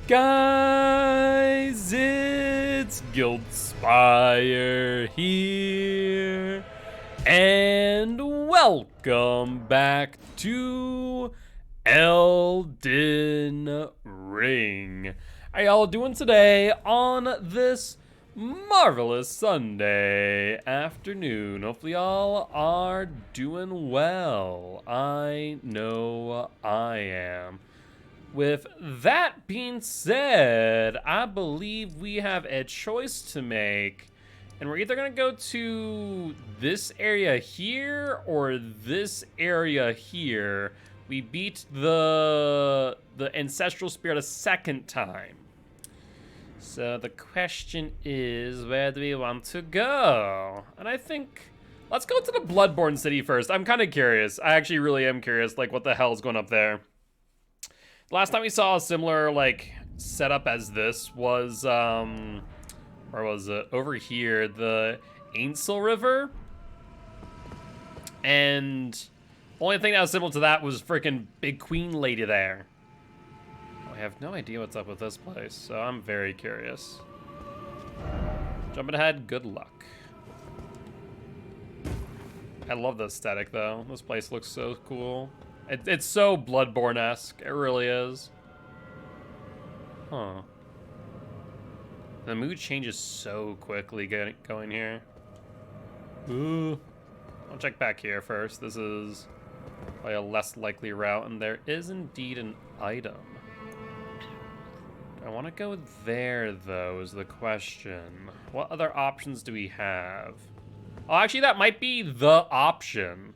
Guys, it's Guildspire here, and welcome back to Elden Ring. How y'all doing today on this marvelous Sunday afternoon? Hopefully y'all are doing well. I know I am. With that being said, I believe we have a choice to make, and we're either gonna go to this area here or this area here. We beat the ancestral spirit a second time. So the question is, where do we want to go? And I think, let's go to the Bloodborne city first. I'm kind of curious. I actually really am curious, like, what the hell is going up there? Last time we saw a similar, like, setup as this was, where was it? Over here, the Ainsel River. And the only thing that was similar to that was freaking Big Queen Lady there. I have no idea what's up with this place, so I'm very curious. Jumping ahead, good luck. I love the aesthetic, though. This place looks so cool. It's so Bloodborne-esque. It really is. Huh. The mood changes so quickly going here. Ooh. I'll check back here first. This is probably a less likely route, and there is indeed an item. Do I want to go there, though, is the question. What other options do we have? Oh, actually, that might be the option.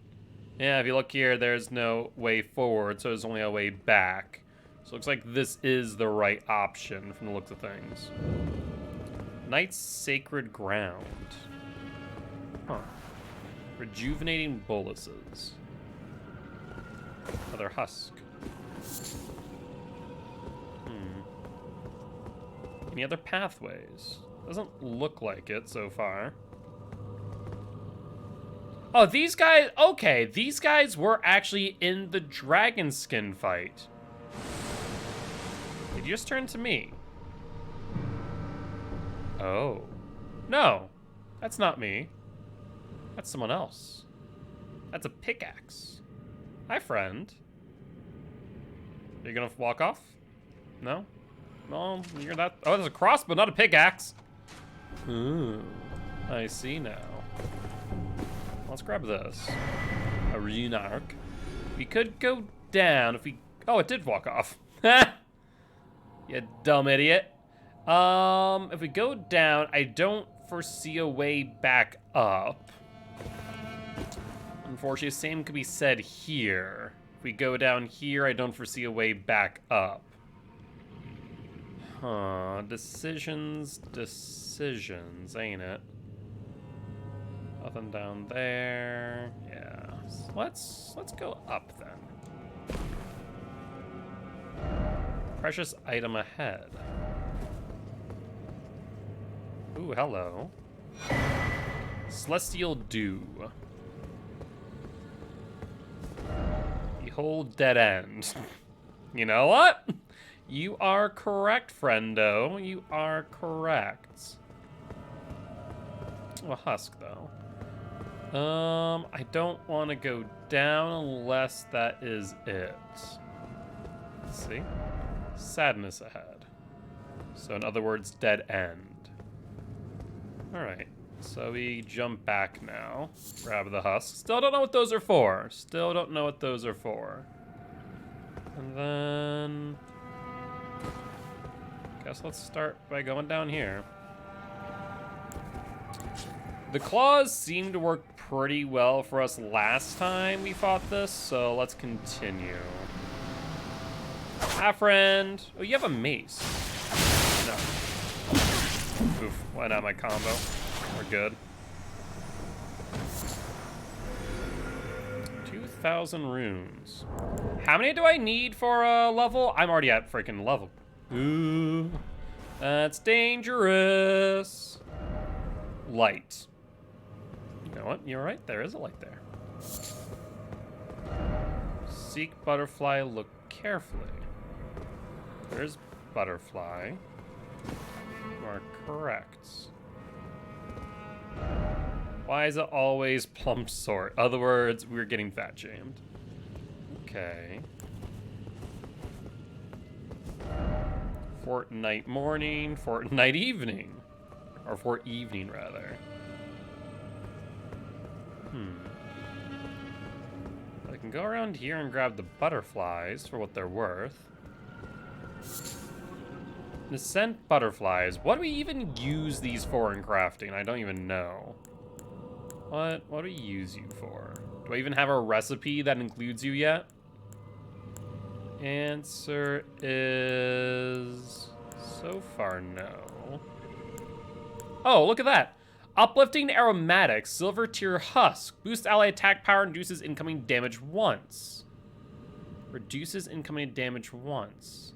Yeah, if you look here, there's no way forward, so there's only a way back. So it looks like this is the right option from the looks of things. Knight's Sacred Ground. Huh. Rejuvenating boluses. Another husk. Any other pathways? Doesn't look like it so far. Oh, these guys, okay, these guys were actually in the dragon skin fight. Did you just turn to me? Oh. No, that's not me. That's someone else. That's a pickaxe. Hi, friend. Are you gonna walk off? No? No, you're not. Oh, there's a crossbow, not a pickaxe. Ooh, I see now. Let's grab this. A Rune arc. We could go down if we... Oh, it did walk off. You dumb idiot. If we go down, I don't foresee a way back up. Unfortunately, the same could be said here. If we go down here, I don't foresee a way back up. Huh. Decisions, ain't it? Nothing down there. Yeah. So let's go up then. Precious item ahead. Ooh, hello. Celestial Dew. Behold dead end. You know what? You are correct, friendo. You are correct. Oh, a husk, though. I don't want to go down unless that is it. Let's see. Sadness ahead. So in other words, dead end. Alright. So we jump back now. Grab the husk. Still don't know what those are for. Still don't know what those are for. And then... guess let's start by going down here. The claws seem to work pretty well for us last time we fought this, so let's continue. Hi, friend. Oh, you have a mace. No. Oof, why not my combo? We're good. 2,000 runes. How many do I need for a level? I'm already at freaking level. Ooh, that's dangerous. Light. You know what? You're right. There is a light there. Seek butterfly. Look carefully. There's butterfly. You are correct. Why is it always plump sort? Other words, we're getting fat shamed. Okay. Fortnight morning, fortnight evening. Or fort evening, rather. I can go around here and grab the butterflies for what they're worth. The scent butterflies. What do we even use these for in crafting? I don't even know. What do we use you for? Do I even have a recipe that includes you yet? Answer is... so far, no. Oh, look at that. Uplifting Aromatic, Silver Tier Husk. Boosts ally attack power, reduces incoming damage once. Reduces incoming damage once.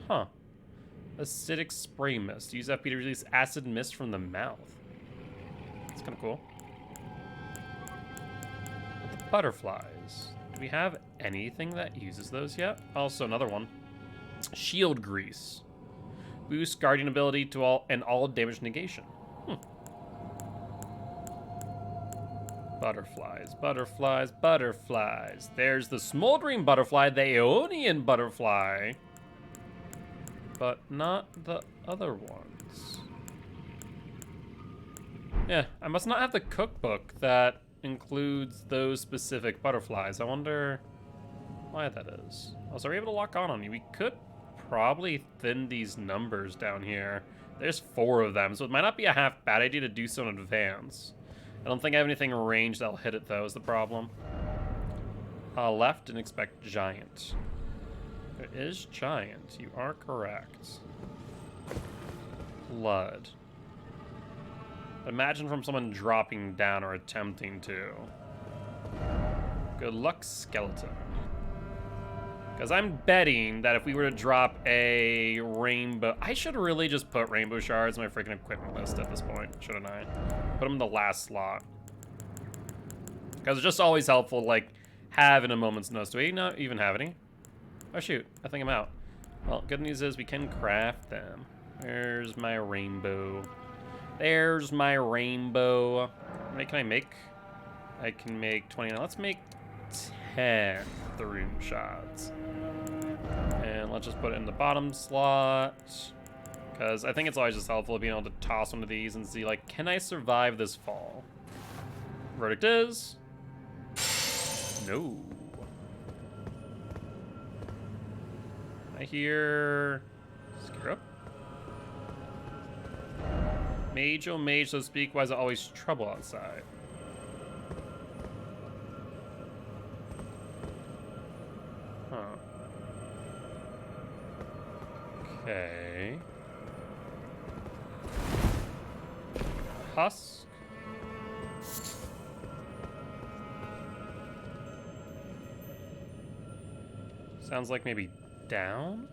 Huh. Acidic Spray Mist. Use FP to release acid mist from the mouth. That's kind of cool. The butterflies. Do we have anything that uses those yet? Also, another one. Shield Grease. Boost Guardian ability to all damage negation. Butterflies, butterflies, butterflies. There's the Smoldering Butterfly, the Aeonian Butterfly. But not the other ones. Yeah, I must not have the cookbook that includes those specific butterflies. I wonder why that is. Also, are we able to lock on you? We could probably thin these numbers down here. There's 4 of them, so it might not be a half bad idea to do so in advance. I don't think I have anything ranged that'll hit it, though, is the problem. Left and expect giant. There is giant. You are correct. Blood. Imagine from someone dropping down or attempting to. Good luck, skeleton. Because I'm betting that if we were to drop a rainbow... I should really just put rainbow shards in my freaking equipment list at this point, shouldn't I? Put them in the last slot. Because it's just always helpful to, like, have in a moment's notice. Do we not even have any? Oh, shoot. I think I'm out. Well, good news is we can craft them. There's my rainbow. There's my rainbow. How many can I make? I can make 20. Now let's make 10 the Rune shots. And let's just put it in the bottom slot. Because I think it's always just helpful being able to toss one of these and see, like, can I survive this fall? Verdict is... no. I hear... Scarab? Mage, oh mage, so to speak, why is it always trouble outside? Huh. Okay. Husk. Sounds like maybe down?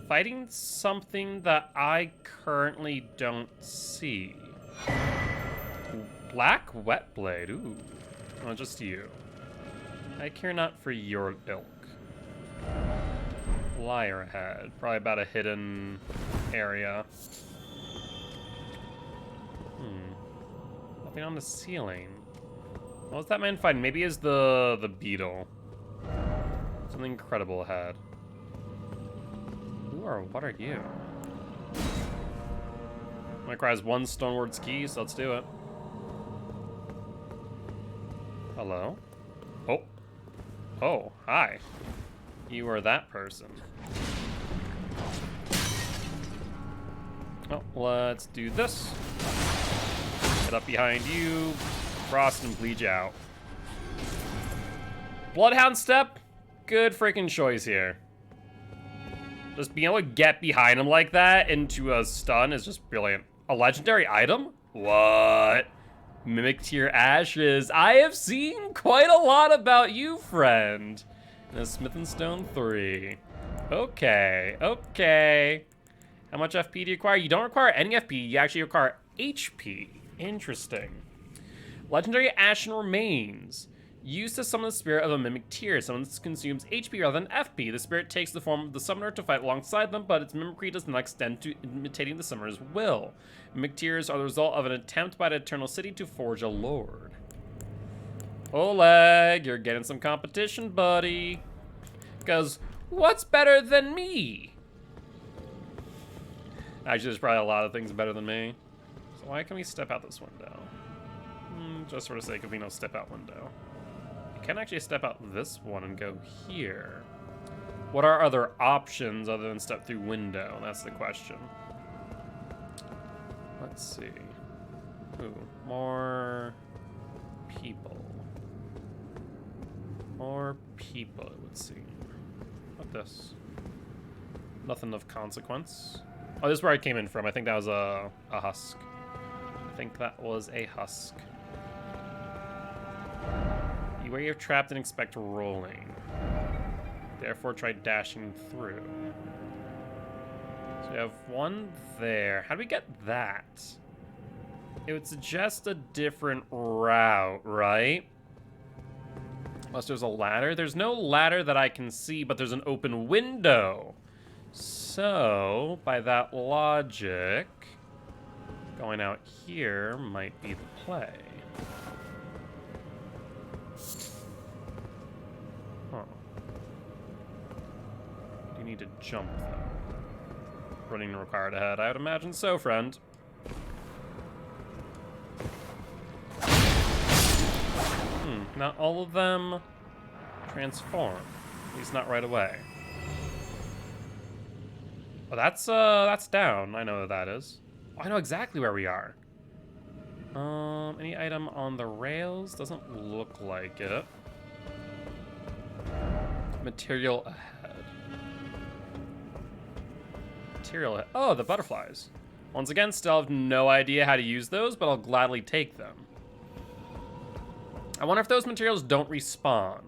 Fighting something that I currently don't see. Black wet blade, ooh. Oh, just you. I care not for your ilk. Liar ahead, probably about a hidden area. Nothing on the ceiling. What was that man fighting? Maybe it's the beetle. Something incredible ahead. Who or what are you? Requires 1 stoneward ski, so let's do it. Hello? Oh. Oh, hi. You are that person. Oh, let's do this. Get up behind you, frost and bleach out. Bloodhound step, good freaking choice here. Just being able to get behind him like that into a stun is just brilliant. A legendary item? What? Mimic Tier Ashes. I have seen quite a lot about you, friend. And a Smith and Stone 3. Okay, okay. How much FP do you require? You don't require any FP, you actually require HP. Interesting. Legendary Ashen Remains. Used to summon the spirit of a mimic tier. Someone consumes HP rather than FP. The spirit takes the form of the summoner to fight alongside them, but its mimicry does not extend to imitating the summoner's will. Mimic tiers are the result of an attempt by the Eternal City to forge a lord. Oleg, you're getting some competition, buddy. Because what's better than me? Actually, there's probably a lot of things better than me. So why can we step out this window? Just for the sake of, step out window. You can actually step out this one and go here. What are other options other than step through window? That's the question. Let's see. Ooh, more people. More people, it would seem. What this? Nothing of consequence. Oh, this is where I came in from. I think that was a husk. I think that was a husk. Beware you're trapped and expect rolling. Therefore, try dashing through. So we have one there. How do we get that? It would suggest a different route, right? Unless there's a ladder. There's no ladder that I can see, but there's an open window. So, by that logic, going out here might be the play. Huh. Do you need to jump, though? Running required ahead. I would imagine so, friend. Not all of them transform. At least not right away. Oh, that's down. I know what that is. Oh, I know exactly where we are. Any item on the rails? Doesn't look like it. Material ahead. Material ahead. Oh, the butterflies. Once again, still have no idea how to use those, but I'll gladly take them. I wonder if those materials don't respawn.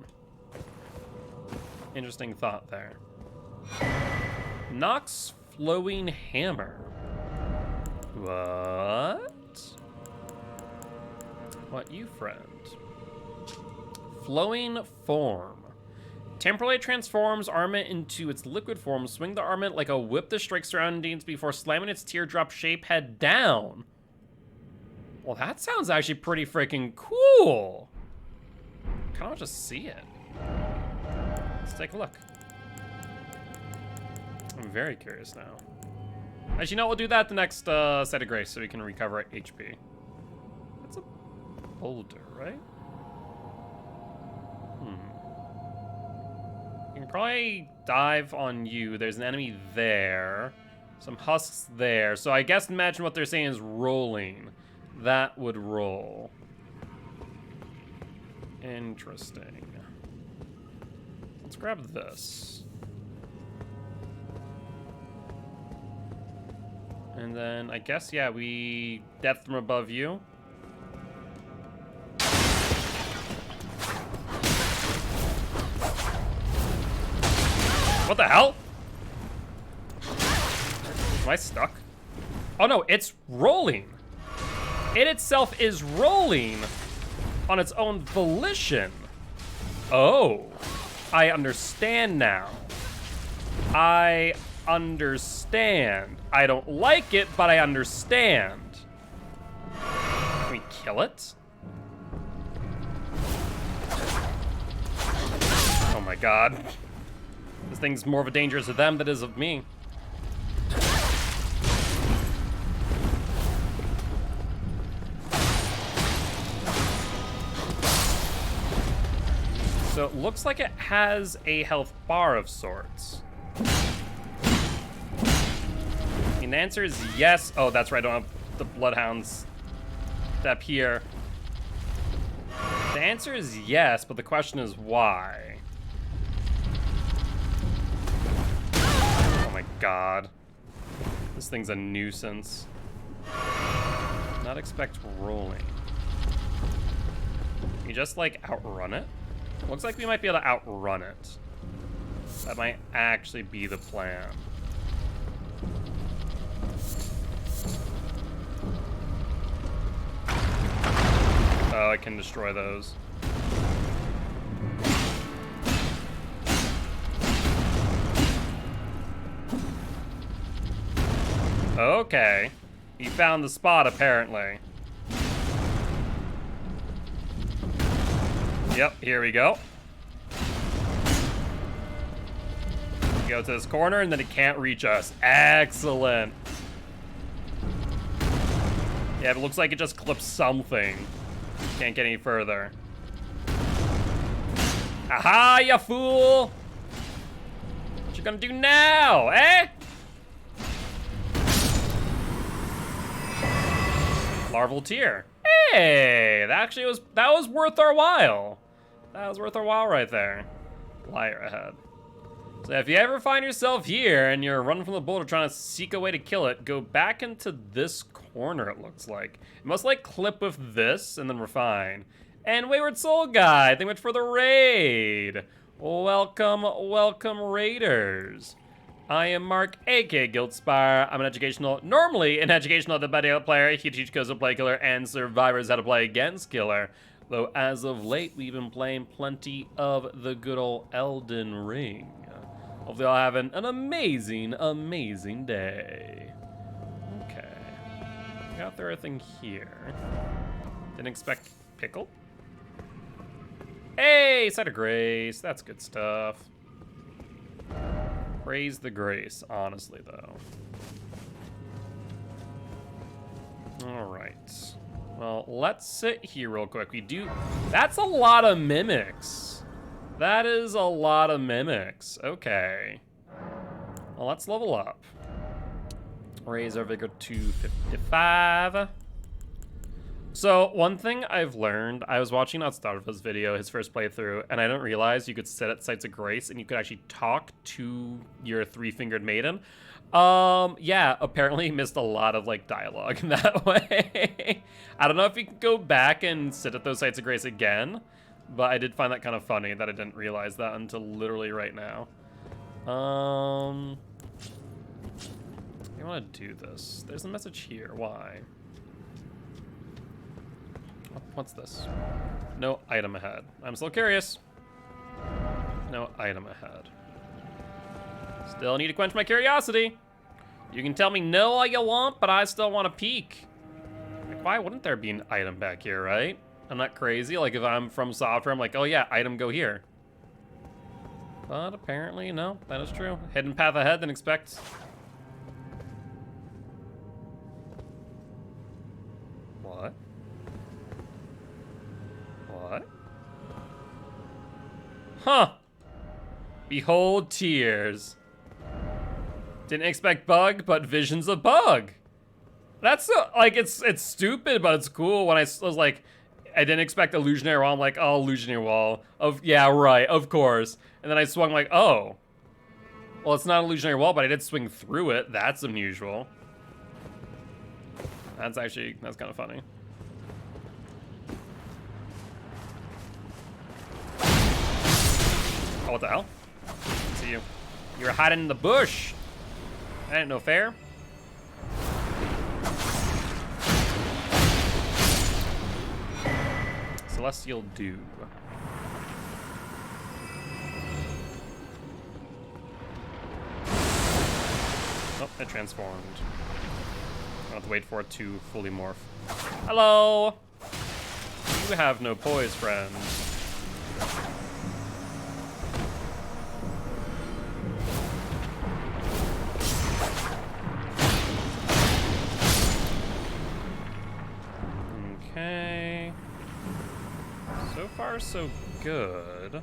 Interesting thought there. Nox flowing hammer. What? What you, friend? Flowing form. Temporarily transforms armament into its liquid form. Swing the armament like a whip to strike surroundings before slamming its teardrop shape head down. Well, that sounds actually pretty freaking cool. Kind of just see it. Let's take a look. I'm very curious now. Actually, no, we'll do that the next set of grace so we can recover HP. That's a boulder, right? You can probably dive on you. There's an enemy there. Some husks there. So I guess imagine what they're saying is rolling. That would roll. Interesting. Let's grab this. And then I guess, yeah, we death from above you. What the hell? Am I stuck? Oh no, it's rolling. It itself is rolling on its own volition. Oh, I understand now. I understand. I don't like it, but I understand. Can we kill it? Oh my god. This thing's more of a danger to them than it is of me. So it looks like it has a health bar of sorts. And the answer is yes. Oh, that's right, I don't have the bloodhounds step here. The answer is yes, but the question is why? Oh my god. This thing's a nuisance. Not expect rolling. Can you just like outrun it? Looks like we might be able to outrun it. That might actually be the plan. Oh, I can destroy those. Okay. He found the spot, apparently. Yep, here we go. Go to this corner, and then it can't reach us. Excellent. Yeah, it looks like it just clips something. Can't get any further. Aha, you fool! What you gonna do now, eh? Larval tier. Hey, that was worth our while. That was worth our while right there. Liar ahead. So if you ever find yourself here and you're running from the boulder trying to seek a way to kill it, go back into this corner, it looks like. It must like clip with this and then we're fine. And Wayward Soul Guy, thank you much for the raid. Welcome, welcome raiders. I am Mark, aka Guildspire. I'm normally an educational video player. He teaches codes to play killer and survivors how to play against killer. Though as of late, we've been playing plenty of the good old Elden Ring. Hopefully I'll have an amazing, amazing day. Okay. Got everything here. Didn't expect pickle. Hey, Site of Grace. That's good stuff. Praise the grace, honestly, though. All right. Well, let's sit here real quick. That's a lot of mimics. That is a lot of mimics. Okay. Well, let's level up. Raise our vigor to 55. So, one thing I've learned, I was watching Outstarva's video, his first playthrough, and I didn't realize you could set at Sites of Grace and you could actually talk to your three-fingered maiden. Yeah, apparently he missed a lot of, like, dialogue in that way. I don't know if you can go back and sit at those Sites of Grace again, but I did find that kind of funny that I didn't realize that until literally right now. I want to do this. There's a message here. Why? What's this? No item ahead. I'm still curious. No item ahead. Still need to quench my curiosity. You can tell me no all you want, but I still want to peek. Like, why wouldn't there be an item back here, right? I'm not crazy. Like, if I'm from software, I'm like, oh yeah, item go here. But apparently, no, that is true. Hidden path ahead than expect. What? What? Huh. Behold tears. Didn't expect bug, but visions of bug. That's like, it's stupid, but it's cool. When I was like, I didn't expect illusionary wall. I'm like, oh, illusionary wall. Yeah, right, of course. And then I swung like, oh. Well, it's not an illusionary wall, but I did swing through it. That's unusual. That's kind of funny. Oh, what the hell? I see you. You're hiding in the bush. That ain't no fair. Celestial Dew. Oh, it transformed. I'll have to wait for it to fully morph. Hello! You have no poise, friend. Okay. So far, so good.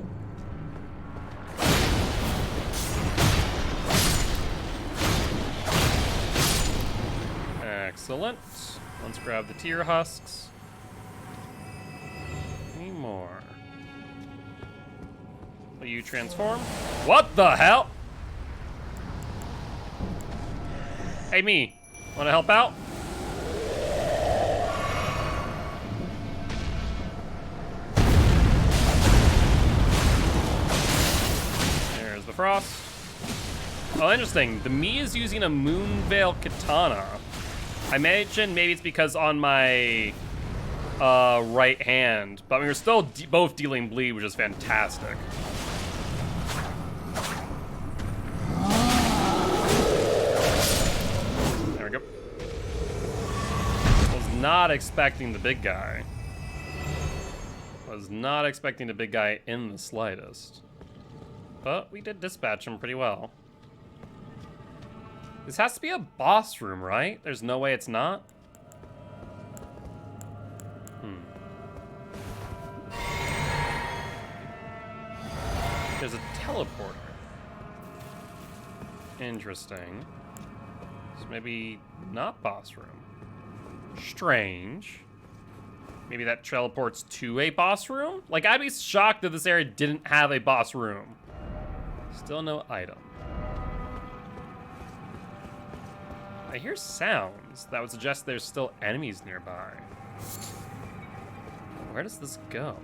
Excellent. Let's grab the tear husks. Any more? Will you transform? What the hell? Hey, me. Want to help out? There's the frost. Oh, interesting. The me is using a Moonveil Katana. I imagine maybe it's because on my right hand, but we were still both dealing bleed, which is fantastic. There we go. not expecting the big guy. Was not expecting the big guy in the slightest. But we did dispatch him pretty well. This has to be a boss room, right? There's no way it's not. There's a teleporter. Interesting. So maybe not boss room. Strange. Maybe that teleports to a boss room? Like, I'd be shocked if this area didn't have a boss room. Still no item. I hear sounds that would suggest there's still enemies nearby. Where does this go?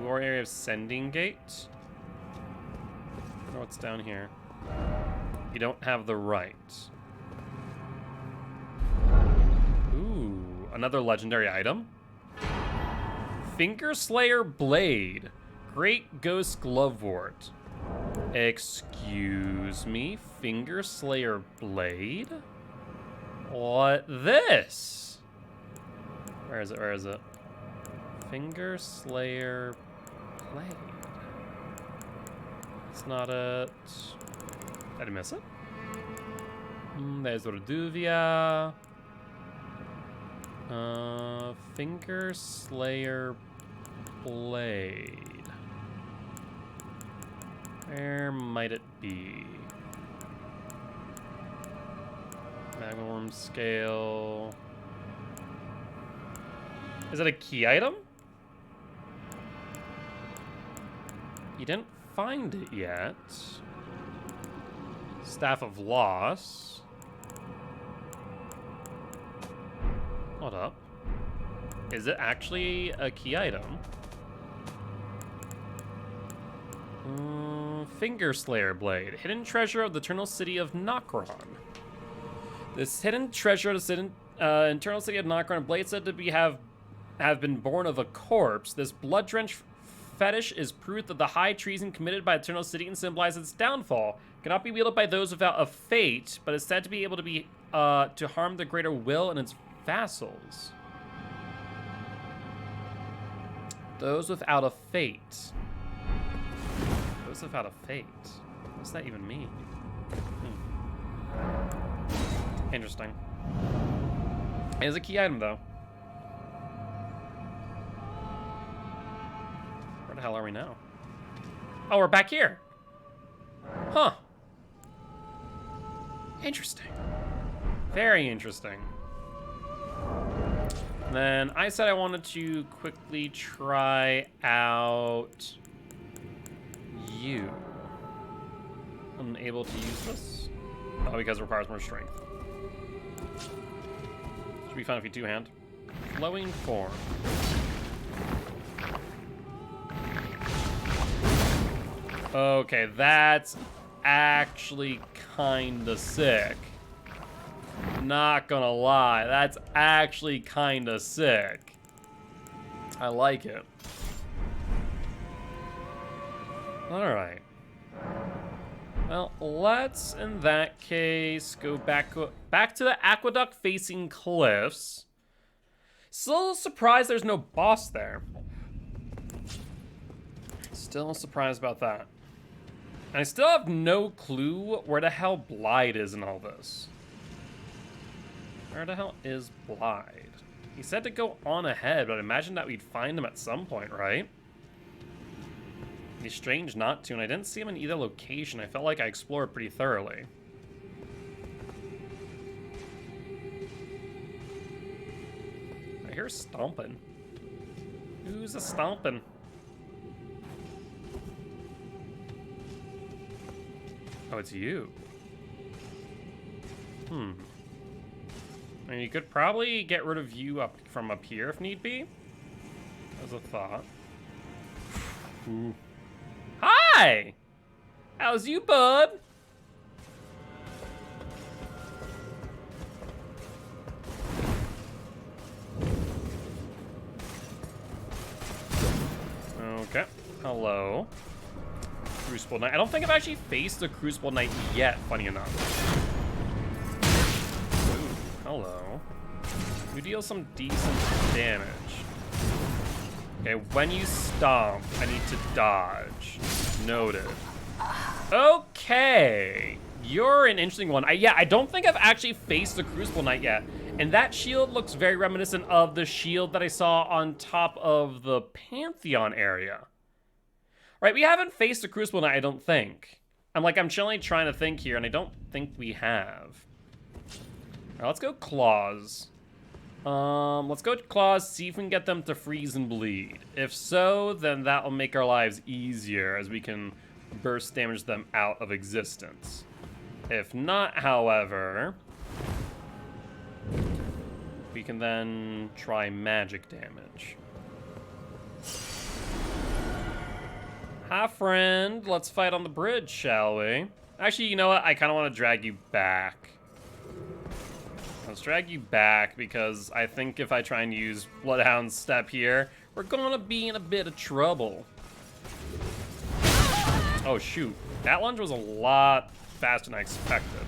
War area of sending gate? Oh, what's down here? You don't have the right. Ooh, another legendary item. Finger Slayer Blade. Great Ghost Glovewort. Excuse me, Finger Slayer Blade? What this? Where is it? Where is it? Finger Slayer Blade. It's not it. Did I miss it? There's Roduvia. Finger Slayer Blade. Where might it be? Magworm Scale. Is it a key item? You didn't find it yet. Staff of Loss. Hold up. Is it actually a key item? Finger Slayer Blade. Hidden treasure of the Eternal City of Nokron. This hidden treasure of the Eternal City of Nokron blade said to be have been born of a corpse. This blood-drenched fetish is proof that the high treason committed by Eternal City and symbolizes its downfall. Cannot be wielded by those without a fate, but is said to be able to be to harm the greater will and its vassals. Those without a fate. Those without a fate. What does that even mean? Interesting. It is a key item, though. Where the hell are we now? Oh, we're back here. Huh. Interesting. Very interesting. And then I said I wanted to quickly try out you. Unable to use this? Oh, because it requires more strength. Should be fun if you two-hand. Flowing form. Okay, that's actually kinda sick. Not gonna lie, that's actually kinda sick. I like it. Alright. Well, let's, in that case, go back to the aqueduct facing cliffs. Still surprised there's no boss there. Still surprised about that. And I still have no clue where the hell Blythe is in all this. Where the hell is Blythe? He said to go on ahead, but I imagine that we'd find him at some point, right? It'd be strange not to, and I didn't see him in either location. I felt like I explored pretty thoroughly. I hear stomping. Who's a stomping? Oh, it's you. I mean, you could probably get rid of you from up here if need be. As a thought. Ooh. Hi! How's you, bud? Okay. Hello. Crucible Knight. I don't think I've actually faced a Crucible Knight yet, funny enough. Ooh, hello. You deal some decent damage. Okay, when you stomp, I need to dodge. Noted. Okay. You're an interesting one. Yeah, I don't think I've actually faced the Crucible Knight yet. And that shield looks very reminiscent of the shield that I saw on top of the Pantheon area. Right, we haven't faced the Crucible Knight, I don't think. I'm chilling trying to think here, and I don't think we have. All right, let's go Claws. Let's go Claws, see if we can get them to freeze and bleed. If so, then that will make our lives easier as we can burst damage them out of existence. If not, however, we can then try magic damage. Hi, friend. Let's fight on the bridge, shall we? Actually, you know what? I kind of want to drag you back. Let's drag you back because I think if I try and use Bloodhound's Step here, we're going to be in a bit of trouble. Oh, shoot. That lunge was a lot faster than I expected.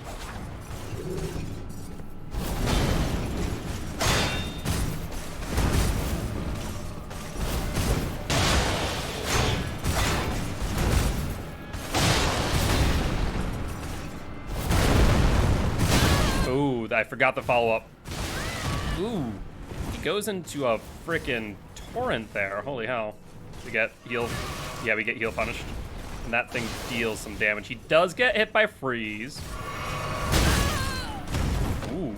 Ooh, I forgot the follow-up. Ooh, he goes into a frickin' torrent there. Holy hell. We get heal. Yeah, we get heal punished. And that thing deals some damage. He does get hit by freeze. Ooh.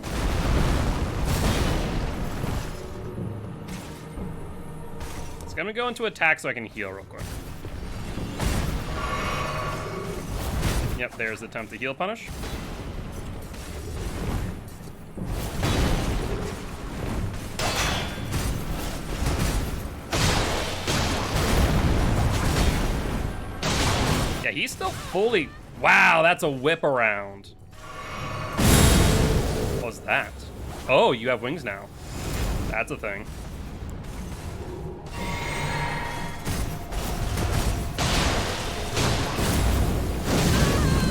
It's gonna go into attack so I can heal real quick. Yep, there's the attempt to heal punish. Yeah, he's still fully... Wow, that's a whip around. What was that? Oh, you have wings now. That's a thing.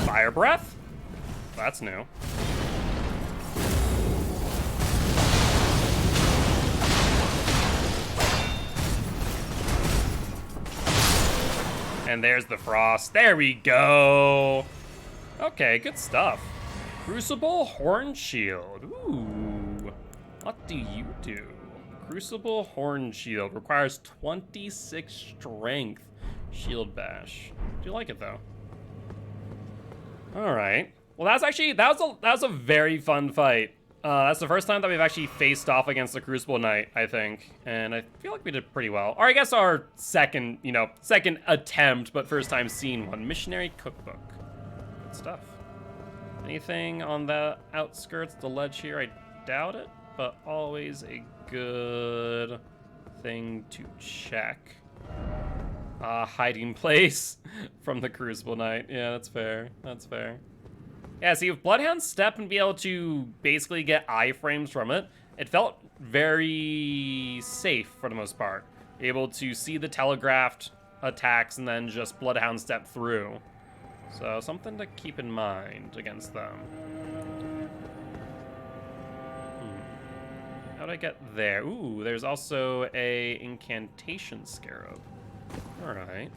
Fire breath? That's new. And there's the frost. There we go. Okay, good stuff. Crucible Horn Shield. Ooh. What do you do? Crucible Horn Shield requires 26 strength. Shield bash. Do you like it though? All right. Well, that was a very fun fight. That's the first time that we've actually faced off against the Crucible Knight, I think. And I feel like we did pretty well. Or I guess our second attempt, but first time seeing one. Missionary Cookbook. Good stuff. Anything on the outskirts, the ledge here? I doubt it, but always a good thing to check. Hiding place from the Crucible Knight. Yeah, that's fair. That's fair. Yeah, see, with Bloodhound's Step and be able to basically get iframes from it, it felt very safe for the most part. Able to see the telegraphed attacks and then just Bloodhound Step through. So, something to keep in mind against them. How'd I get there? Ooh, there's also a Incantation Scarab. Alright.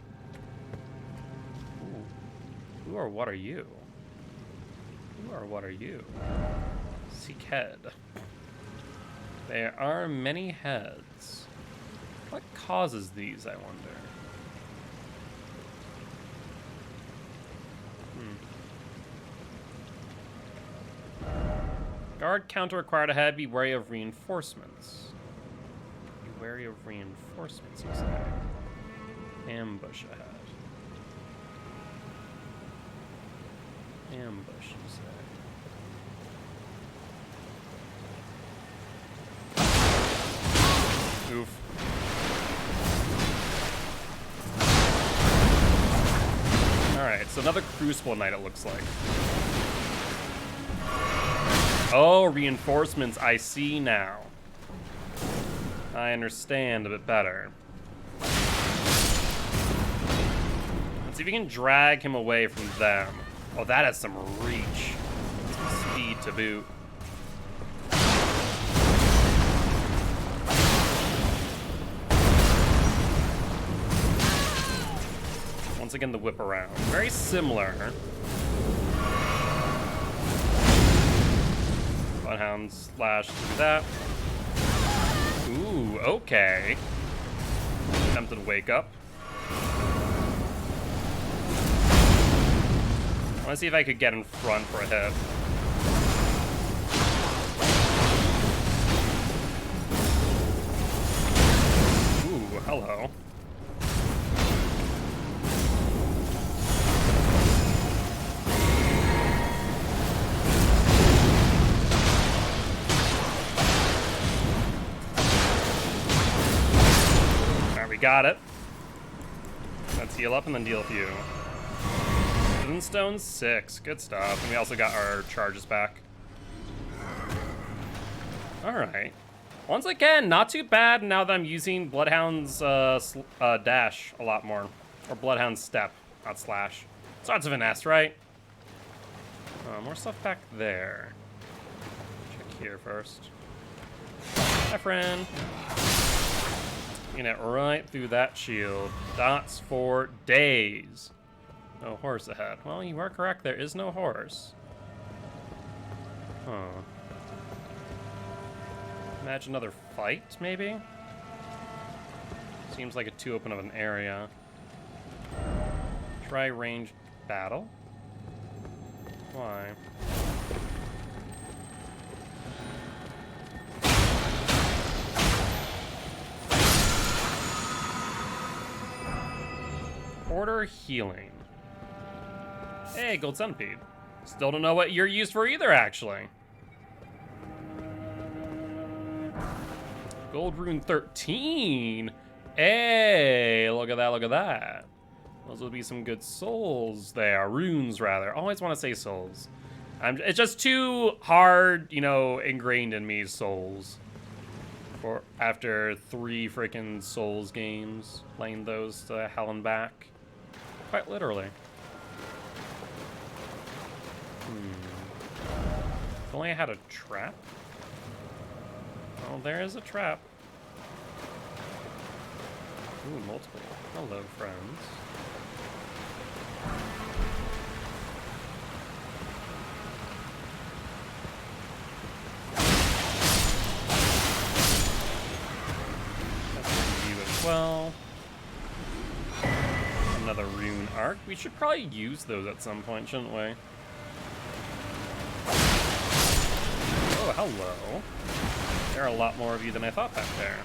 Who or what are you? Who or what are you? Seek head. There are many heads. What causes these, I wonder? Guard counter required ahead. Be wary of reinforcements. Be wary of reinforcements, you say. Ambush ahead. Ambush, you say. Oof. Alright, so another Crucible Knight, it looks like. Oh, reinforcements, I see now. I understand a bit better. Let's see if we can drag him away from them. Oh, that has some reach. Some speed to boot. once again, the whip around. Very similar. Bloodhound slash, do that. Ooh, okay. Attempted to wake up. I want to see if I could get in front for a hit. Ooh, hello. Got it. Let's heal up and then deal a few. Stone 6. Good stuff. And we also got our charges back. Alright. Once again, not too bad now that I'm using Bloodhound's dash a lot more. Or Bloodhound's step, not slash. Starts with an S, right? More stuff back there. Check here first. Hi, friend. It right through that shield. Dots for days. No horse ahead. Well, you are correct. There is no horse. Huh. Imagine another fight, maybe? Seems like a too open of an area. Try ranged battle? Why? Order healing. Hey, gold centipede. Still don't know what you're used for either, actually. Gold rune 13. Hey, look at that, look at that. Those would be some good souls there. Runes, rather. Always want to say souls. It's just too hard, you know, ingrained in me, souls. For after 3 freaking Souls games, playing those to hell and back. Quite literally. If only I had a trap. Oh, there is a trap. Ooh, multiple. Hello, friends. That's you as well. Another rune arc. We should probably use those at some point, shouldn't we? Oh, hello. There are a lot more of you than I thought back there.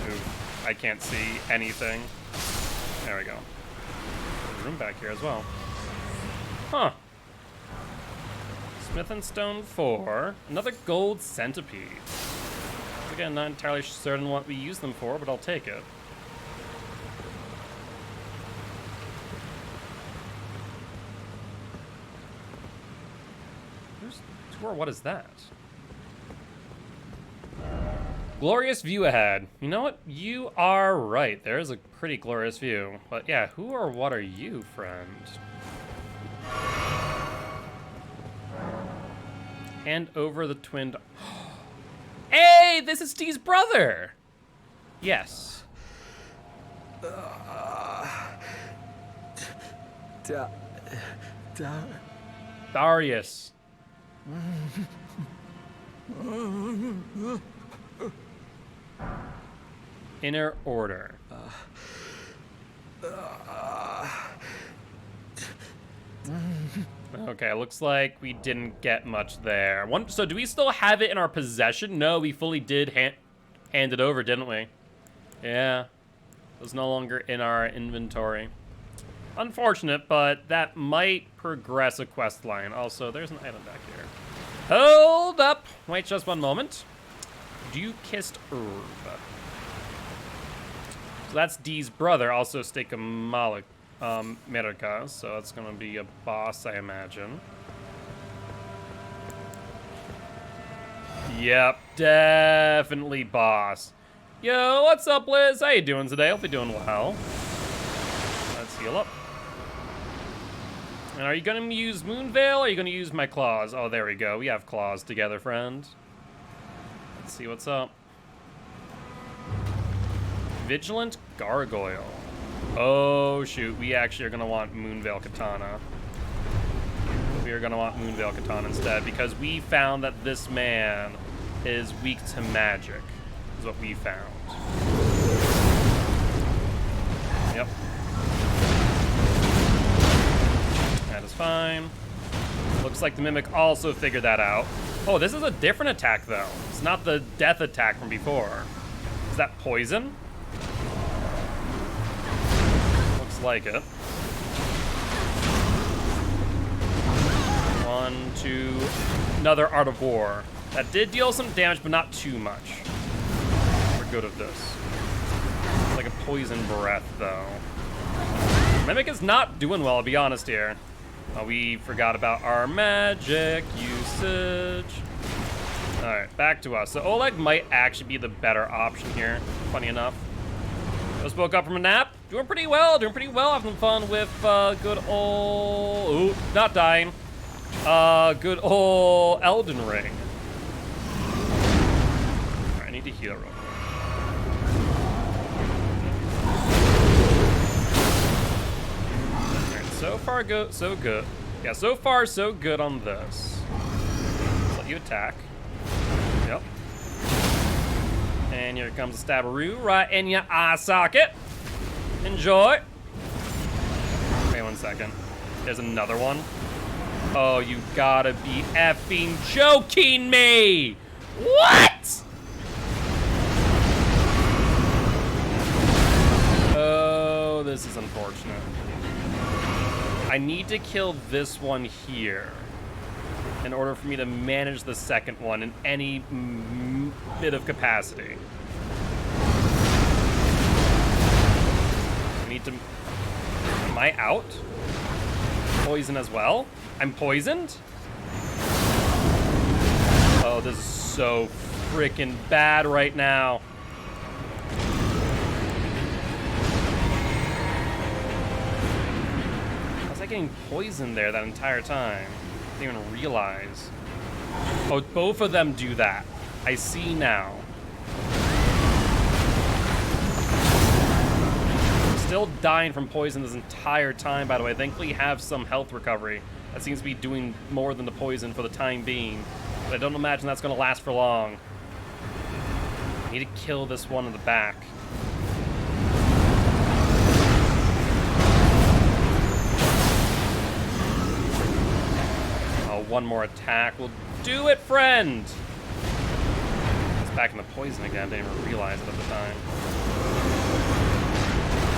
Ooh, I can't see anything. There we go. There's room back here as well. Huh. Smith and Stone 4. Another gold centipede. Again, not entirely certain what we use them for, but I'll take it. Tour, what is that? Glorious view ahead. You know what? You are right. There is a pretty glorious view. But yeah, who or what are you, friend? Hand over the twin. Hey, this is Steve's brother. Yes. Darius. Inner order. Okay, looks like we didn't get much there. So do we still have it in our possession? No, we fully did hand it over, didn't we? Yeah. It was no longer in our inventory. Unfortunate, but that might progress a quest line. Also, there's an item back here. Hold up. Wait just one moment. Dew-kissed herb. So that's Dee's brother, also Steka Merika, so that's gonna be a boss, I imagine. Yep, definitely boss. Yo, what's up, Liz? How you doing today? Hope you're doing well. Let's heal up. And are you gonna use Moonveil, or are you gonna use my claws? Oh, there we go. We have claws together, friend. Let's see what's up. Vigilant Gargoyle. Oh, shoot. We actually are going to want Moonveil Katana. We are going to want Moonveil Katana instead because we found that this man is weak to magic, is what we found. Yep. That is fine. Looks like the Mimic also figured that out. Oh, this is a different attack, though. It's not the death attack from before. Is that poison? Looks like it. 1, 2, another Art of War. That did deal some damage, but not too much. We're good at this. It's like a poison breath, though. Mimic is not doing well, I'll be honest here. We forgot about our magic usage. Alright, back to us. So Oleg might actually be the better option here, funny enough. Just woke up from a nap. Doing pretty well, having fun with good old... Ooh, not dying. Good old Elden Ring. Alright, I need to heal real quick. So far, so good. Yeah, so far, so good on this. Let's let you attack. Yep. And here comes a stabberoo right in your eye socket. Enjoy. Wait 1 second. There's another one. Oh, you gotta be effing joking me! What? Oh, this is unfortunate. I need to kill this one here in order for me to manage the second one in any bit of capacity. I need to... Am I out? Poison as well? I'm poisoned? Oh, this is so freaking bad right now. Getting poisoned there that entire time. I didn't even realize. Oh, both of them do that. I see now. Still dying from poison this entire time, by the way. Thankfully, have some health recovery. That seems to be doing more than the poison for the time being. But I don't imagine that's going to last for long. I need to kill this one in the back. One more attack will do it, friend! It's back in the poison again. I didn't even realize it at the time.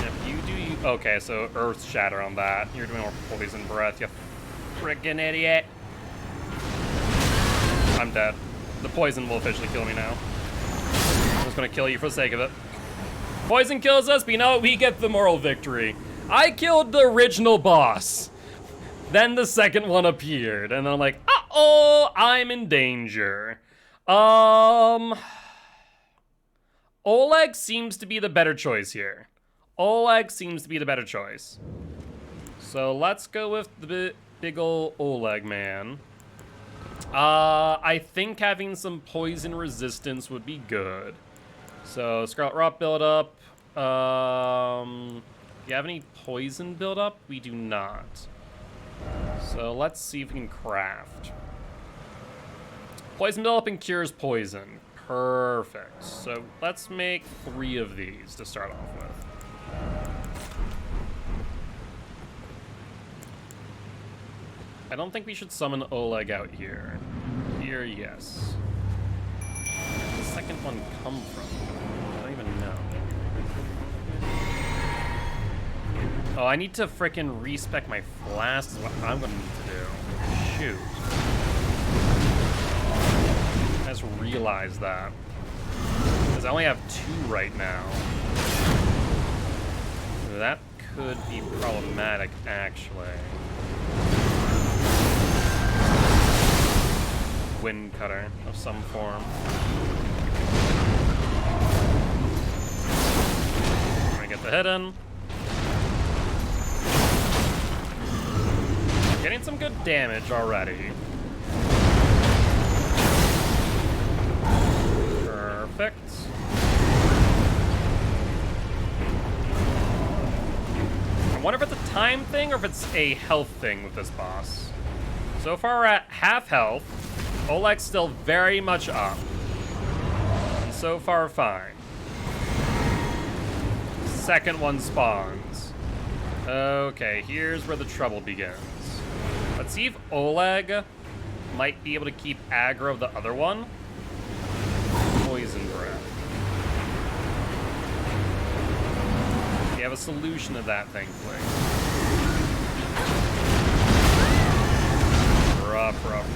If you do... Okay, so Earth Shatter on that. You're doing more poison breath, you frickin' idiot. I'm dead. The poison will officially kill me now. I'm just gonna kill you for the sake of it. Poison kills us, but you know what? We get the moral victory. I killed the original boss. Then the second one appeared, and then I'm like, uh-oh, I'm in danger. Oleg seems to be the better choice here. Oleg seems to be the better choice. So let's go with the big ol' Oleg man. I think having some poison resistance would be good. So Scarlet Rot build up. Do you have any poison build up? We do not. So let's see if we can craft. Poison build up and cures poison. Perfect. So let's make 3 of these to start off with. I don't think we should summon Oleg out here. Here, yes. Where did the second one come from? I don't even know. Oh, I need to frickin' respec my flask is what I'm gonna need to do. Shoot. I just realized that. Because I only have 2 right now. So that could be problematic, actually. Wind cutter of some form. I'm gonna get the hit in. Getting some good damage already. Perfect. time thing or if it's a health thing with this boss. So far we're at half health. Oleg's still very much up. And so far fine. Second one spawns. Okay, here's where the trouble begins. Let's see if Oleg might be able to keep aggro of the other one. Poison breath. We have a solution to that, thankfully.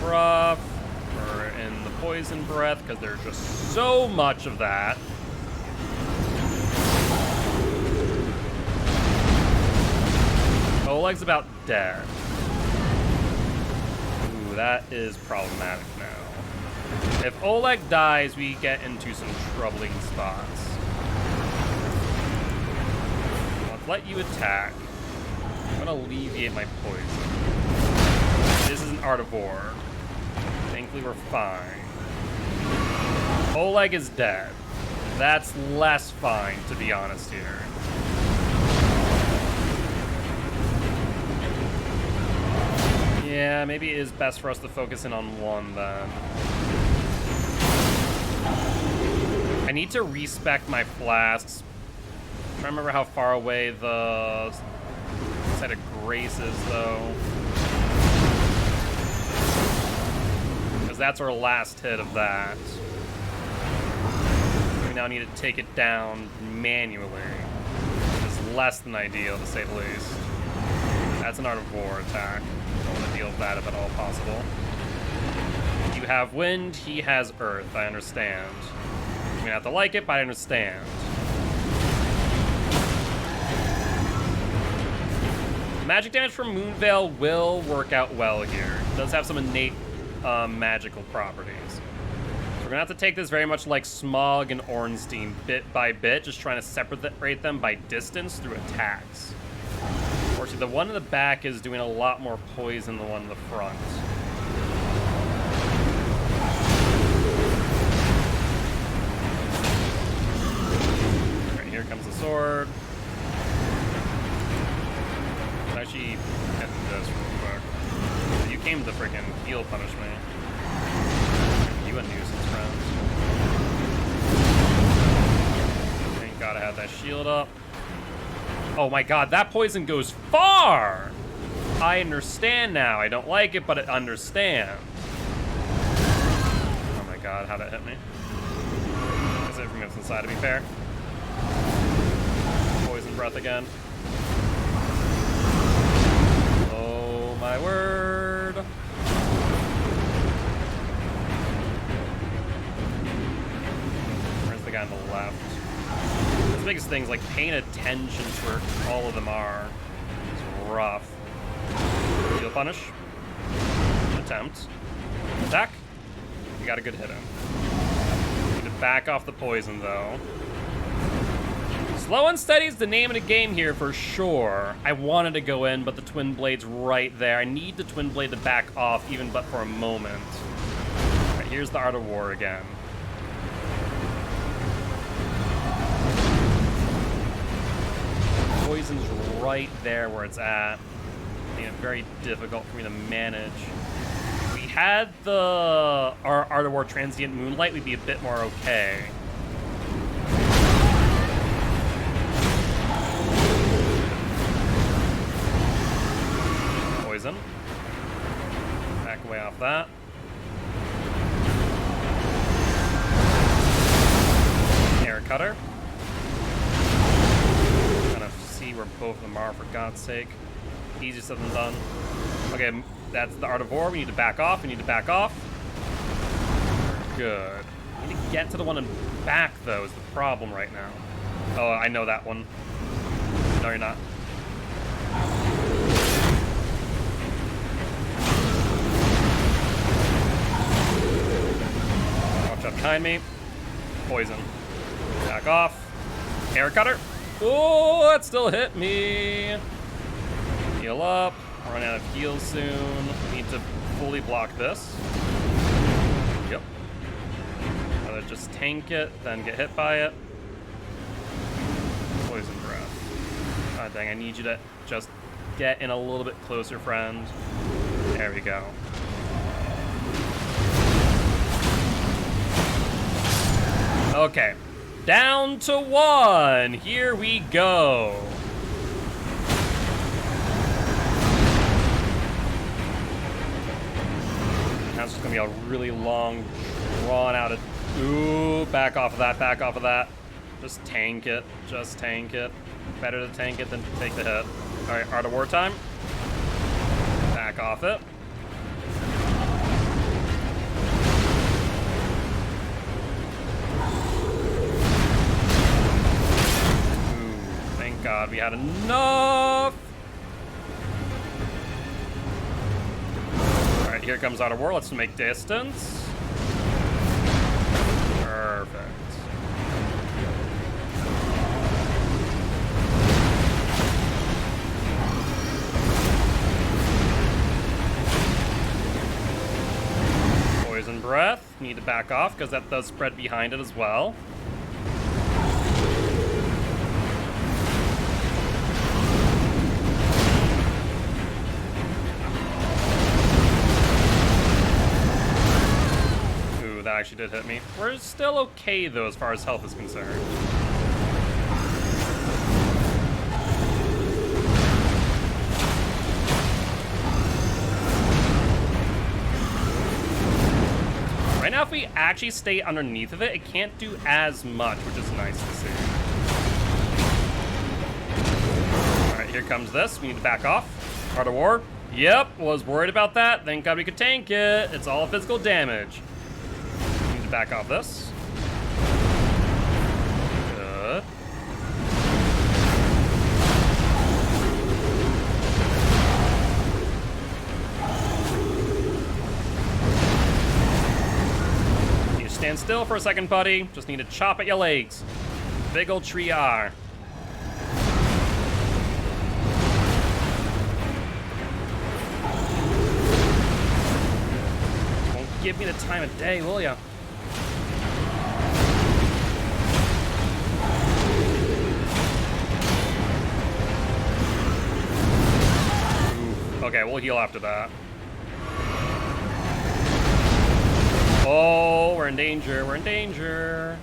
Rough. We're in the poison breath because there's just so much of that. Oleg's about dead. Ooh, that is problematic now. If Oleg dies, we get into some troubling spots. Let's let you attack. I'm gonna alleviate my poison. This is an Art of War. Thankfully, we're fine. Oleg is dead. That's less fine, to be honest here. Yeah, maybe it is best for us to focus in on one, then. I need to respec my flasks. I don't remember how far away the site of grace is, though. Because that's our last hit of that. We now need to take it down manually. Which is less than ideal, to say the least. That's an Art of War attack. Don't want to deal with that if at all possible. You have wind, he has earth. I understand. You may not have to like it, but I understand. Magic damage from Moonveil will work out well here. It does have some innate magical properties. So we're gonna have to take this very much like Smog and Ornstein, bit by bit, just trying to separate them by distance through attacks. Unfortunately, the one in the back is doing a lot more poison than the one in the front. Alright, here comes the sword. Let's actually get this real quick. You came to freaking heal punish me. You a nuisance, friend. Thank God I had that shield up. Oh my God, that poison goes far! I understand now. I don't like it, but I understand. Oh my God, how'd that hit me? Is it from inside, to be fair? Poison breath again. Oh my word. Where's the guy on the left? The biggest things, like paying attention to where all of them are. It's rough. Heal punish. Attempt. Attack. We got a good hit in. Need to back off the poison, though. Slow and steady is the name of the game here for sure. I wanted to go in, but the Twin Blade's right there. I need the Twin Blade to back off, even but for a moment. All right, here's the Art of War again. Poison's right there where it's at. Making it very difficult for me to manage. If we had our Art of War Transient Moonlight, we'd be a bit more okay. Poison. Back away off that. Air Cutter. Where both of them are, for God's sake. Easier said than done. Okay, that's the Art of War. We need to back off. We need to back off. Good. We need to get to the one in back, though, is the problem right now. Oh, I know that one. No, you're not. Watch out behind me. Poison. Back off. Air Cutter. Oh, that still hit me. Heal up. Run out of heals soon. Need to fully block this. Yep. Rather just tank it, then get hit by it. Poison breath. God dang, I need you to just get in a little bit closer, friend. There we go. Okay, down to 1. Here we go. That's just gonna be a really long, drawn out. Ooh, back off of that, back off of that. Just tank it, just tank it. Better to tank it than to take the hit. All right, Art of War time. Back off it. Ooh, thank God we had enough. All right, here comes Art of War. Let's make distance. Perfect. Poison breath. Need to back off because that does spread behind it as well. Ooh, that actually did hit me. We're still okay though as far as health is concerned. Right now, if we actually stay underneath of it, it can't do as much, which is nice to see. All right, here comes this. We need to back off. Art of War. Yep, was worried about that. Thank God we could tank it. It's all physical damage. We need to back off this. Good. Stand still for a second, buddy. Just need to chop at your legs. Big ol' tree are. Won't give me the time of day, will ya? Ooh. Okay, we'll heal after that. Oh, we're in danger, we're in danger.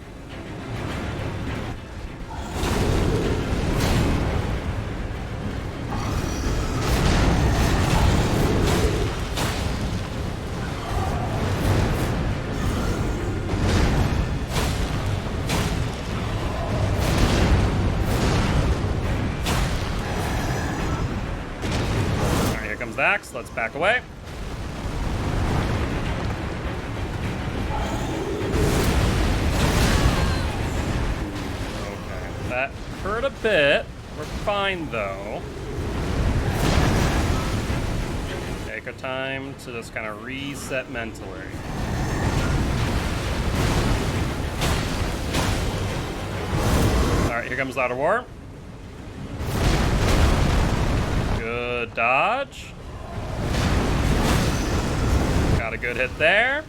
All right, here comes the axe. Let's back away. That hurt a bit. We're fine, though. Take our time to just kind of reset mentally. All right, here comes Art of War. Good dodge. Got a good hit there.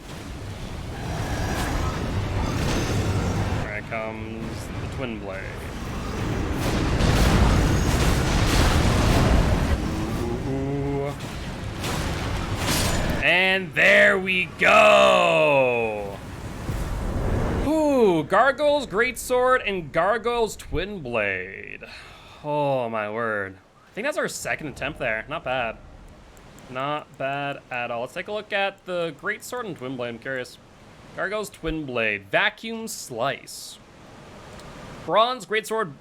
All right, comes the Twin Blade. And there we go! Ooh, Gargoyle's Greatsword and Gargoyle's Twin Blade. Oh my word. I think that's our second attempt there. Not bad. Not bad at all. Let's take a look at the Greatsword and Twin Blade. I'm curious. Gargoyle's Twin Blade. Vacuum Slice. Bronze Greatsword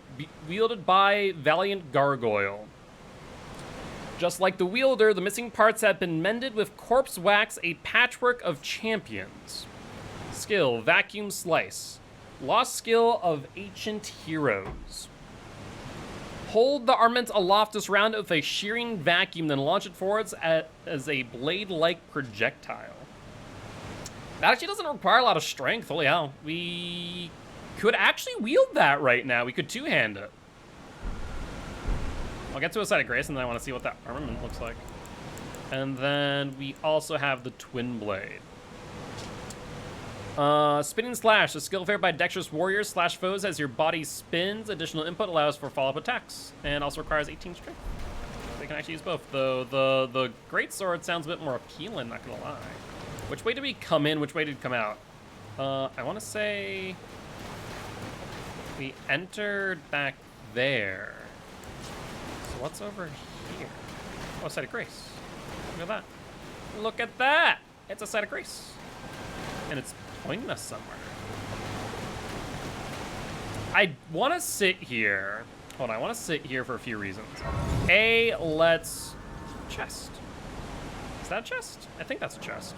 wielded by Valiant Gargoyle. Just like the wielder, the missing parts have been mended with corpse wax, a patchwork of champions. Skill, Vacuum Slice. Lost skill of ancient heroes. Hold the armament aloft to surround it with a shearing vacuum, then launch it forwards as a blade-like projectile. That actually doesn't require a lot of strength, holy hell. We could actually wield that right now. We could two-hand it. I'll get to a side of grace, and then I want to see what that armament looks like. And then we also have the Twin Blade. Spinning Slash, a skill favored by dexterous warriors slash foes as your body spins. Additional input allows for follow-up attacks, and also requires 18 strength. can actually use both. Though the Greatsword sounds a bit more appealing, not gonna lie. Which way did we come in? Which way did we come out? I want to say we entered back there. So what's over here? Oh, a site of grace. Look at that. Look at that! It's a site of grace. And it's pointing us somewhere. I want to sit here. Hold on, I want to sit here for a few reasons. A, let's... Chest. Is that a chest? I think that's a chest.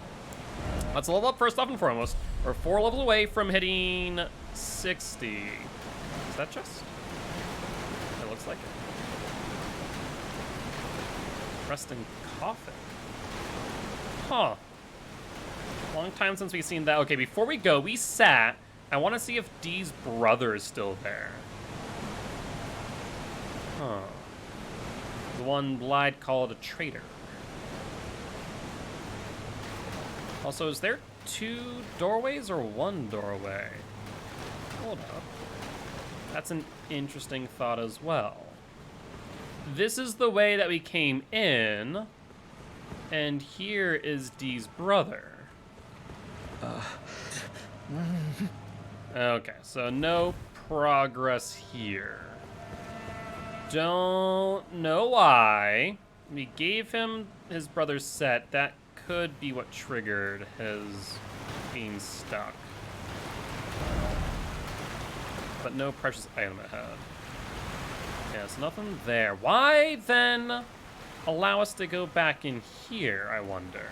Let's level up first off and foremost. We're 4 levels away from hitting 60. Is that chest? It looks like it. Resting coffin. Huh. Long time since we've seen that. Okay, before we go, we sat. I want to see if Dee's brother is still there. Huh. The one Blythe called a traitor. Also, is there 2 doorways or 1 doorway? Hold up. That's an interesting thought as well. This is the way that we came in, and here is Dee's brother. Okay, so no progress here. Don't know why. We gave him his brother's set. That could be what triggered his being stuck. But no precious item ahead. Yeah, so nothing there. Why then allow us to go back in here, I wonder?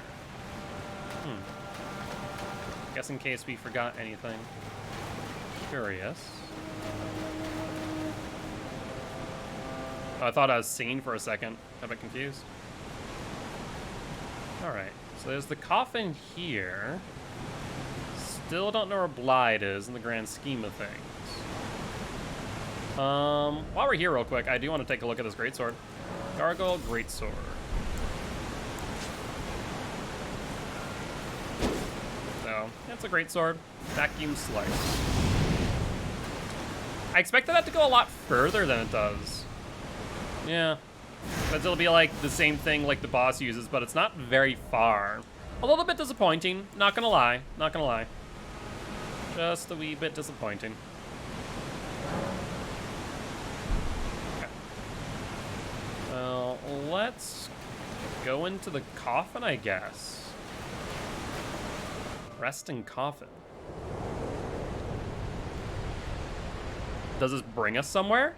Guess in case we forgot anything. Curious. Oh, I thought I was singing for a second. Got a bit confused. Alright, so there's the coffin here. Still don't know where Blythe is in the grand scheme of things. While we're here real quick, I do want to take a look at this Greatsword. Gargoyle Greatsword. So, it's a Greatsword. Vacuum Slice. I expected that to go a lot further than it does. Yeah. But it'll be like the same thing like the boss uses, but it's not very far. A little bit disappointing, not gonna lie. Not gonna lie. Just a wee bit disappointing. Okay. Well, let's go into the coffin, I guess. Resting coffin. Does this bring us somewhere?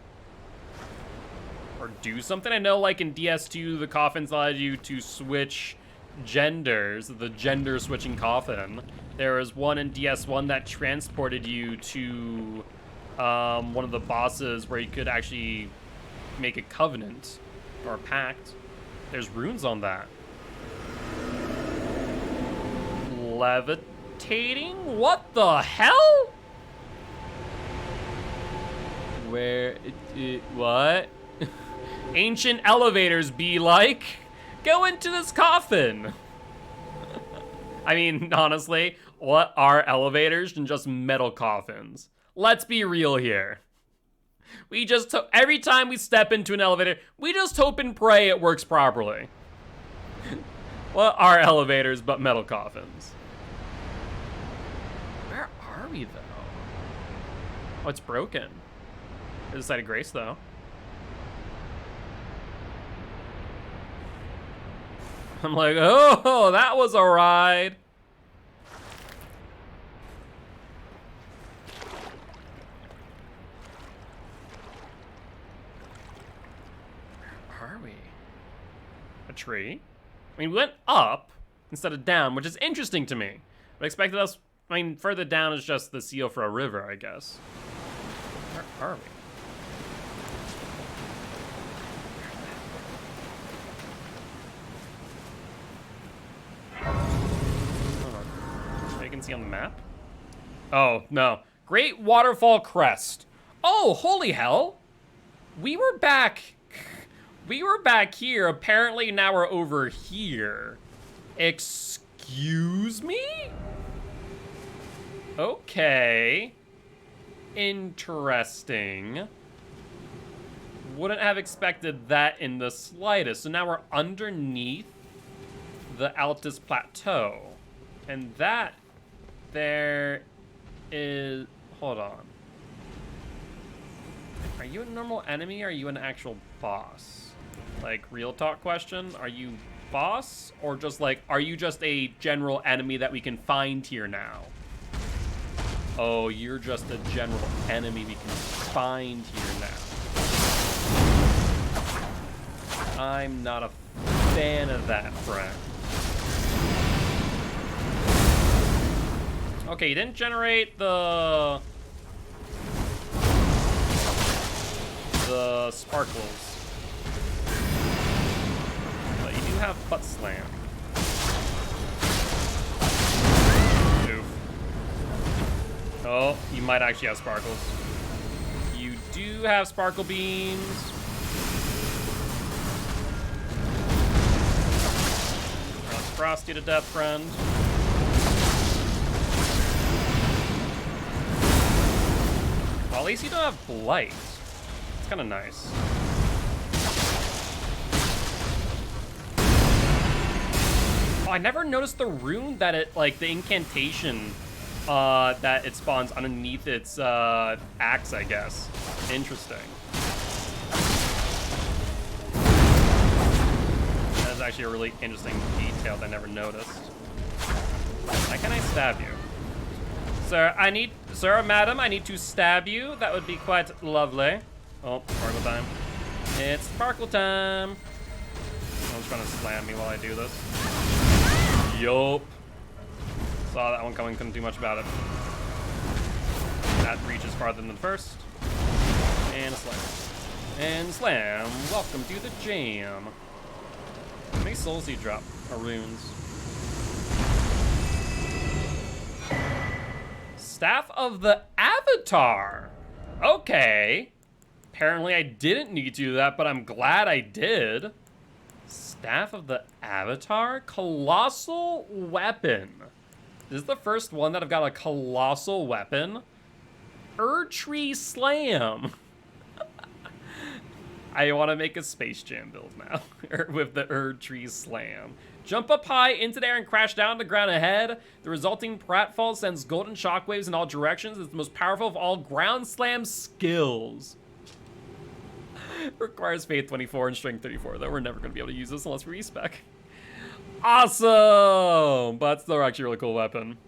Or do something? I know like in DS2, the coffins allowed you to switch genders, the gender switching coffin. There was one in DS1 that transported you to one of the bosses where you could actually make a covenant or a pact. There's runes on that. Levitating? What the hell? Where, what? Ancient elevators be like. Go into this coffin. I mean, honestly, what are elevators than just metal coffins? Let's be real here. We just, every time we step into an elevator, we just hope and pray it works properly. What are elevators but metal coffins? Where are we, though? Oh, it's broken. There's a site of grace, though. I'm like, oh, that was a ride. Where are we? A tree? I mean, we went up instead of down, which is interesting to me. But I expected us, I mean, further down is just the seal for a river, I guess. Where are we? You can see on the map. Oh, no. Great Waterfall Crest. Oh, holy hell. We were back here. Apparently now we're over here. Excuse me? Okay. Interesting. Wouldn't have expected that in the slightest. So now we're underneath the Altus Plateau. And that there is... Hold on. Are you a normal enemy or are you an actual boss? Like, real talk question. Are you boss? Or just like, are you just a general enemy that we can find here now? Oh, you're just a general enemy we can find here now. I'm not a fan of that, friend. Okay, you didn't generate the sparkles. But you do have butt slam. Oof. Oh, you might actually have sparkles. You do have sparkle beams. Frost you to death, friend. Well, at least you don't have blight. It's kind of nice. Oh, I never noticed the rune that it, like, the incantation that it spawns underneath its axe, I guess. Interesting. That's actually a really interesting detail that I never noticed. Why can't I stab you? Sir, madam, I need to stab you. That would be quite lovely. Oh, sparkle time. It's sparkle time. Someone's trying to slam me while I do this. Yup. Saw that one coming, couldn't do much about it. That reaches farther than the first. And a slam. And slam. Welcome to the jam. How many souls do you drop? Or runes? Staff of the Avatar. Okay. Apparently I didn't need to do that, but I'm glad I did. Staff of the Avatar? Colossal weapon. This is the first one that I've got a colossal weapon. Erdtree Slam. I want to make a Space Jam build now with the Erdtree Slam. Jump up high into the air and crash down to the ground ahead. The resulting pratfall sends golden shockwaves in all directions. It's the most powerful of all ground slam skills. Requires Faith 24 and Strength 34, though we're never going to be able to use this unless we respec. Awesome! But still actually a really cool weapon.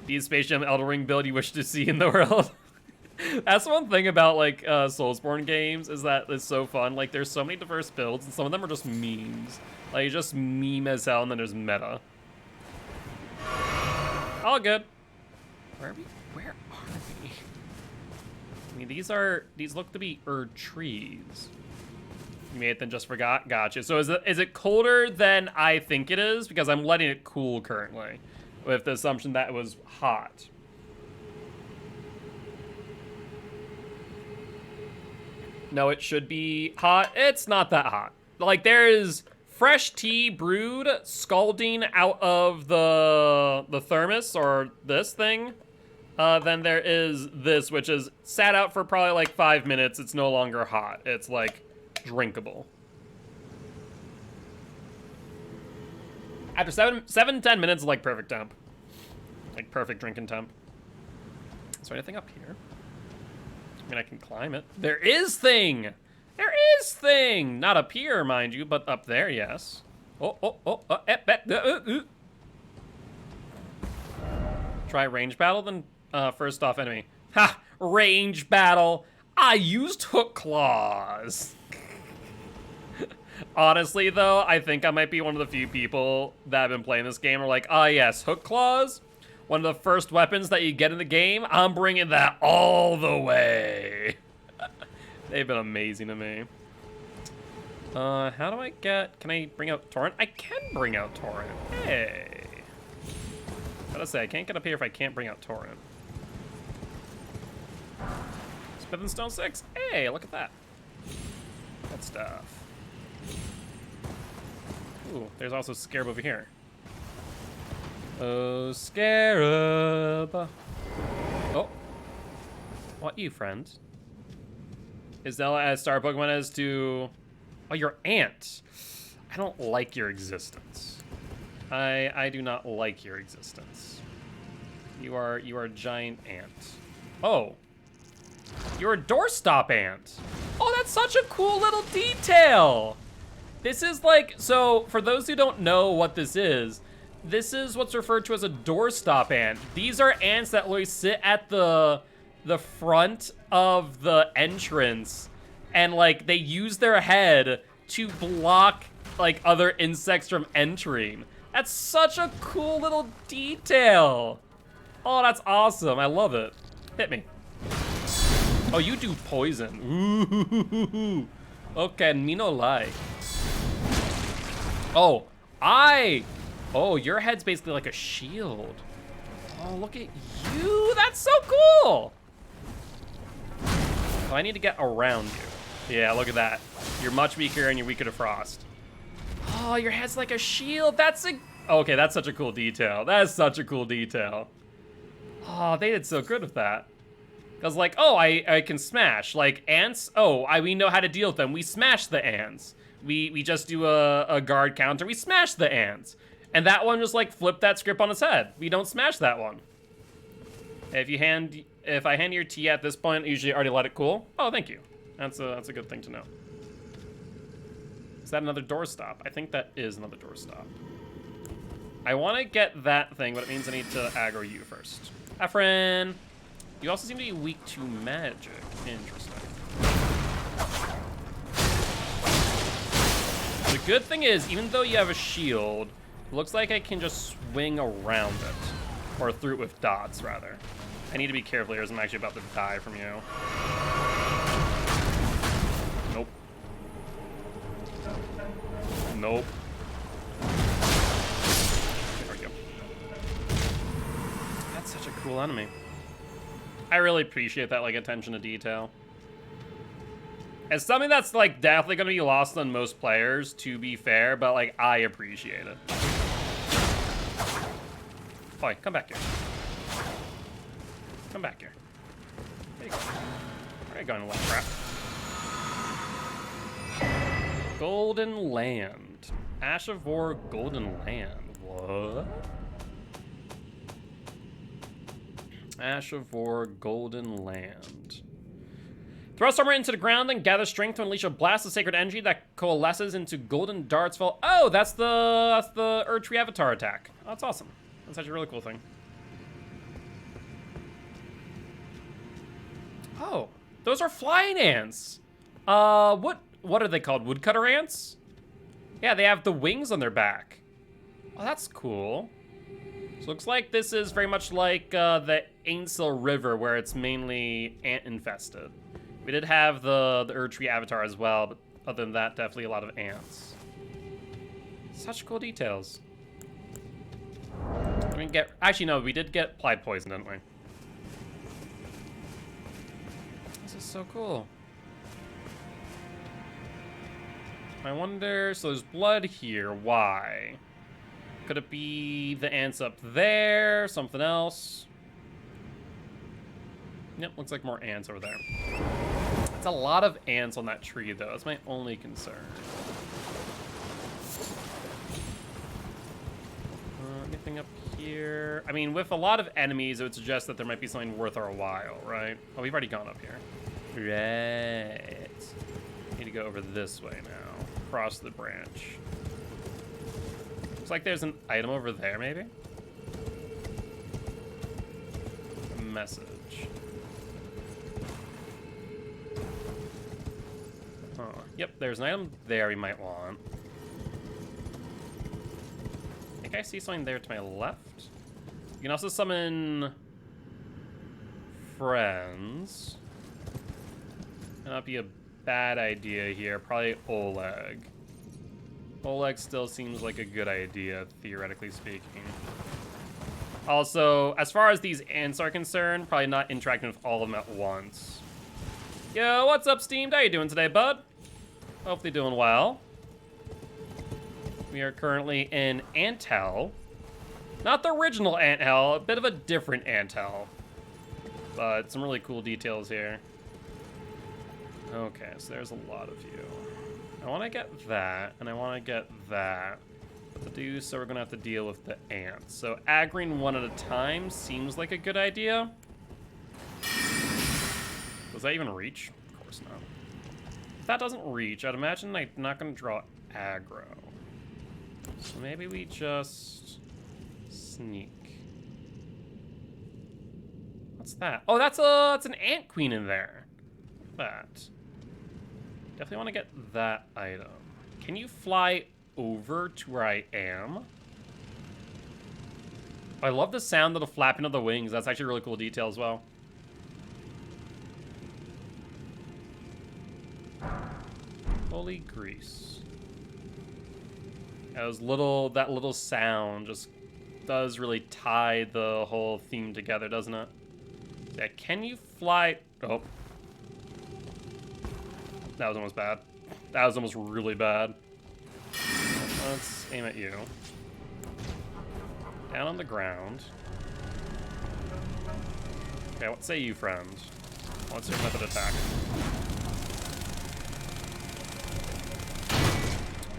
Be a Space Jam Elden Ring build you wish to see in the world. That's one thing about, like, Soulsborne games, is that it's so fun. Like, there's so many diverse builds, and some of them are just memes. Like, just meme as hell, and then there's meta. All good. Where are we? Where are we? I mean, these look to be trees. You may have then just forgot. Gotcha. So is it colder than I think it is? Because I'm letting it cool currently, with the assumption that it was hot. No, it should be hot. It's not that hot. Like, there is fresh tea brewed, scalding out of the thermos, or this thing. Then there is this, which is sat out for probably like 5 minutes. It's no longer hot. It's like drinkable. After 7-10 minutes, like perfect temp. Like perfect drinking temp. Is there anything up here? I mean, I can climb it. There is thing! There is thing! Not up here, mind you, but up there, yes. Try range battle, then first off enemy. Ha! Range battle! I used hook claws! Honestly, though, I think I might be one of the few people that have been playing this game are like, ah, yes, hook claws? One of the first weapons that you get in the game, I'm bringing that all the way. They've been amazing to me. How do I get... Can I bring out Torrent? I can bring out Torrent. Hey. Gotta say, I can't get up here if I can't bring out Torrent. Smith and Stone 6. Hey, look at that. Good stuff. Ooh, there's also Scarab over here. Oh, Scarab. Oh. What you, friend? Is Zelda as star Pokemon as to... Oh, your ant. I don't like your existence. I do not like your existence. You are a giant ant. Oh. You're a doorstop ant. Oh, that's such a cool little detail. This is like, so for those who don't know what this is what's referred to as a doorstop ant. These are ants that literally sit at the front of the entrance and like they use their head to block like other insects from entering. That's such a cool little detail. Oh, that's awesome. I love it. Hit me. Oh, you do poison. Ooh. Okay, me no like. Oh, oh, your head's basically like a shield. Oh, look at you. That's so cool. Oh, I need to get around you. Yeah, look at that. You're much weaker and you're weaker to frost. Oh, your head's like a shield. Okay, that's such a cool detail. That is such a cool detail. Oh, they did so good with that. Because like, oh, I can smash. Like ants, oh, we know how to deal with them. We smash the ants. We just do a guard counter. We smash the ants. And that one just like flipped that script on its head. We don't smash that one. If I hand your tea at this point, I usually already let it cool. Oh, thank you. That's a good thing to know. Is that another doorstop? I think that is another doorstop. I want to get that thing, but it means I need to aggro you first. Hi, friend. You also seem to be weak to magic. Interesting. The good thing is, even though you have a shield, it looks like I can just swing around it. Or through it with dots, rather. I need to be careful here as I'm actually about to die from you. Nope. Nope. There we go. That's such a cool enemy. I really appreciate that, like, attention to detail. It's something that's, like, definitely gonna be lost on most players, to be fair, but, like, I appreciate it. Boy, come back here. Come back here. There you go. Where are you going, little crap? Golden Land. Ashavor Golden Land. What? Ashavor Golden Land. Thrust armor into the ground and gather strength to unleash a blast of sacred energy that coalesces into golden darts. Oh, that's the Erdtree Avatar attack. Oh, that's awesome. That's actually a really cool thing. Oh, those are flying ants. What are they called? Woodcutter ants? Yeah, they have the wings on their back. Oh, that's cool. So looks like this is very much like the Ainsel River, where it's mainly ant infested. We did have the Erdtree Avatar as well, but other than that, definitely a lot of ants. Such cool details. Actually, no, we did get applied poison, didn't we? This is so cool. I wonder, so there's blood here, why? Could it be the ants up there, something else? Yep, looks like more ants over there. It's a lot of ants on that tree, though. That's my only concern. Anything up here? I mean, with a lot of enemies, it would suggest that there might be something worth our while, right? Oh, we've already gone up here. Right. Need to go over this way now. Across the branch. Looks like there's an item over there, maybe? A message. Huh. Yep, there's an item there we might want. I think I see something there to my left. You can also summon friends. Might not be a bad idea here. Probably Oleg. Oleg still seems like a good idea, theoretically speaking. Also, as far as these ants are concerned, probably not interacting with all of them at once. Yo, what's up, Steamed? How you doing today, bud? Hopefully doing well. We are currently in Ant Hell. Not the original Ant Hell, a bit of a different Ant Hell. But some really cool details here. Okay, so there's a lot of you. I want to get that, and I want to get that. But to do so, we're going to have to deal with the ants. So aggroing one at a time seems like a good idea. Does that even reach? Of course not. If that doesn't reach, I'd imagine I'm not going to draw aggro. So maybe we just sneak. What's that? Oh, that's an ant queen in there. Look at that. Definitely want to get that item. Can you fly over to where I am? I love the sound of the flapping of the wings. That's actually a really cool detail as well. Holy grease. That little sound just does really tie the whole theme together, doesn't it? Yeah, can you fly? Oh. That was almost bad. That was almost really bad. Let's aim at you. Down on the ground. Okay, what say you, friend? What's your method attack?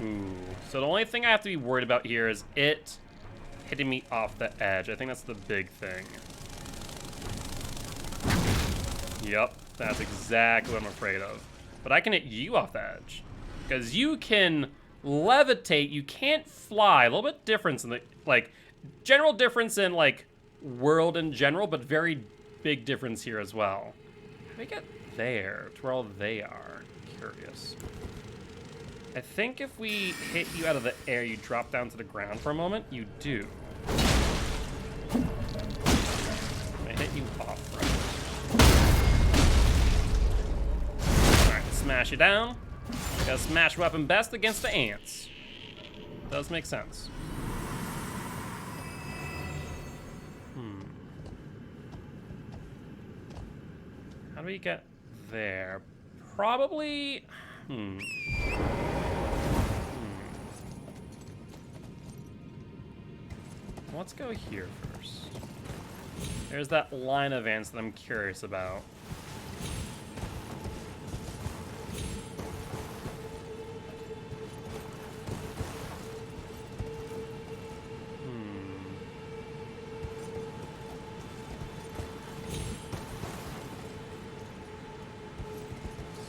Ooh. So the only thing I have to be worried about here is it hitting me off the edge. I think that's the big thing. Yep, that's exactly what I'm afraid of. But I can hit you off the edge. Because you can levitate, you can't fly. A little bit difference in the, like, general difference in, like, world in general, but very big difference here as well. How do we get there to where all they are? Curious. I think if we hit you out of the air, you drop down to the ground for a moment. You do. I hit you off, right? Smash you down. Gotta smash weapon best against the ants. Does make sense. How do we get there? Probably. Let's go here first. There's that line of ants that I'm curious about.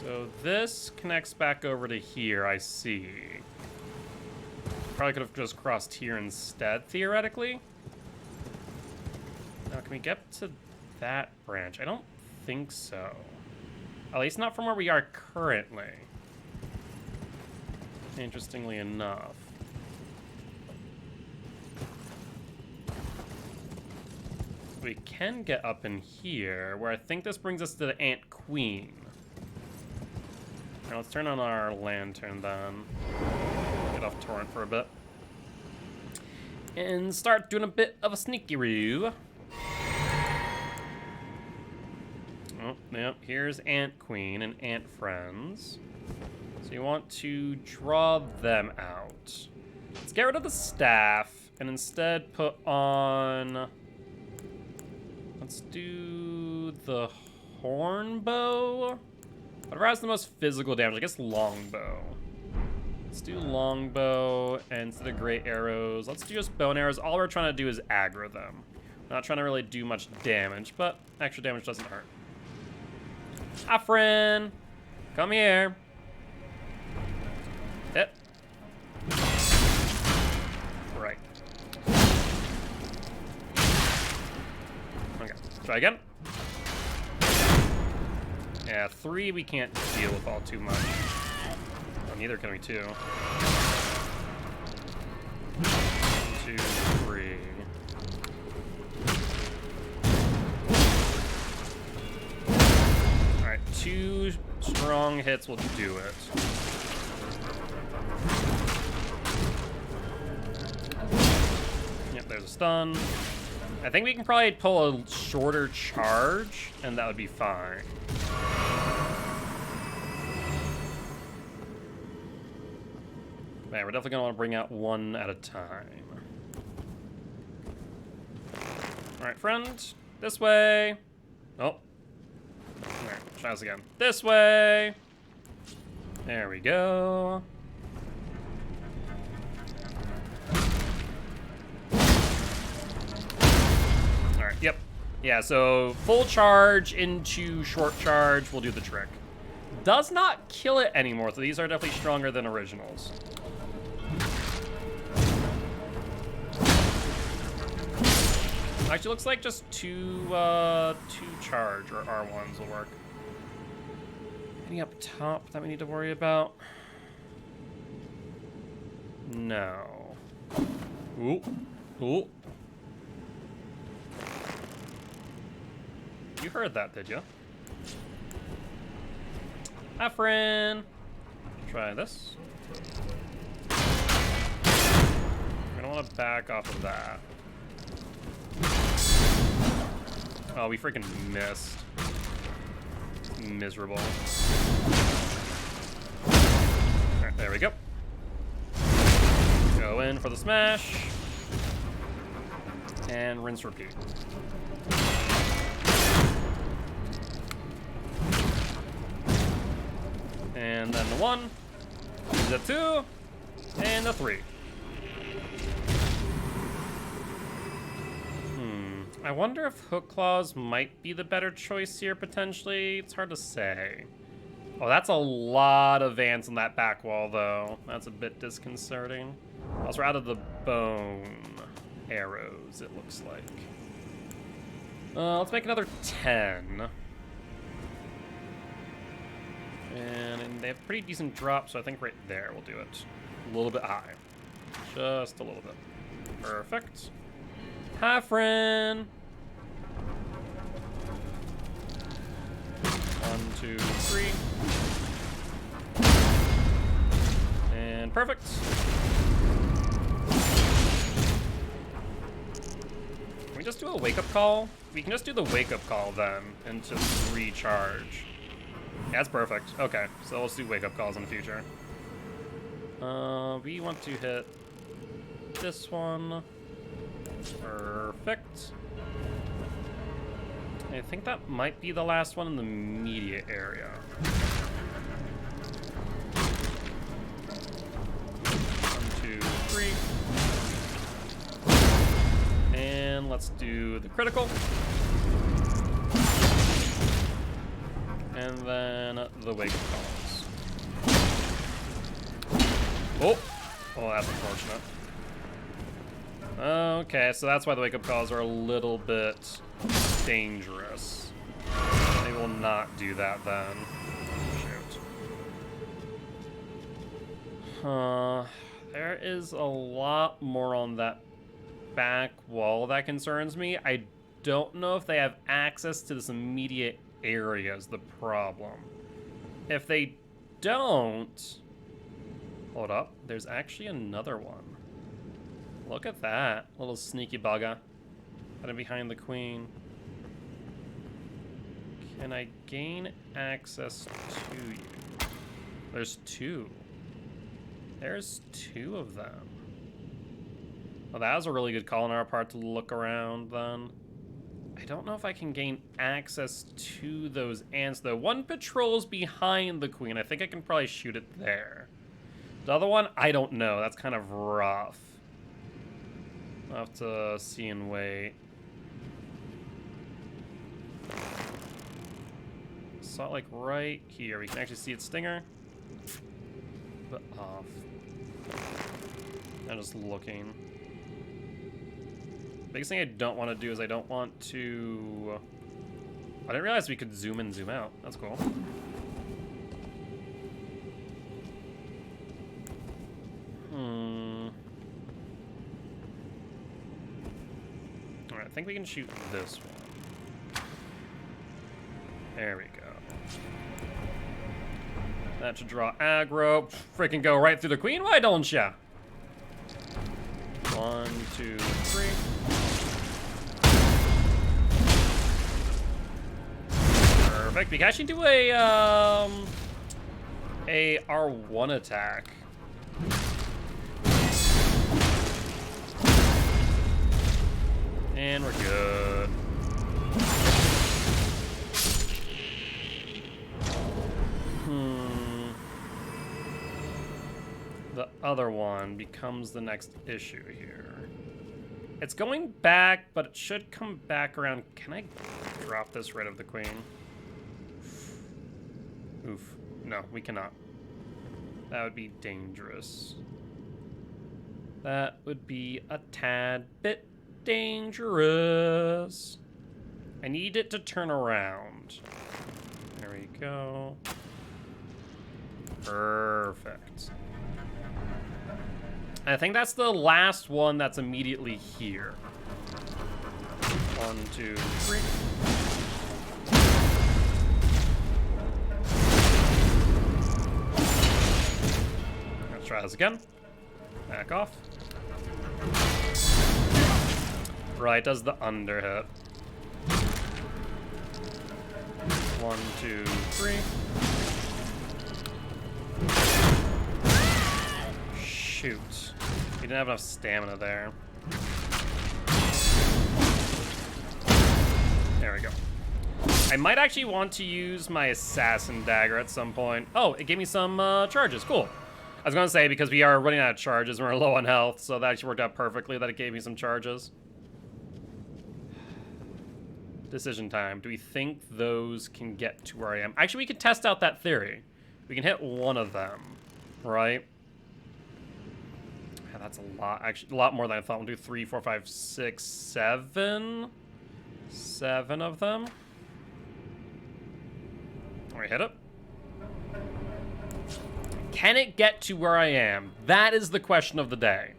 So this connects back over to here, I see. Probably could have just crossed here instead, theoretically. Now, can we get to that branch? I don't think so. At least not from where we are currently. Interestingly enough. We can get up in here, where I think this brings us to the Ant Queen. Now let's turn on our lantern then. Get off torrent for a bit. And start doing a bit of a sneaky-roo. Oh, yep, here's Ant Queen and Ant Friends. So you want to draw them out. Let's get rid of the staff and instead put on... Let's do the horn bow. Whatever has the most physical damage, I guess longbow. Let's do longbow, and instead of great arrows, let's do just bow and arrows. All we're trying to do is aggro them. Not trying to really do much damage, but extra damage doesn't hurt. Hi, friend. Come here. Hit. Right. Okay, try again. Yeah, 3 we can't deal with all too much. Oh, neither can we 2. 1, 2, 3. Alright, 2 strong hits will do it. Yep, there's a stun. I think we can probably pull a shorter charge, and that would be fine. Man, we're definitely gonna want to bring out one at a time. Alright, friend. This way. Oh. Alright, try this again. This way. There we go. Alright, yep. Yeah, so full charge into short charge will do the trick. Does not kill it anymore, so these are definitely stronger than originals. Actually, looks like just two charge or R1s will work. Any up top that we need to worry about? No. Ooh. Ooh. You heard that, did you? Hi, friend. Try this. We're gonna want to back off of that. Oh, we freaking missed. Miserable. Alright, there we go. Go in for the smash. And rinse repeat. And then the 1, the 2, and the 3. I wonder if Hook Claws might be the better choice here, potentially. It's hard to say. Oh, that's a lot of ants on that back wall, though. That's a bit disconcerting. Also, we're out of the bone arrows, it looks like. Let's make another 10. And they have pretty decent drop, so I think right there will do it. A little bit high. Just a little bit. Perfect. Hi, friend. 1, 2, 3. And perfect. Can we just do a wake-up call? We can just do the wake-up call then, and just recharge. Yeah, that's perfect. Okay, so let's do wake-up calls in the future. We want to hit this one. Perfect. I think that might be the last one in the immediate area. 1, 2, 3. And let's do the critical. And then the wake-up calls. Oh! Oh, that's unfortunate. Okay, so that's why the wake-up calls are a little bit dangerous. They will not do that then. Shoot. There is a lot more on that back wall that concerns me. I don't know if they have access to this immediate area is the problem. If they don't... Hold up, there's actually another one. Look at that, little sneaky bugger. Hiding behind the queen. Can I gain access to you? There's 2. There's 2 of them. Well, that was a really good call on our part to look around then. I don't know if I can gain access to those ants though. One patrols behind the queen. I think I can probably shoot it there. The other one, I don't know. That's kind of rough. I'll have to see and wait. Saw it like right here. We can actually see its stinger. But off. I'm just looking. Biggest thing I don't want to do is I don't want to... I didn't realize we could zoom in, zoom out. That's cool. Alright, I think we can shoot this one. There we go. That should draw aggro. Freaking go right through the queen, why don't ya? 1, 2, 3. Perfect. We can actually do a R1 attack. And we're good. the other one becomes the next issue here. It's going back, but it should come back around. Can I drop this Red of the Queen? Oof. No, we cannot. That would be dangerous. That would be a tad bit dangerous. I need it to turn around. There we go. Perfect. I think that's the last one that's immediately here. 1, 2, 3. Let's try this again. Back off. Right, does the under hit. 1, 2, 3. Shoot. He didn't have enough stamina there. There we go. I might actually want to use my assassin dagger at some point. Oh, it gave me some charges. Cool. I was going to say, because we are running out of charges and we're low on health, so that actually worked out perfectly that it gave me some charges. Decision time. Do we think those can get to where I am? Actually, we can test out that theory. We can hit one of them, right? Yeah, that's a lot. Actually, a lot more than I thought. We'll do 3, 4, 5, 6, 7. 7 of them. All right, hit it. Can it get to where I am? That is the question of the day.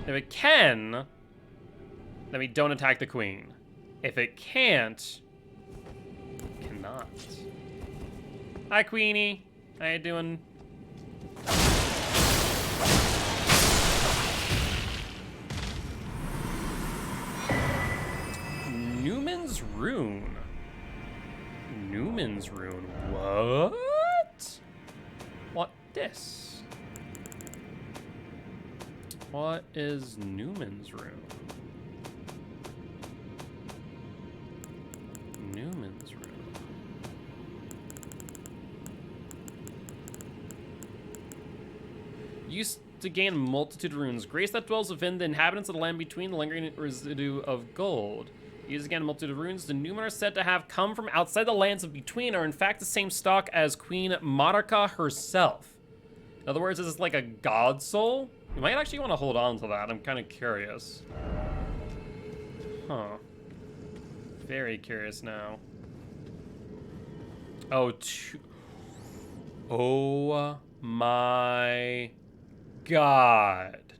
If it can, then we don't attack the queen. If it can't, cannot. Hi, Queenie. How you doing? Newman's Rune. Newman's Rune. What? What this? What is Newman's Rune? Newman's Rune. Used to gain multitude of runes. Grace that dwells within the inhabitants of the land between the lingering residue of gold. Used again a multitude of runes. The Newman are said to have come from outside the lands of between, are in fact the same stock as Queen Marika herself. In other words, is this like a god soul? You might actually want to hold on to that. I'm kind of curious. Huh. Very curious now. Oh my god.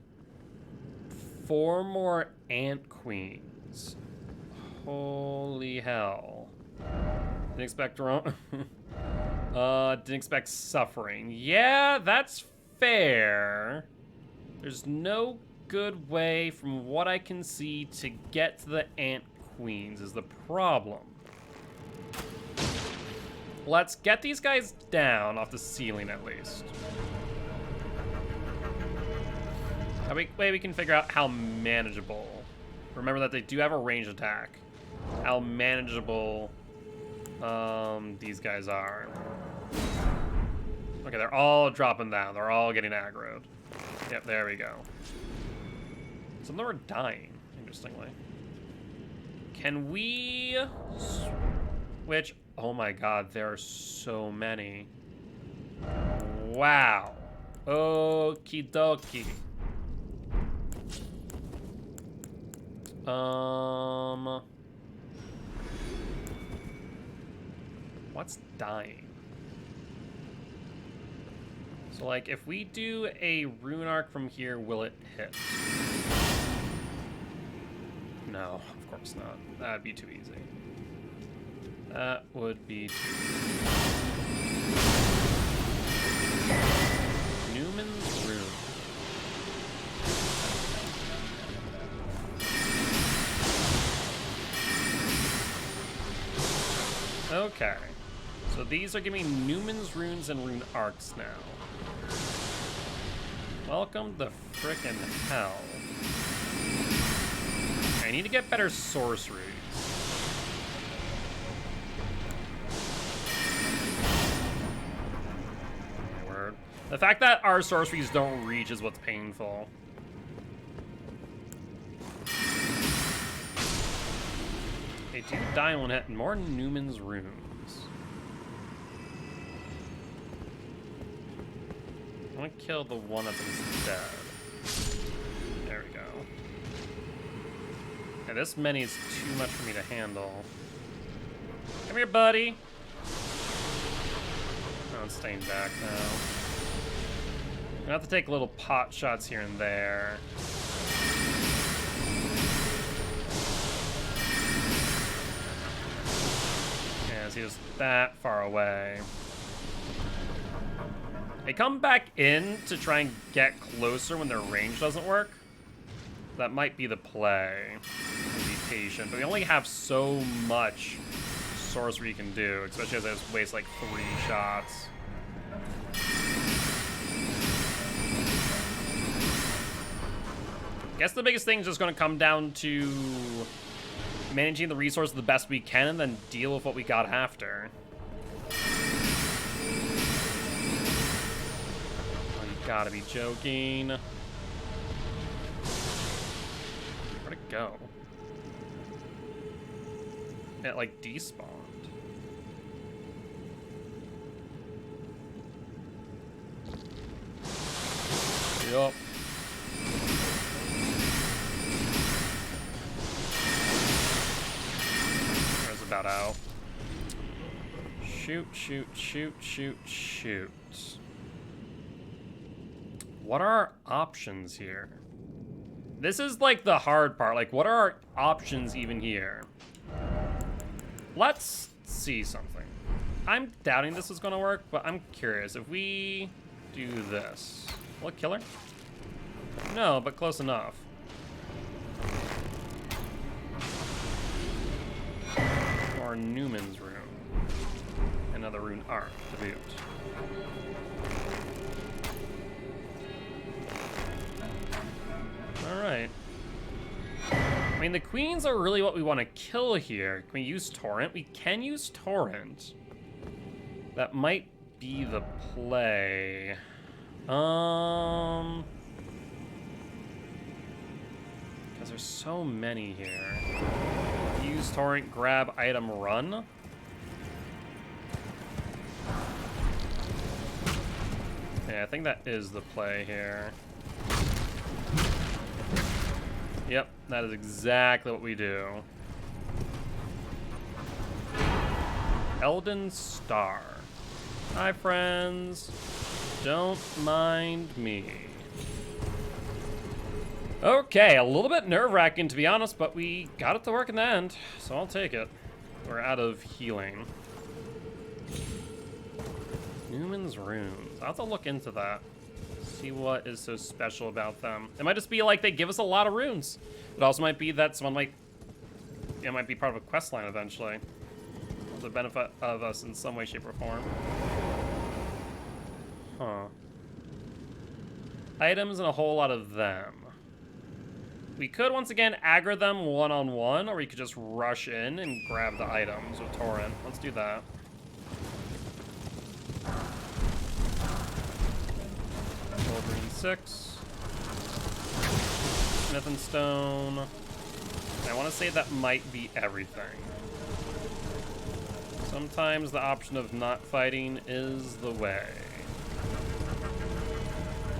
4 more ant queens. Holy hell. Didn't expect wrong. Didn't expect suffering. Yeah, that's fair. There's no good way from what I can see to get to the ant queens is the problem. Let's get these guys down off the ceiling at least. That way we can figure out how manageable. Remember that they do have a ranged attack. How manageable these guys are. Okay, they're all dropping down. They're all getting aggroed. Yep, there we go. Some of them are dying, interestingly. Can we switch? Oh my god, there are so many. Wow. Okie dokie. What's dying? So like, if we do a rune arc from here, will it hit? No, of course not. That'd be too easy. That would be too easy. Newman's Rune. Okay. So these are giving me Newman's Runes and Rune Arcs now. Welcome to frickin' hell. I need to get better sorceries. My word. The fact that our sorceries don't reach is what's painful. They do die in one hit. More Newman's runes. I want to kill the one that's instead. There we go. Yeah, this many is too much for me to handle. Come here, buddy. Oh, it's staying back now. I'm gonna have to take little pot shots here and there. Yeah, he was that far away. They come back in to try and get closer when their range doesn't work. That might be the play. Be patient, but we only have so much sorcery you can do, especially as I just waste like 3 shots. I guess the biggest thing is just going to come down to managing the resources the best we can and then deal with what we got after. Oh, you gotta be joking. Where'd it go? It like despawned. Yup. There's about out. Shoot, shoot, shoot, shoot, shoot. What are our options here? This is like the hard part. Like, what are our options even here? Let's see something. I'm doubting this is gonna work, but I'm curious. If we do this, will it kill her? No, but close enough. Or Newman's rune. Another rune art to boot. Alright. I mean, the queens are really what we want to kill here. Can we use Torrent? We can use Torrent. That might be the play. Because there's so many here. Use Torrent, grab item, run. Yeah, I think that is the play here. Yep, that is exactly what we do. Elden Star. Hi, friends. Don't mind me. Okay, a little bit nerve-wracking, to be honest, but we got it to work in the end, so I'll take it. We're out of healing. Newman's runes. I'll have to look into that. See what is so special about them. It might just be like they give us a lot of runes. It also might be that someone might, it might be part of a quest line eventually. For the benefit of us in some way, shape, or form. Huh. Items and a whole lot of them. We could once again aggro them one-on-one, or we could just rush in and grab the items with Torrent. Let's do that. Green 6. Smith and Stone. And I want to say that might be everything. Sometimes the option of not fighting is the way.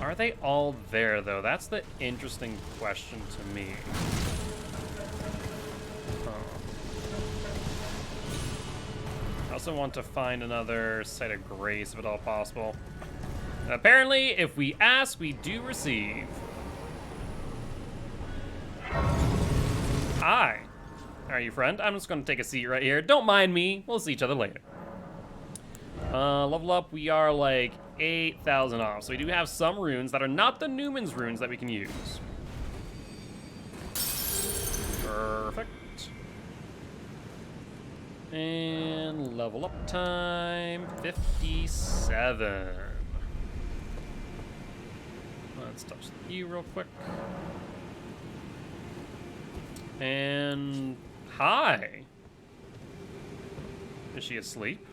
Are they all there, though? That's the interesting question to me. Huh. I also want to find another site of grace, if at all possible. And apparently, if we ask, we do receive. Hi. How are you, friend? I'm just going to take a seat right here. Don't mind me. We'll see each other later. Level up, we are like 8,000 off. So we do have some runes that are not the Newman's runes that we can use. Perfect. And level up time, 57. Let's touch you real quick. And hi. Is she asleep?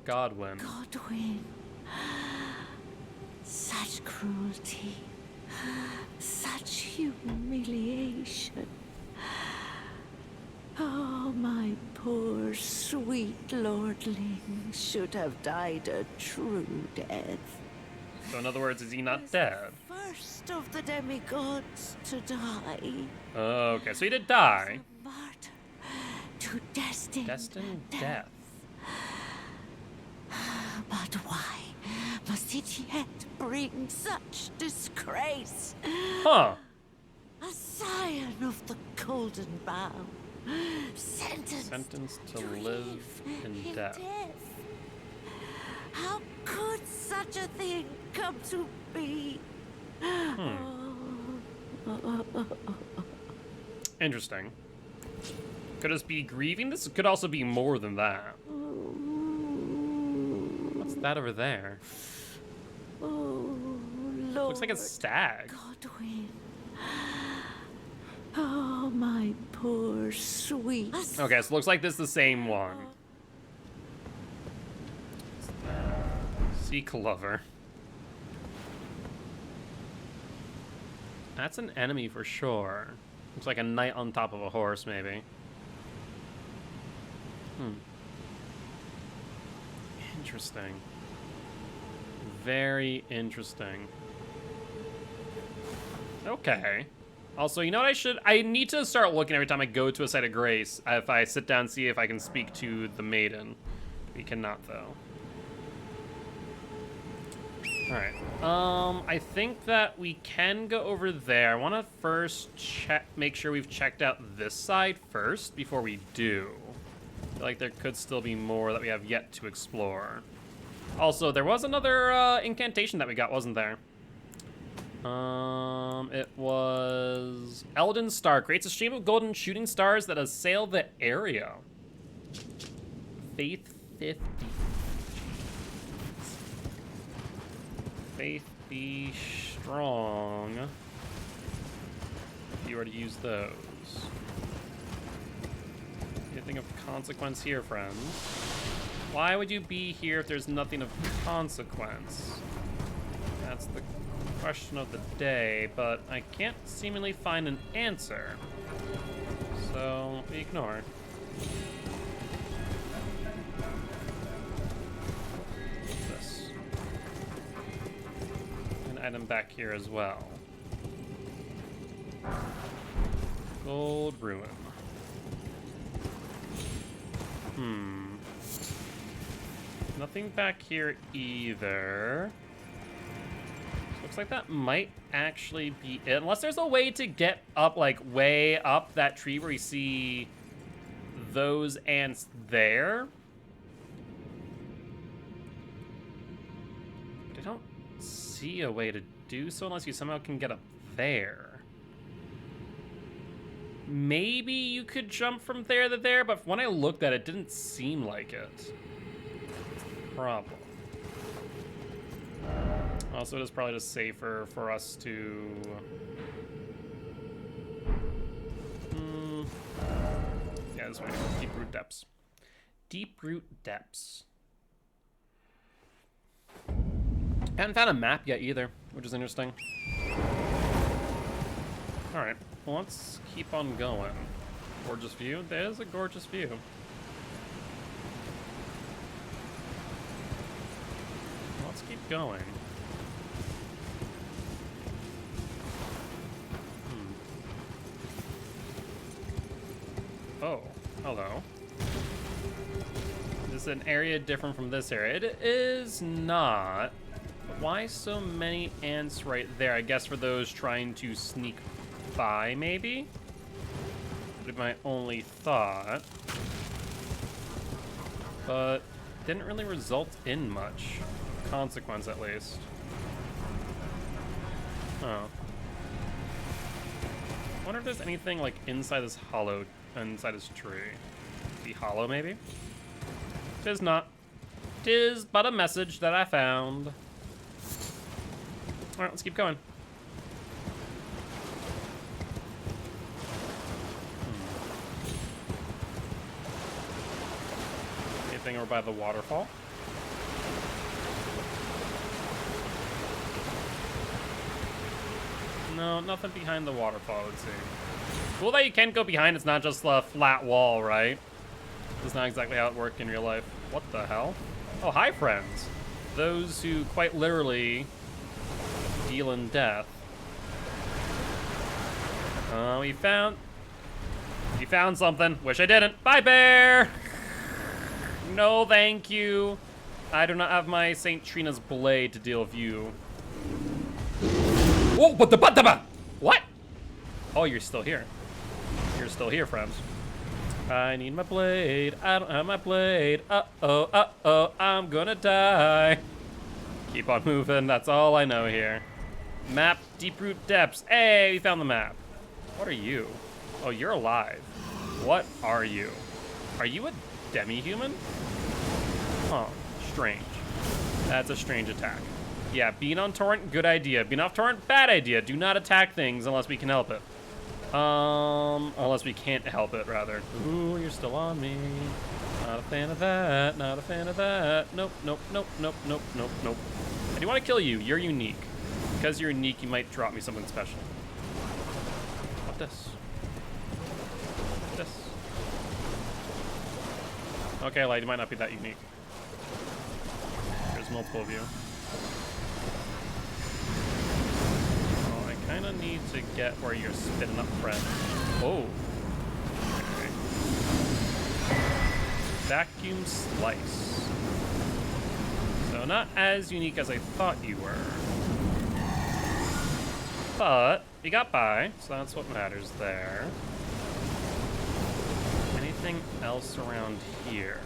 Godwin. Godwin. Such cruelty. Such humiliation. Oh, my poor, sweet lordling should have died a true death. So in other words, is he not dead? First of the demigods to die. Okay, so he did die. A martyr to destined death. But why must it yet bring such disgrace? Huh. A scion of the golden bough, sentenced to live in death. How could such a thing come to be? Interesting. Could this be grieving? This could also be more than that. What's that over there? Oh, Lord. Looks like a stag. Godwin. Oh, my poor sweet. Okay, so it looks like this is the same one. Sea Clover. That's an enemy for sure. Looks like a knight on top of a horse, maybe. Interesting. Very interesting. Okay. Also, you know what I need to start looking every time I go to a site of grace. If I sit down and see if I can speak to the maiden. We cannot, though. Alright. I think that we can go over there. I want to first make sure we've checked out this side first before we do. I feel like there could still be more that we have yet to explore. Also, there was another incantation that we got, wasn't there? It was Elden Star creates a stream of golden shooting stars that assail the area. Faith 50. Faith be strong. If you were to use those. Anything of consequence here, friends? Why would you be here if there's nothing of consequence? That's the question of the day, but I can't seemingly find an answer. So, we ignore. This. An item back here as well. Gold Rune. Nothing back here either. Looks like that might actually be it. Unless there's a way to get up, like, way up that tree where we see those ants there. But I don't see a way to do so unless you somehow can get up there. Maybe you could jump from there to there, but when I looked at it, it didn't seem like it. Problem. Also, it is probably just safer for us to... Yeah, this way. Deep root depths. Deep root depths. Haven't found a map yet either, which is interesting. Alright, well, let's keep on going. Gorgeous view? There's a gorgeous view. Let's keep going. Oh, hello. This is an area different from this area. It is not. But why so many ants right there? I guess for those trying to sneak by, maybe? Would be my only thought. But didn't really result in much. Consequence, at least. Oh. I wonder if there's anything, like, inside this hollow, inside this tree. Be hollow, maybe? Tis not. Tis but a message that I found. Alright, let's keep going. Anything over by the waterfall? No, nothing behind the waterfall, let's see. Cool that you can go behind, it's not just a flat wall, right? That's not exactly how it worked in real life. What the hell? Oh, hi, friends. Those who quite literally deal in death. We found something. Wish I didn't. Bye, bear! No, thank you. I do not have my St. Trina's blade to deal with you. Whoa, what? Oh, you're still here. You're still here, friends. I need my blade. I don't have my blade. Uh-oh, I'm gonna die. Keep on moving, that's all I know here. Map, Deep Root Depths. Hey, we found the map. What are you? Oh, you're alive. What are you? Are you a demi-human? Huh, strange. That's a strange attack. Yeah, being on torrent, good idea. Being off torrent, bad idea. Do not attack things unless we can help it. Unless we can't help it, rather. Ooh, you're still on me. Not a fan of that, not a fan of that. Nope, nope, nope, nope, nope, nope, nope. I do want to kill you. You're unique. Because you're unique, you might drop me something special. What this? What this? Okay, like, you might not be that unique. There's multiple of you. Oh, I kind of need to get where you're spitting up friends. Oh. Okay. Vacuum slice. So not as unique as I thought you were. But you got by, so that's what matters there. Anything else around here?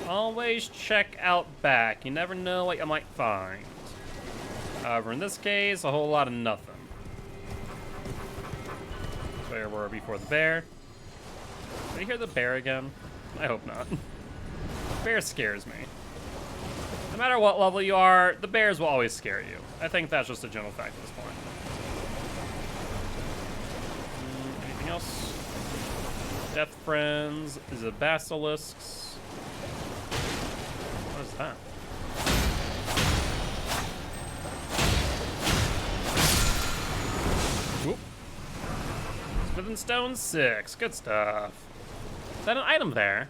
Always check out back. You never know what you might find. However, in this case, a whole lot of nothing. Where were we before the bear? Did you hear the bear again? I hope not. Bear scares me. No matter what level you are, the bears will always scare you. I think that's just a general fact at this point. Anything else? Death friends, is it basilisks? What is that? Whoop. Smith and Stone 6, good stuff. Is that an item there?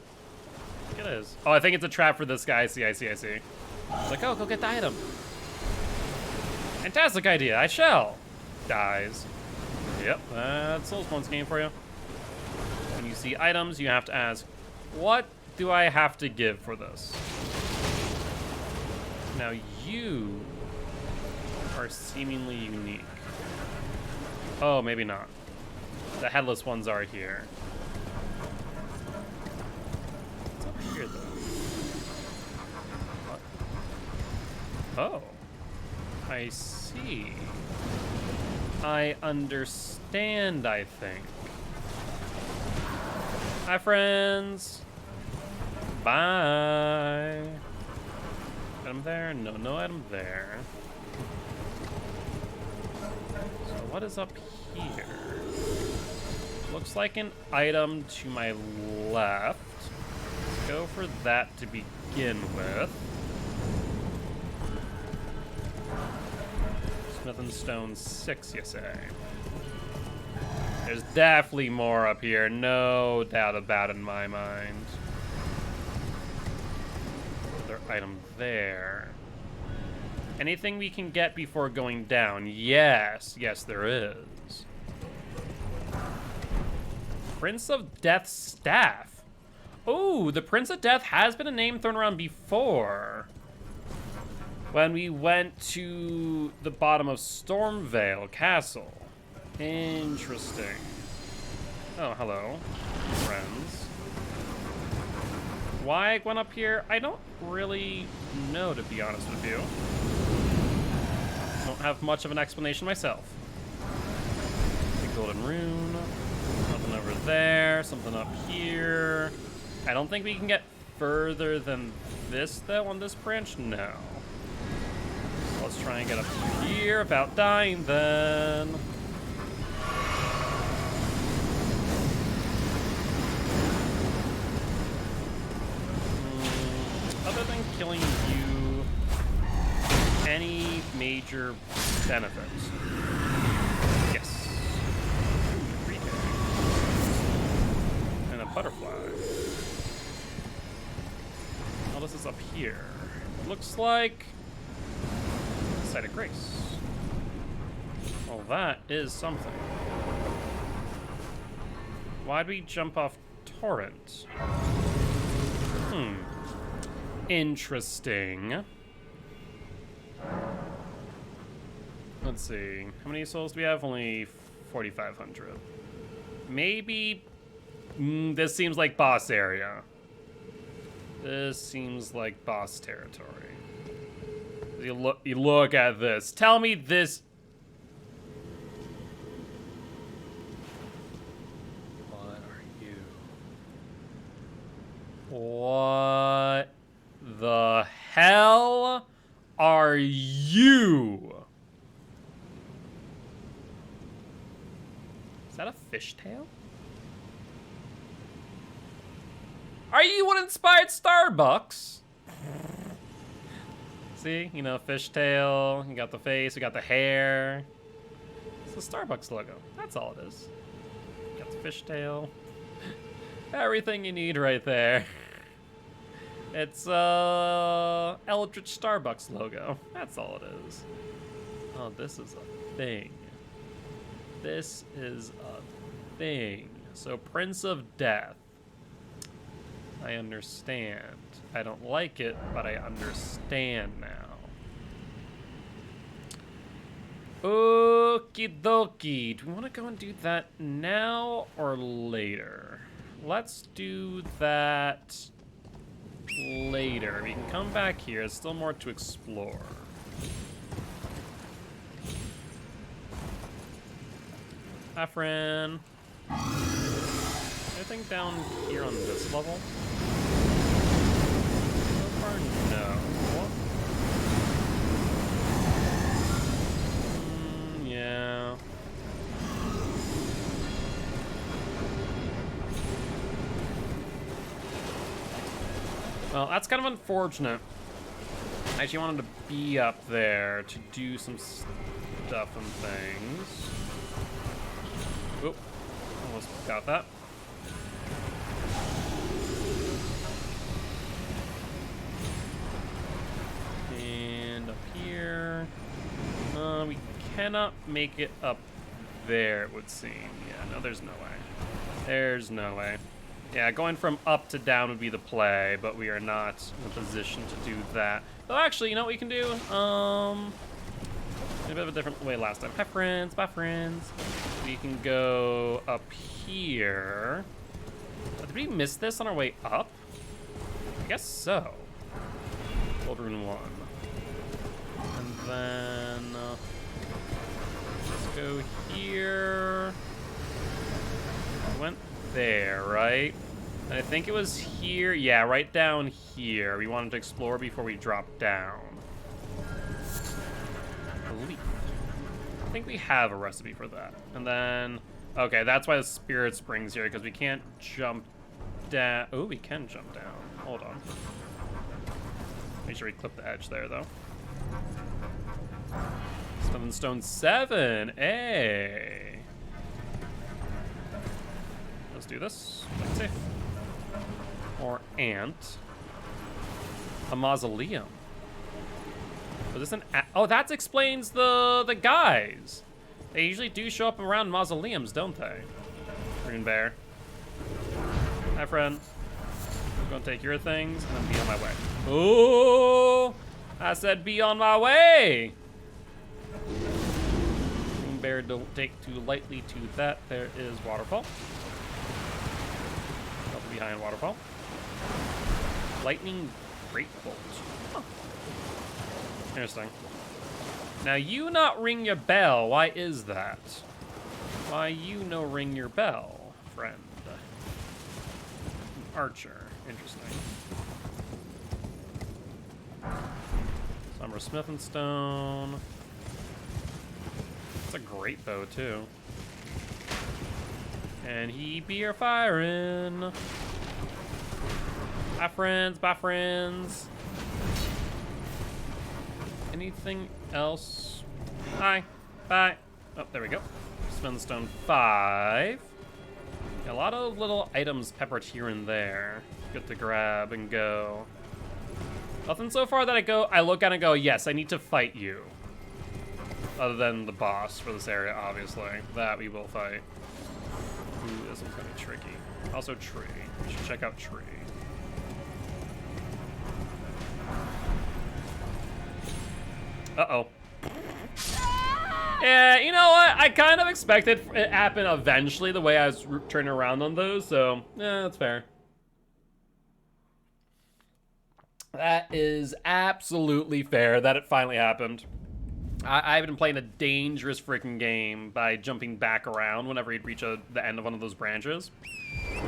I think it is. Oh, I think it's a trap for this guy. I see. It's like, oh, go get the item. Fantastic idea, I shall. Dies. Yep, that's Soulspawn's game for you. When you see items, you have to ask, what do I have to give for this? Now you are seemingly unique. Oh, maybe not. The headless ones are here. What's up here, though? What? Oh. I see. I understand, I think. Hi, friends. Bye. Item there? No, no item there. So what is up here? Looks like an item to my left. Let's go for that to begin with. Smith and Stone 6, you say? There's definitely more up here, no doubt about it in my mind. Another item there. Anything we can get before going down? Yes, yes there is. Prince of Death's Staff. Oh, the Prince of Death has been a name thrown around before. When we went to the bottom of Stormvale Castle. Interesting. Oh, hello, friends. Why I went up here, I don't really know, to be honest with you. Don't have much of an explanation myself. The golden rune. Something over there, something up here. I don't think we can get further than this, though, on this branch? No. Let's try and get up here without dying then. Other than killing you, any major benefit. Yes. And a butterfly. Oh, this is up here. Looks like a site of grace. Well, that is something. Why'd we jump off torrent? Interesting. Let's see. How many souls do we have? Only 4,500. Maybe... this seems like boss area. This seems like boss territory. You look at this. Tell me this... What are you? What the hell are you? Is that a fishtail? Are you what inspired Starbucks? See, you know, fishtail. You got the face, you got the hair. It's the Starbucks logo. That's all it is. You got the fishtail. Everything you need right there. It's Eldritch Starbucks logo. That's all it is. Oh, this is a thing. This is a thing. So Prince of Death. I understand. I don't like it, but I understand now. Okie dokie. Do we want to go and do that now or later? Let's do that later. We can come back here. There's still more to explore. Hi, friend. Anything down here on this level? So far, no. Yeah. Well, that's kind of unfortunate. I actually wanted to be up there to do some stuff and things. Oop. Almost got that. And up here. We cannot make it up there, it would seem. Yeah, no, there's no way. There's no way. Yeah, going from up to down would be the play, but we are not in a position to do that. Oh, actually, you know what we can do? A bit of a different way last time. Hi, friends. Bye, friends. We can go up here. Did we miss this on our way up? I guess so. Gold Rune 1. And then... let's go here. We went there, right? And I think it was here. Yeah, right down here. We wanted to explore before we dropped down. I think we have a recipe for that. And then, okay, that's why the Spirit Spring's here, because we can't jump down. Oh, we can jump down. Hold on. Make sure we clip the edge there, though. Stone Stone 7. Hey. Let's do this. Let's see. Or ant. A mausoleum. Was this an... oh, that explains the guys. They usually do show up around mausoleums, don't they? Rune Bear. Hi, friend. I'm gonna take your things and then be on my way. Oh! I said be on my way! Rune Bear, don't take too lightly to that. There is waterfall. Up behind waterfall. Lightning Great Bolt. Huh. Interesting. Now you not ring your bell. Why is that? Why you no ring your bell, friend? Archer. Interesting. Summer Smith and Stone. It's a great bow too. And he be your firing. Bye, friends. Bye, friends. Anything else Hi. Bye. Oh, there we go. Spin stone 5. A lot of little items peppered here and there. Good to grab and go. Nothing so far that I look at and go, yes, I need to fight you. Other than the boss for this area, obviously. That we will fight. Ooh, this one's gonna be tricky. Also tree. We should check out tree. Uh-oh. Yeah, you know what? I kind of expected it to happen eventually the way I was turning around on those, so yeah, that's fair. That is absolutely fair that it finally happened. I've been playing a dangerous freaking game by jumping back around whenever you'd reach the end of one of those branches.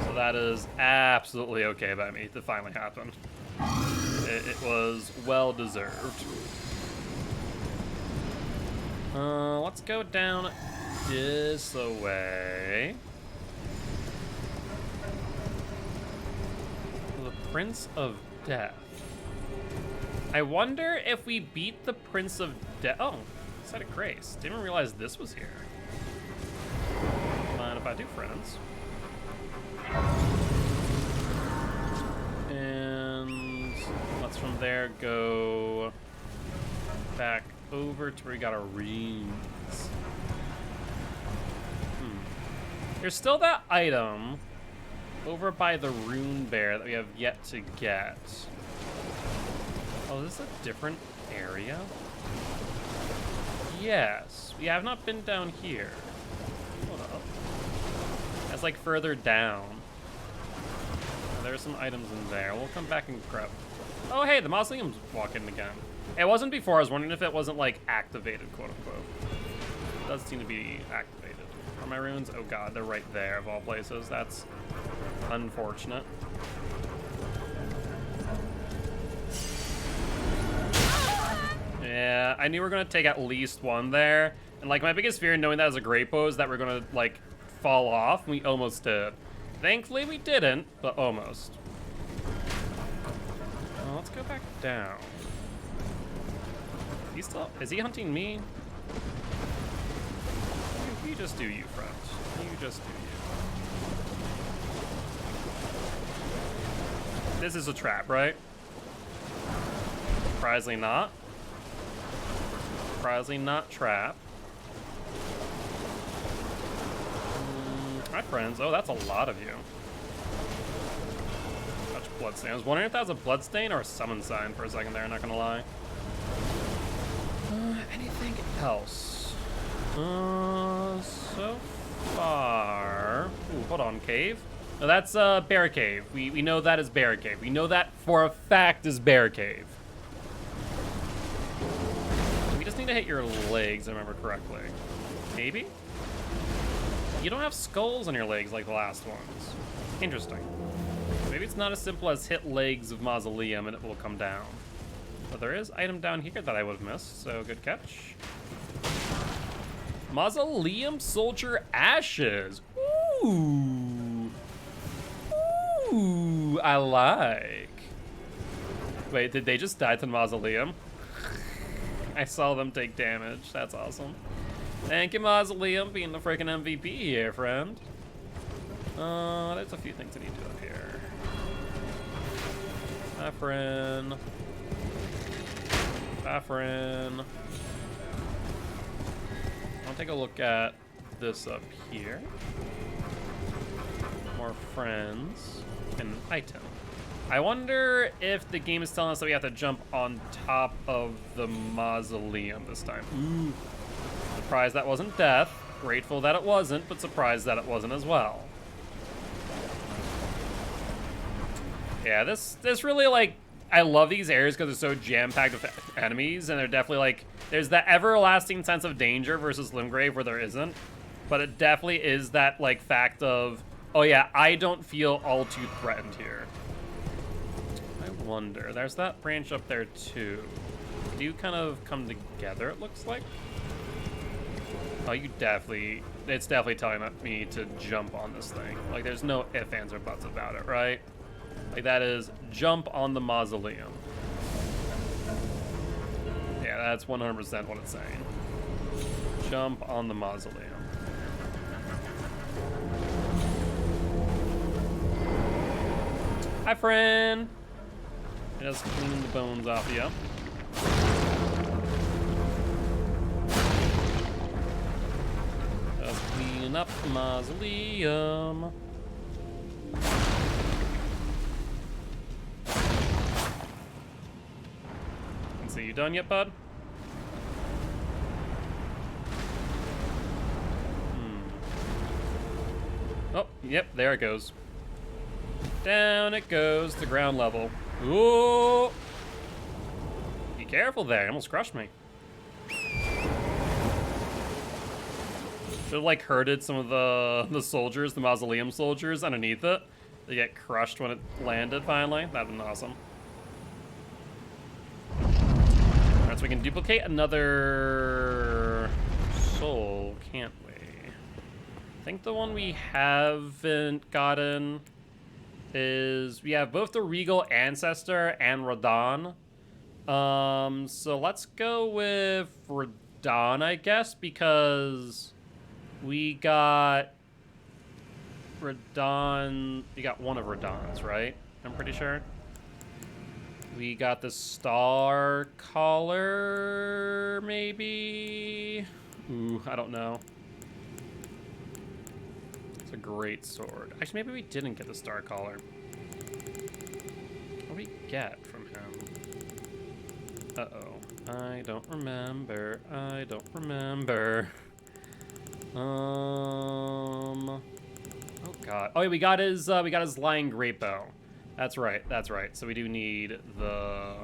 So that is absolutely okay by me to finally happen. It was well deserved. Let's go down this way. The Prince of Death. I wonder if we beat the Prince of Death. Oh, Site of Grace. Didn't even realize this was here. Mind if I do, friends? And let's from there go back over to where we got our runes. There's still that item over by the rune bear that we have yet to get. Oh, is this a different area? Yes, we have not been down here. Hold up. That's like further down. There's some items in there. We'll come back and grab. Oh, hey, the mausoleum's walking again. It wasn't before. I was wondering if it wasn't like activated, quote unquote. It does seem to be activated. Are my runes? Oh god, they're right there of all places. That's unfortunate. Yeah, I knew we were gonna take at least one there. And like my biggest fear in knowing that was a great pose that we're gonna like fall off. We almost did. Thankfully we didn't, but almost. Let's go back down. Is he hunting me? You just do you, friend. You just do you. This is a trap, right? Surprisingly not. Surprisingly not trap. Hi, friends. Oh, that's a lot of you. Touch bloodstain. I was wondering if that was a bloodstain or a summon sign for a second there, not gonna lie. Anything else? So far... Ooh, hold on, cave? No, that's Bear Cave. We know that is Bear Cave. We know that for a fact is Bear Cave. We just need to hit your legs, if I remember correctly. Maybe? You don't have skulls on your legs like the last ones. Interesting. Maybe it's not as simple as hit legs of Mausoleum and it will come down. But there is item down here that I would have missed, so good catch. Mausoleum Soldier Ashes. Ooh. Ooh, I like. Wait, did they just die to the Mausoleum? I saw them take damage. That's awesome. Thank you, Mausoleum, being the freaking MVP here, friend. There's a few things I need to do up here. Saffron. Saffron. I'll take a look at this up here. More friends. An item. I wonder if the game is telling us that we have to jump on top of the mausoleum this time. Ooh. Surprised that wasn't death. Grateful that it wasn't, but surprised that it wasn't as well. Yeah, this really, like, I love these areas because they're so jam-packed with enemies, and they're definitely, like, there's that everlasting sense of danger versus Limgrave where there isn't, but it definitely is that, like, fact of, oh yeah, I don't feel all too threatened here. I wonder, there's that branch up there too. Do you kind of come together, it looks like? Oh, you definitely, it's definitely telling me to jump on this thing. Like, there's no ifs, ands, or buts about it, right? Like, that is jump on the mausoleum. Yeah, that's 100% what it's saying. jump on the mausoleum. Hi, friend. Just cleaning the bones off you. Just cleaning up the mausoleum. So you done yet, bud? Oh, yep, there it goes. Down it goes to ground level. Ooh! Be careful there, you almost crushed me. Should have like herded some of the soldiers, the mausoleum soldiers underneath it. They get crushed when it landed finally. That'd been awesome. Alright, so we can duplicate another soul, can't we? I think the one we haven't gotten is we have both the Regal Ancestor and Radon. So let's go with Radon, I guess, because we got Radon. We got one of Radon's, right? I'm pretty sure. We got the Star Caller, maybe? Ooh, I don't know. A great sword. Actually, maybe we didn't get the Star Caller. What do we get from him? Uh-oh. I don't remember. I don't remember. Oh god. Oh yeah, we got his Lying Great Bow. That's right, that's right. So we do need the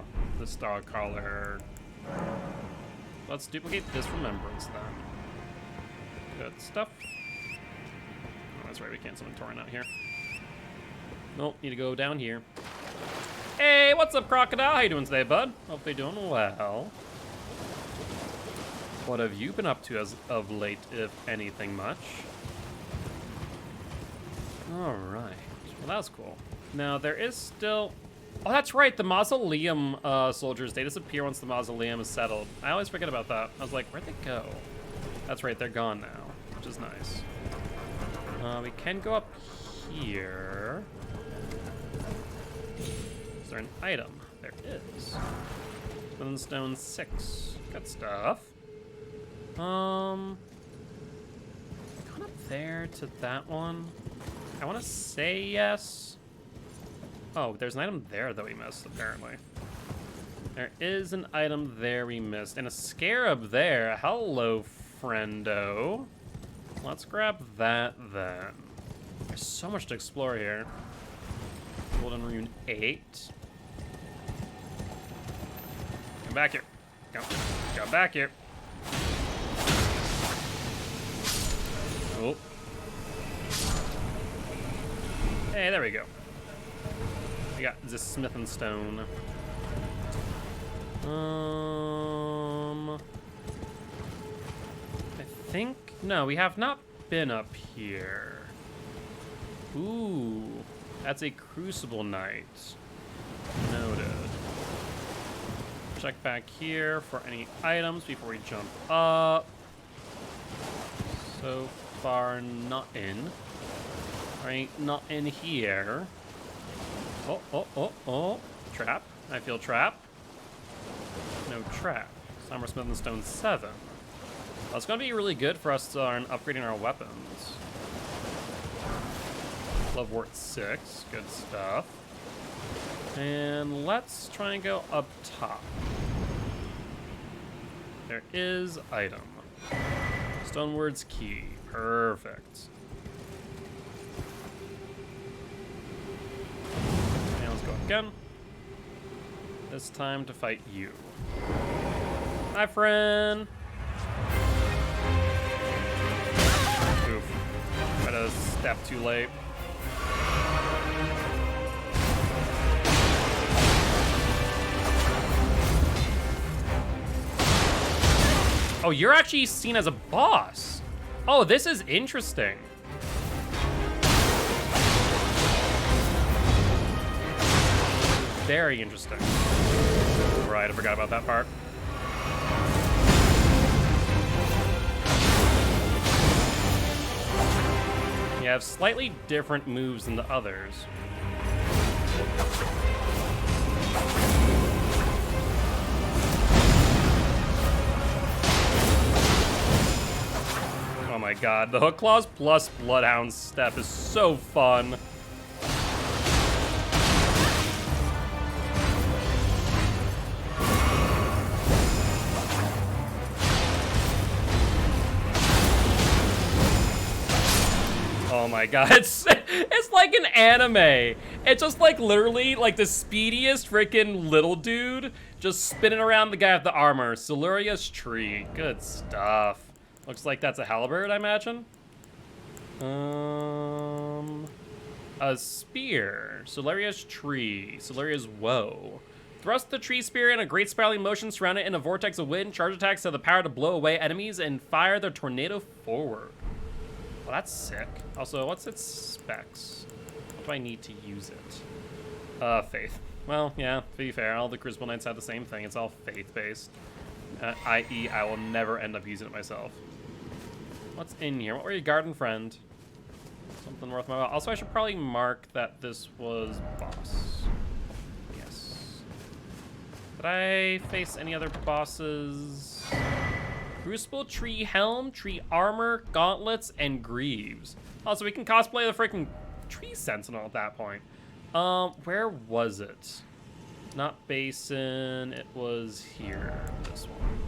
Star Caller. Let's duplicate this Remembrance then. Good stuff. That's right, we can't summon Torrent out here. Nope, need to go down here. Hey, what's up, Crocodile? How you doing today, bud? Hope you're doing well. What have you been up to as of late, if anything much? All right, well, that was cool. Now, there is still... Oh, that's right, the Mausoleum soldiers, they disappear once the Mausoleum is settled. I always forget about that. I was like, where'd they go? That's right, they're gone now, which is nice. We can go up here. Is there an item? There is. Stone 6. Good stuff. Going up there to that one. I want to say yes. Oh, there's an item there that we missed, apparently. There is an item there we missed. And a scarab there. Hello, friendo. Let's grab that then. There's so much to explore here. Golden Rune 8. Come back here. Come back here. Oh. Hey, there we go. We got the Smith and Stone. I think... No, we have not been up here. Ooh, that's a Crucible Knight. Noted. Check back here for any items before we jump up. So far, not in. Right, not in here. Oh. Trap. I feel trap. No trap. Summer Smith and Stone 7. That's going to be really good for us on upgrading our weapons. Love Wart 6. Good stuff. And let's try and go up top. There is item. Stoneward's Key. Perfect. And let's go again. This time to fight you. Hi, friend. Oof. Tried to step too late. Oh, you're actually seen as a boss. Oh, this is interesting. Very interesting. Right, I forgot about that part. You have slightly different moves than the others. Oh my god, the Hook Claws plus Bloodhound Step is so fun. Oh my god, it's like an anime. It's just like literally like the speediest freaking little dude just spinning around the guy with the armor. Siluria's Tree, good stuff. Looks like that's a halberd, I imagine. A spear. Siluria's Tree. Siluria's Woe. Thrust the tree spear in a great spiraling motion, surround it in a vortex of wind. Charge attacks have the power to blow away enemies and fire the tornado forward. Well, that's sick. Also, what's its specs? What do I need to use it? Faith. Well, yeah, to be fair, all the Crucible Knights have the same thing. It's all faith-based. I.e., I will never end up using it myself. What's in here? What were you, garden friend? Something worth my while. Also, I should probably mark that this was boss. Yes. Did I face any other bosses? Crucible, Tree Helm, Tree Armor, Gauntlets, and Greaves. Oh, so we can cosplay the freaking Tree Sentinel at that point. Where was it? Not Basin, it was here, this one.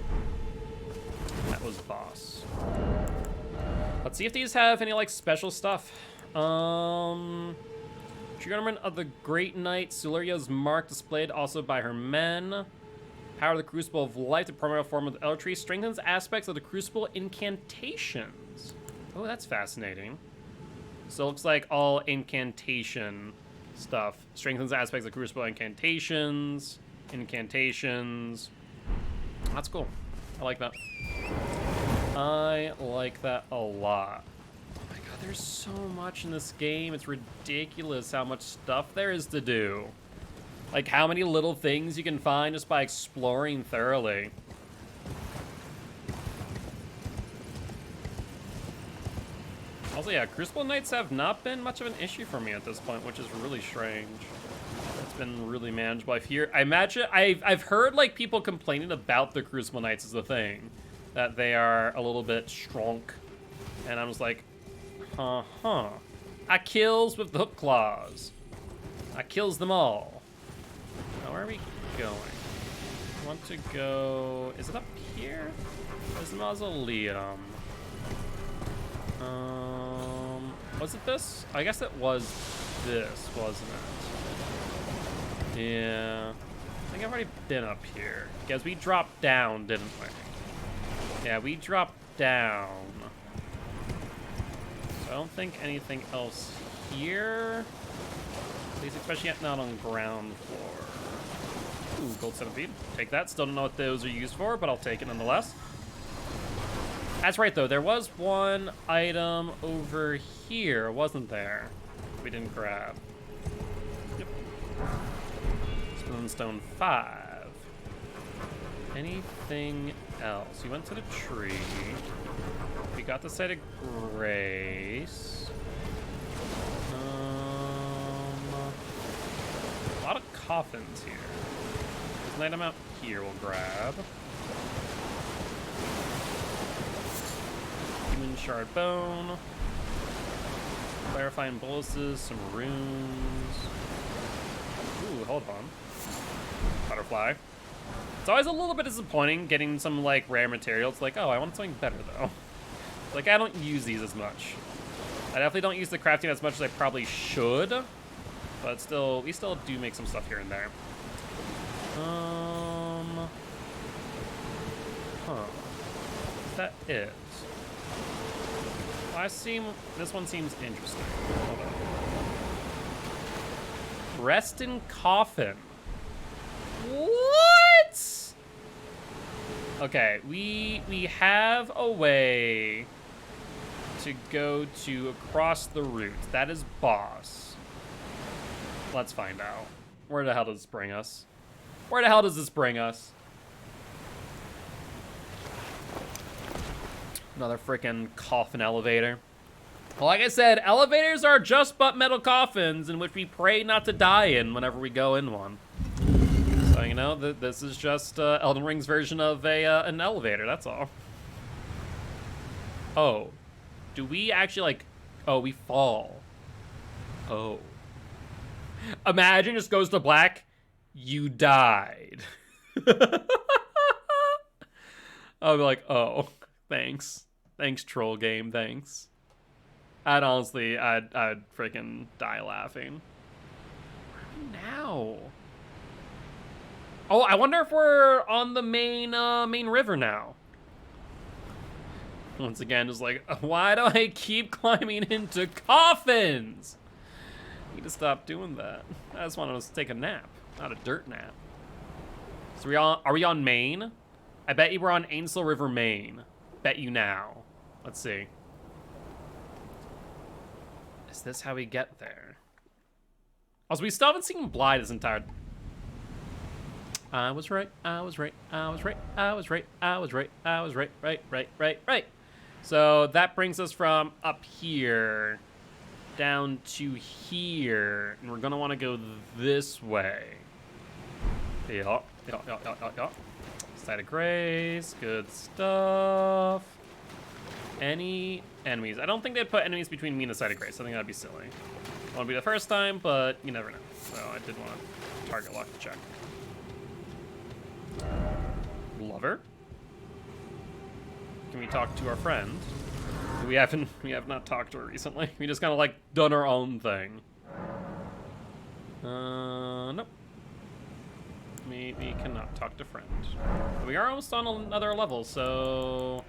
That was boss. Let's see if these have any, like, special stuff. Tree Ornament of the Great Knight, Siluria's mark displayed also by her men. Power of the Crucible of Life, the primary form of the Elder Tree, strengthens aspects of the Crucible incantations. Oh, that's fascinating. So it looks like all incantation stuff. Strengthens aspects of Crucible incantations. That's cool. I like that. I like that a lot. Oh my god, there's so much in this game. It's ridiculous how much stuff there is to do. Like how many little things you can find just by exploring thoroughly. Also, yeah, Crucible Knights have not been much of an issue for me at this point, which is really strange. It's been really manageable. I imagine I've heard like people complaining about the Crucible Knights as a thing, that they are a little bit strong, and I was like, I kills with the Hook Claws. I kills them all. Now, where are we going? I want to go... Is it up here? There's the mausoleum. Was it this? I guess it was this, wasn't it? Yeah. I think I've already been up here. Because we dropped down, didn't we? Yeah, we dropped down. So I don't think anything else here. At least especially not on ground floor. Ooh, gold centipede. Take that. Still don't know what those are used for, but I'll take it nonetheless. That's right, though. There was one item over here, wasn't there? We didn't grab. Yep. Stone 5. Anything else? We went to the tree. We got the site of grace. A lot of coffins here. There's an item out here we'll grab. Human shard bone. Clarifying boluses, some runes. Ooh, hold on. Butterfly. It's always a little bit disappointing getting some like rare materials. Like, oh, I want something better though. Like, I don't use these as much. I definitely don't use the crafting as much as I probably should, but still, we still do make some stuff here and there. Is that it? This one seems interesting. Hold on. Rest in coffin. What? Okay, we have a way to go to across the route. That is boss. Let's find out. Where the hell does this bring us? Where the hell does this bring us? Another freaking coffin elevator. Like I said, elevators are just but metal coffins in which we pray not to die in whenever we go in one. So, you know, this is just Elden Ring's version of an elevator, that's all. Oh. Do we actually, like... Oh, we fall. Oh. Imagine just goes to black. You died. I'll be like, oh, thanks. Thanks, troll game, thanks. I'd freaking die laughing. Where are we now? Oh, I wonder if we're on the main river now. Once again, just like, why do I keep climbing into coffins? I need to stop doing that. I just want to take a nap, not a dirt nap. So are we on Maine? I bet you we're on Ainsel River, Maine. Bet you now. Let's see. Is this how we get there? Also, we still haven't seen Bly this entire... I was right, I was right, I was right, I was right, I was right, I was right, right. So that brings us from up here down to here. And we're gonna wanna go this way. Yeah. Site of Grace, good stuff. Any enemies? I don't think they'd put enemies between me and the Site of Grace. I think that'd be silly. Won't be the first time, but you never know. So I did want to target lock to check. Lover? Can we talk to our friend? We have not talked to her recently. We just kind of like done our own thing. Nope. We cannot talk to friend. But we are almost on another level, so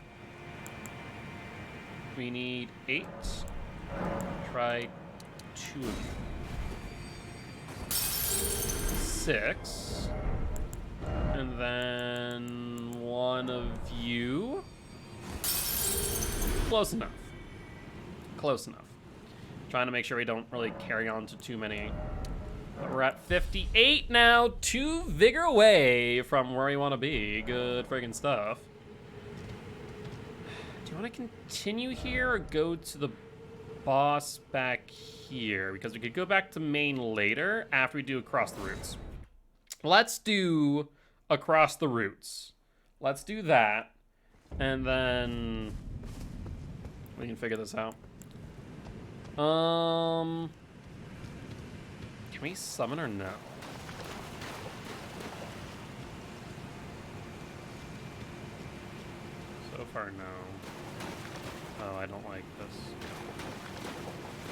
we need 8. Try 2 of you. 6. And then 1 of you. Close enough. Close enough. Trying to make sure we don't really carry on to too many. But we're at 58 now. 2 vigor away from where we want to be. Good friggin' stuff. Do you want to continue here or go to the boss back here? Because we could go back to Maine later after we do Across the Roots. Let's do Across the Roots. Let's do that. And then we can figure this out. Can we summon or no? So far, no. Oh, I don't like this.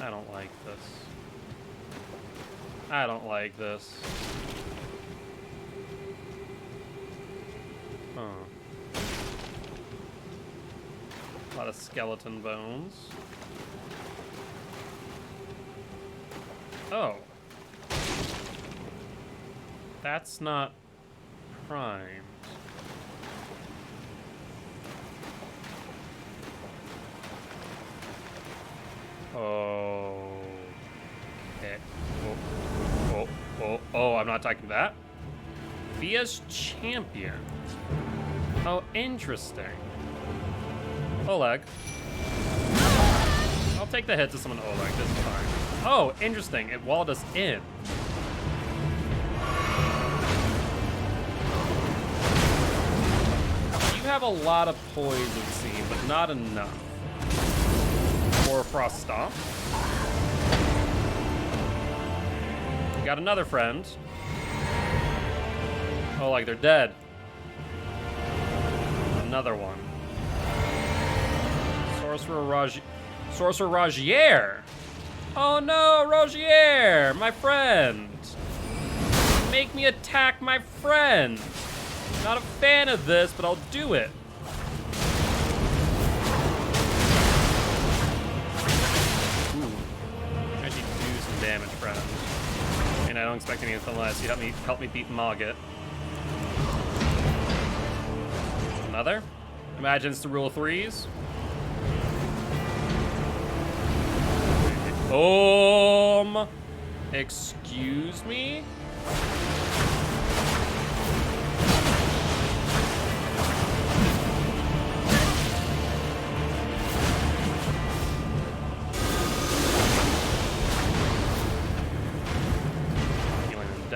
I don't like this. I don't like this. Huh. A lot of skeleton bones. Oh. That's not primed. Oh. Okay. Oh, I'm not talking that. Via's champion. Oh, interesting. Oleg. I'll take the hit to summon Oleg, this is fine. Oh, interesting, it walled us in. You have a lot of poise, it seems, but not enough. For Frost Stomp. We got another friend. Oh, like they're dead. Another one. Sorcerer Rogier. Oh no, Rogier, my friend. Make me attack my friend. Not a fan of this, but I'll do it. Ooh. Actually do some damage, friend. And I don't expect anything less. You help me beat Mogget. Another? Imagine it's the rule of 3s. Excuse me?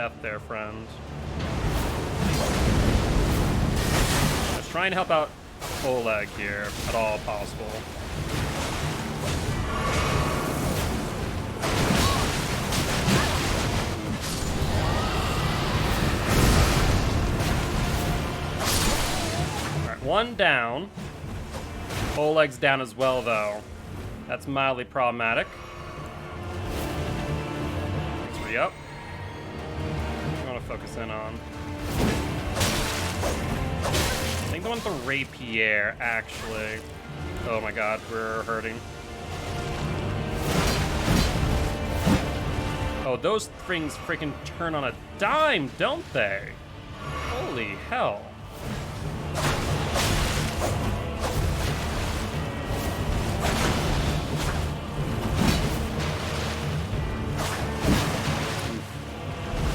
death there, friend. Just trying to help out Oleg here at all possible. Alright, one down. Oleg's down as well, though. That's mildly problematic. Yep. I want to focus in on. I think the one with the rapier, actually. Oh my god, we're hurting. Oh, those things freaking turn on a dime, don't they? Holy hell.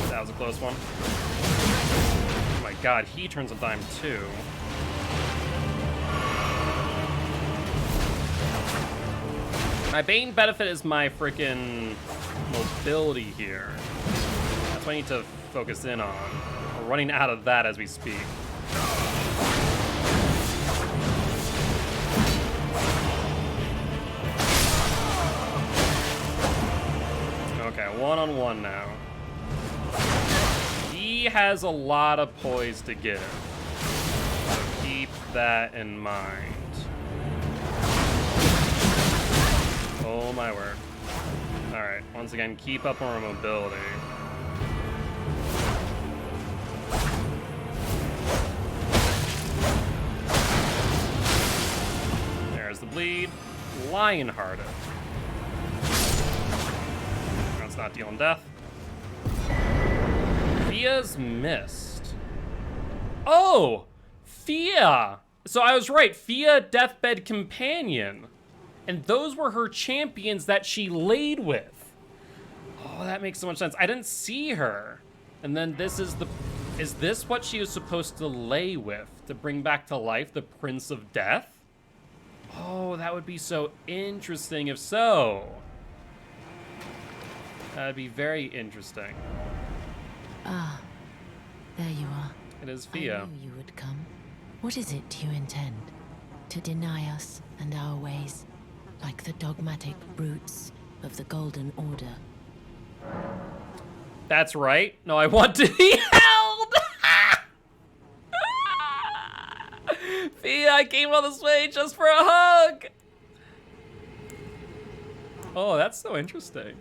That was a close one. Oh my god, he turns a dime too. My main benefit is my freaking mobility here. That's what I need to focus in on. We're running out of that as we speak. Okay, one-on-one now. He has a lot of poise to give, so keep that in mind. Oh my word. Alright, once again, keep up our mobility. There's the bleed. Lionhearted. That's not dealing death. Fia's missed. Oh! Fia! So I was right. Fia, Deathbed Companion. And those were her champions that she laid with. Oh, that makes so much sense. I didn't see her. And then this is the... Is this what she was supposed to lay with? To bring back to life the Prince of Death? Oh, that would be so interesting if so. That'd be very interesting. Ah, there you are. It is Fia. I knew you would come. What is it you intend? To deny us and our ways, like the dogmatic brutes of the Golden Order? That's right. No, I want to be held! Fia, I came all this way just for a hug! Oh, that's so interesting.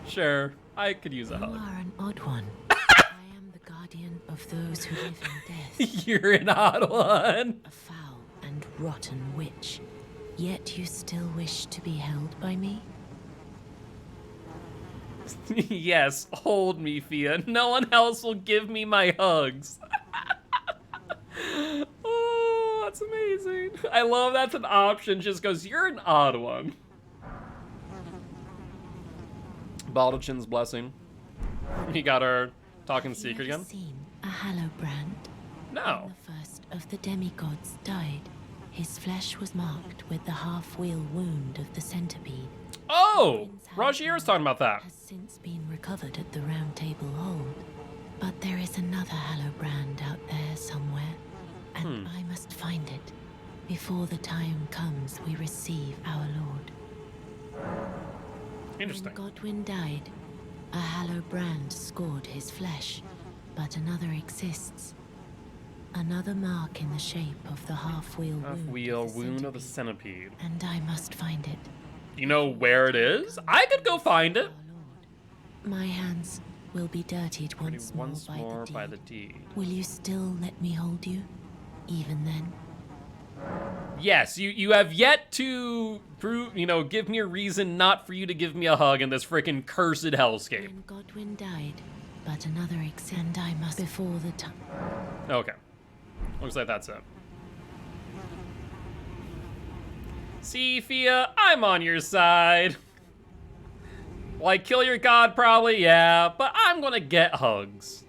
Sure, I could use a You hug. are an odd one. I am the guardian of those who live in death. You're an odd one. A foul and rotten witch. Yet you still wish to be held by me? Yes, hold me, Fia. No one else will give me my hugs. Oh, that's amazing. I love that's an option. Just goes, you're an odd one. Baldachin's blessing. You got her talking secret again? Seen a Hallowbrand? No. When the first of the demigods died, his flesh was marked with the half-wheel wound of the centipede. Oh! Rajir was talking about that. Has since been recovered at the Round Table Hold. But there is another Hallowbrand out there somewhere, and I must find it before the time comes we receive our Lord. Interesting. When Godwyn died, a Hallowbrand scored his flesh, but another exists. Another mark in the shape of the half-wheel Wound of the centipede. And I must find it. You know where it is? I could go find it. Our Lord. My hands will be dirtied once more by the deed. Will you still let me hold you, even then? Yes, you have yet to prove, give me a reason not for you to give me a hug in this freaking cursed hellscape. When Godwyn died, but another and I must before the time. Okay. Looks like that's it. See, Fia, I'm on your side. Like, kill your god, probably, yeah, but I'm gonna get hugs.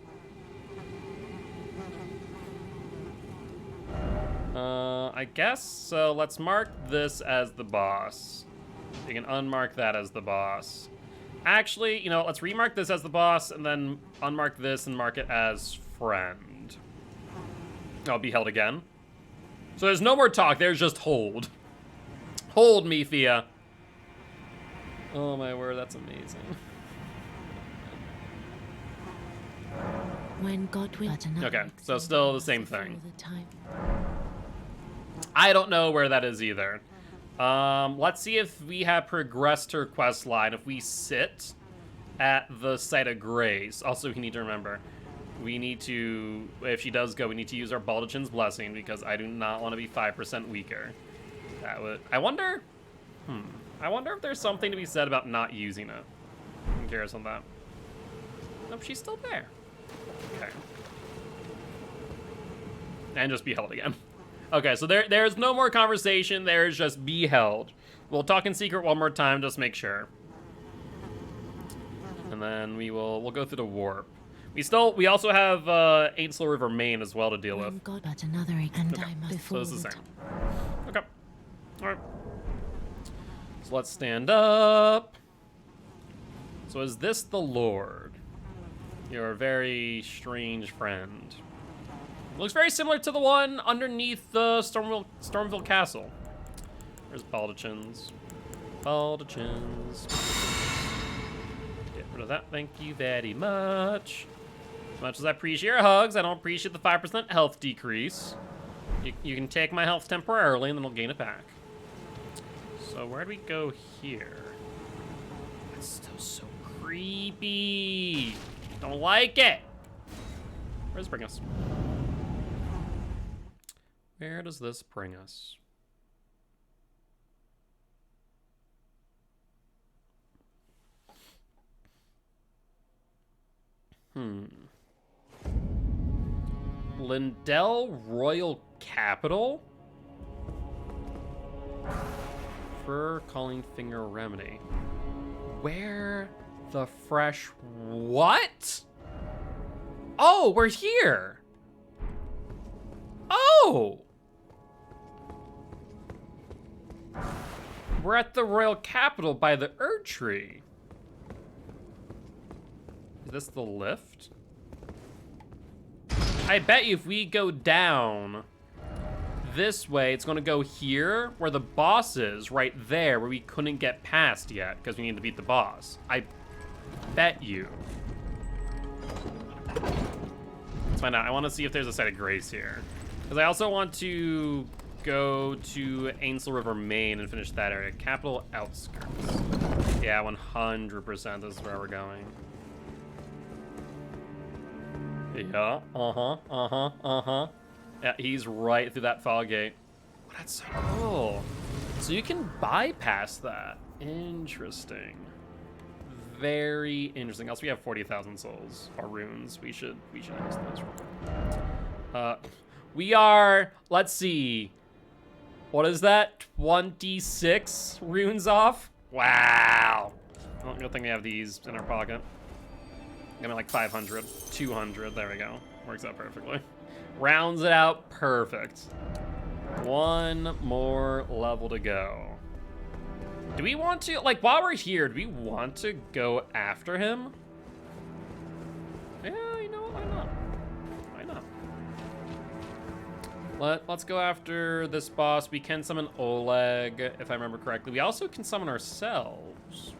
I guess, so let's mark this as the boss. You can unmark that as the boss. Actually, you know, let's remark this as the boss and then unmark this and mark it as friend. I'll be held again. So there's no more talk, there's just hold. Hold me, Thea. Oh my word, that's amazing. When God will okay, so still the same thing. I don't know where that is either. Let's see if we have progressed her quest line. If we sit at the site of grace. Also, we need to remember, we need to, if she does go, we need to use our Baldachin's Blessing because I do not want to be 5% weaker. That would, I wonder if there's something to be said about not using it. I'm curious on that. Nope, she's still there. Okay. And just be held again. Okay, so there's no more conversation. There's just be held. We'll talk in secret one more time, just make sure. And then we'll go through the warp. We also have Ainsel River Main as well to deal with. God, but another and Okay, I must so it's the same. Okay. All right. So let's stand up. So is this the Lord? Your very strange friend. Looks very similar to the one underneath the Stormville Castle. There's Baldachin's. Baldachin's. Get rid of that, thank you very much. As much as I appreciate your hugs, I don't appreciate the 5% health decrease. You can take my health temporarily and then I'll gain it back. So where do we go here? It's still so creepy. Don't like it. Where does this bring us? Where does this bring us? Lindell Royal Capital? Fur Calling Finger Remedy. Where the fresh what? Oh, we're here. Oh. We're at the Royal Capital by the Erd Tree. Is this the lift? I bet you if we go down this way, it's gonna go here where the boss is, right there, where we couldn't get past yet because we need to beat the boss. I bet you. Let's find out. I want to see if there's a site of grace here. Because I also want to go to Ainsel River Main and finish that area. Capital outskirts. Yeah, 100% this is where we're going. Yeah, yeah, he's right through that fog gate. Oh, that's so cool. So you can bypass that. Interesting. Very interesting. Also, we have 40,000 souls or runes. We should use those real quick. We are, let's see. What is that? 26 runes off? Wow. Well, good thing we have these in our pocket. I mean, like 500, 200. There we go. Works out perfectly. Rounds it out perfect. One more level to go. Do we want to, like, while we're here, do we want to go after him? Yeah, you know what? Why not? Why not? Let's go after this boss. We can summon Oleg, if I remember correctly. We also can summon ourselves.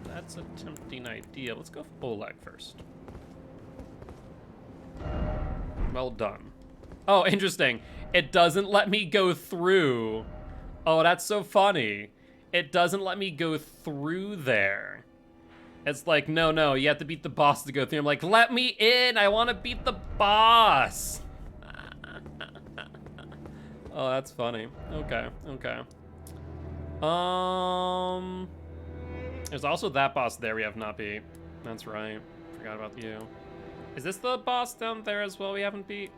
That's a tempting idea. Let's go for Oleg first. Well done. Oh, interesting. It doesn't let me go through. Oh, that's so funny. It doesn't let me go through there. It's like, no, you have to beat the boss to go through. I'm like, let me in. I want to beat the boss. Oh, that's funny. Okay. There's also that boss there we have not beat. That's right. Forgot about you. Is this the boss down there as well we haven't beat?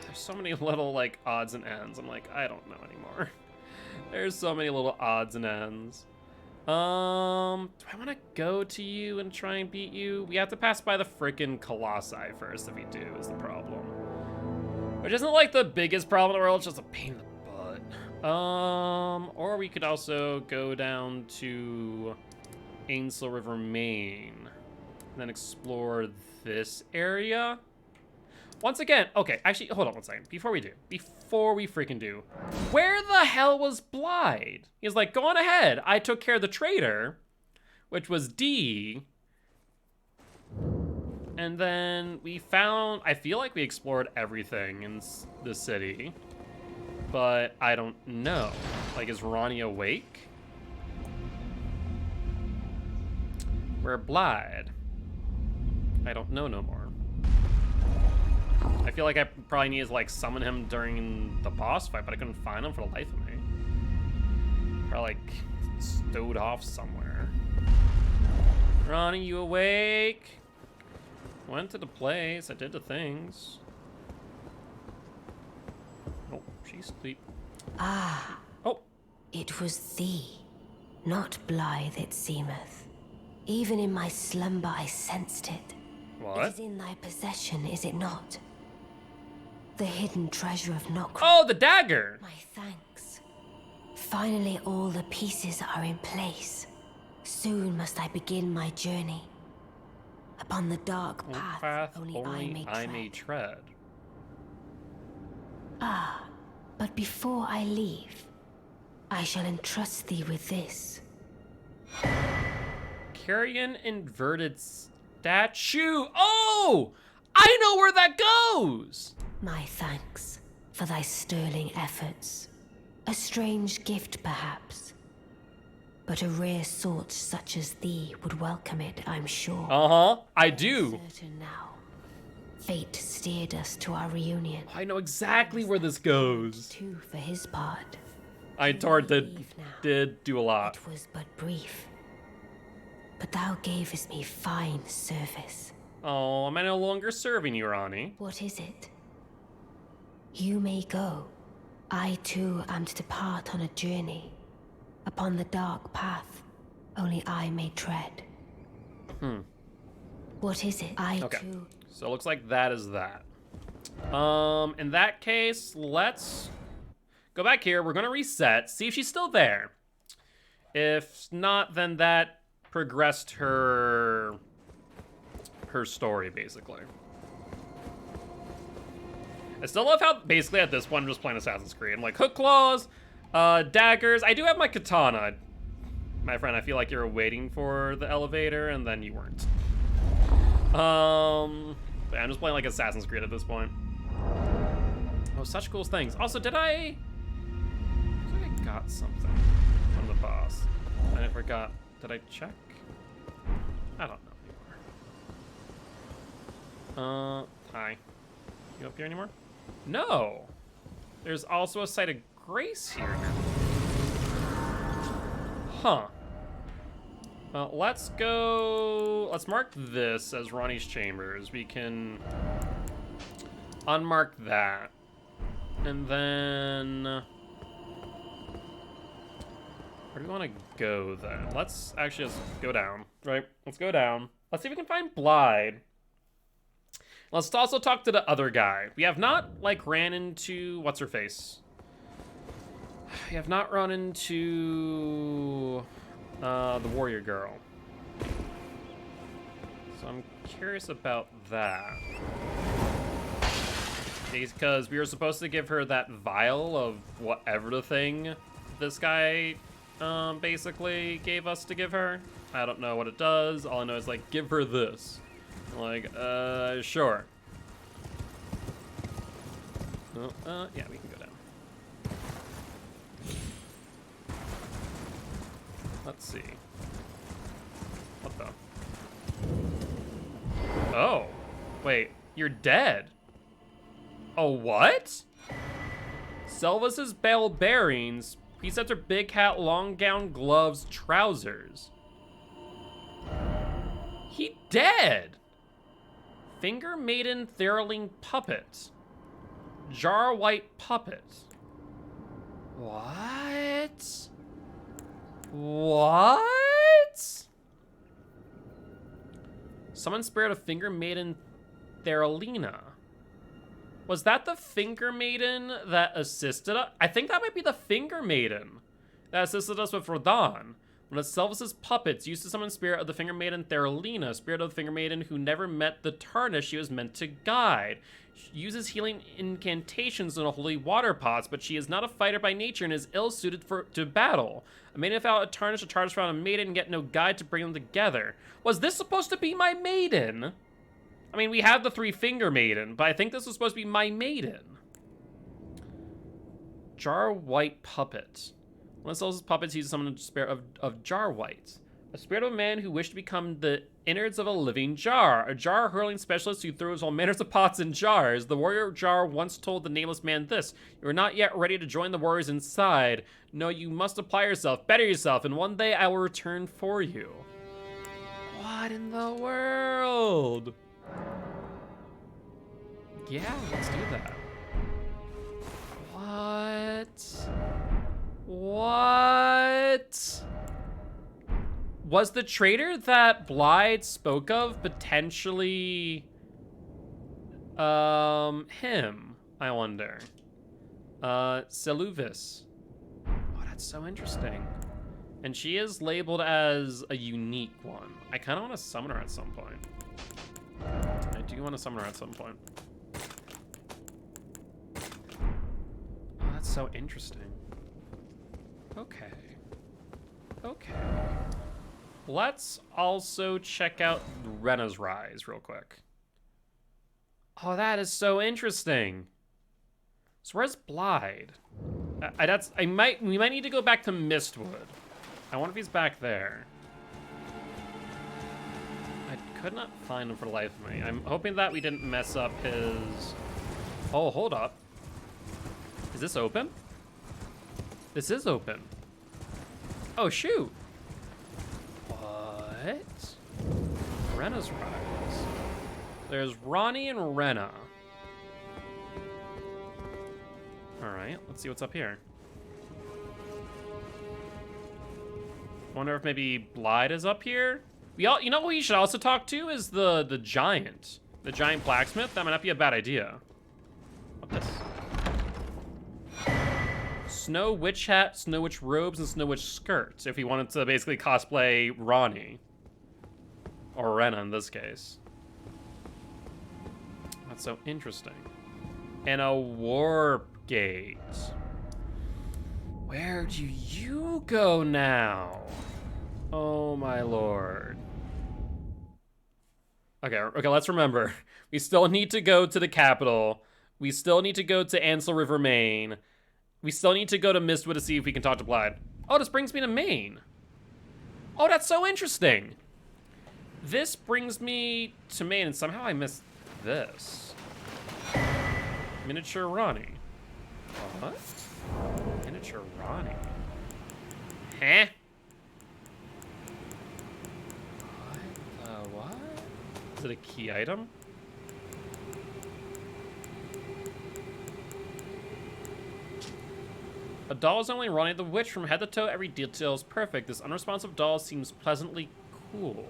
There's so many little, like, odds and ends. I'm like, I don't know anymore. There's so many little odds and ends. Do I want to go to you and try and beat you? We have to pass by the frickin' Colossi first if we do, is the problem. Which isn't, like, the biggest problem in the world, it's just a pain in the butt. Or we could also go down to Ainsel River, Maine. And then explore this area. Once again, okay, actually, hold on one second. Before we freaking do, where the hell was Blythe? He's like, go on ahead. I took care of the traitor, which was D. And then we found, I feel like we explored everything in the city, but I don't know. Like, is Ronnie awake? Where Blythe? I don't know no more. I feel like I probably need to like summon him during the boss fight, but I couldn't find him for the life of me. Probably like stowed off somewhere. Ronnie, you awake? Went to the place, I did the things. Oh, she's asleep. Ah. Oh. It was thee, not Blythe it seemeth. Even in my slumber I sensed it. What? It is in thy possession, is it not? The hidden treasure of Nokra. Oh, the dagger! My thanks. Finally all the pieces are in place. Soon must I begin my journey. Upon the dark path, only I may tread. Ah, but before I leave, I shall entrust thee with this. Carrion inverted statue. Oh! I know where that goes! My thanks for thy sterling efforts. A strange gift, perhaps. But a rare sort such as thee would welcome it, I'm sure. Uh-huh, I do. Certain now. Fate steered us to our reunion. I know exactly where this goes. Too, for his part. Tor did do a lot. It was but brief. But thou gavest me fine service. Oh, am I no longer serving you, Ronnie? What is it? You may go. I too am to depart on a journey. Upon the dark path, only I may tread. What is it? Okay. So it looks like that is that. In that case, let's go back here. We're gonna reset, see if she's still there. If not, then that progressed her story, basically. I still love how, basically, at this point, I'm just playing Assassin's Creed. I'm like, hook claws, daggers. I do have my katana. My friend, I feel like you were waiting for the elevator, and then you weren't. But I'm just playing, like, Assassin's Creed at this point. Oh, such cool things. Also, did I got something from the boss. I forgot. Did I check? I don't know anymore. Hi. You up here anymore? No. There's also a site of grace here. Huh. Well, let's go. Let's mark this as Ronnie's chambers. We can unmark that. And then where do we want to go then? Let's actually just go down, right? Let's go down. Let's see if we can find Blythe. Let's also talk to the other guy. We have not, like, ran into... What's her face? We have not run into... the warrior girl. So I'm curious about that. Because we were supposed to give her that vial of whatever the thing this guy basically gave us to give her. I don't know what it does. All I know is, like, give her this. I'm like, sure. Oh, yeah, we can go down. Let's see. What the? Oh, wait, you're dead. Oh, what? Selvas's bell bearings, preceptor big hat, long gown, gloves, trousers. He dead. Finger Maiden, Theraling puppet. Jar white puppet. What? What? Summon spirit of Finger Maiden Theralina. Was that the Finger Maiden that assisted us? I think that might be the Finger Maiden that assisted us with Rodan. One of Selvis's puppets used to summon spirit of the Finger Maiden Theralina, spirit of the Finger Maiden who never met the tarnish she was meant to guide. She uses healing incantations in holy water pots, but she is not a fighter by nature and is ill-suited to battle. A maiden without a tarnish, a charge around a maiden, and get no guide to bring them together. Was this supposed to be my maiden? I mean, we have the 3 Finger Maiden, but I think this was supposed to be my maiden. Jar White Puppet. One of Selvis's puppets uses summon a spirit of Jar White. A spirit of a man who wished to become the innards of a living jar. A jar hurling specialist who throws all manners of pots and jars. The warrior jar once told the nameless man this: "You are not yet ready to join the warriors inside. No, you must apply yourself, better yourself, and one day I will return for you." What in the world? Yeah, let's do that. What? What? Was the traitor that Blythe spoke of potentially him, I wonder? Seluvis. Oh, that's so interesting. And she is labeled as a unique one. I kind of want to summon her at some point. I do want to summon her at some point. Oh, that's so interesting. Okay. Okay. Let's also check out Rena's Rise real quick. Oh, that is so interesting. So where's Blythe? We might need to go back to Mistwood. I wonder if he's back there. I could not find him for the life of me. I'm hoping that we didn't mess up his... Oh, hold up. Is this open? This is open. Oh, shoot. What? Rena's Rise. There's Ronnie and Rena. All right, let's see what's up here. Wonder if maybe Blythe is up here. You know who you should also talk to is the giant blacksmith. That might not be a bad idea. What's this? Snow Witch hat, Snow Witch robes, and Snow Witch skirts. If he wanted to basically cosplay Ronnie. Or Rena in this case. That's so interesting. And a warp gate. Where do you go now? Oh my lord. Okay, let's remember. We still need to go to the capital. We still need to go to Ansel River, Maine. We still need to go to Mistwood to see if we can talk to Blythe. Oh, this brings me to Maine. Oh, that's so interesting. This brings me to Maine, and somehow I missed this. Miniature Ronnie. What? Miniature Ronnie. Huh? What? Is it a key item? A doll is only Ronnie the Witch. From head to toe, every detail is perfect. This unresponsive doll seems pleasantly cool.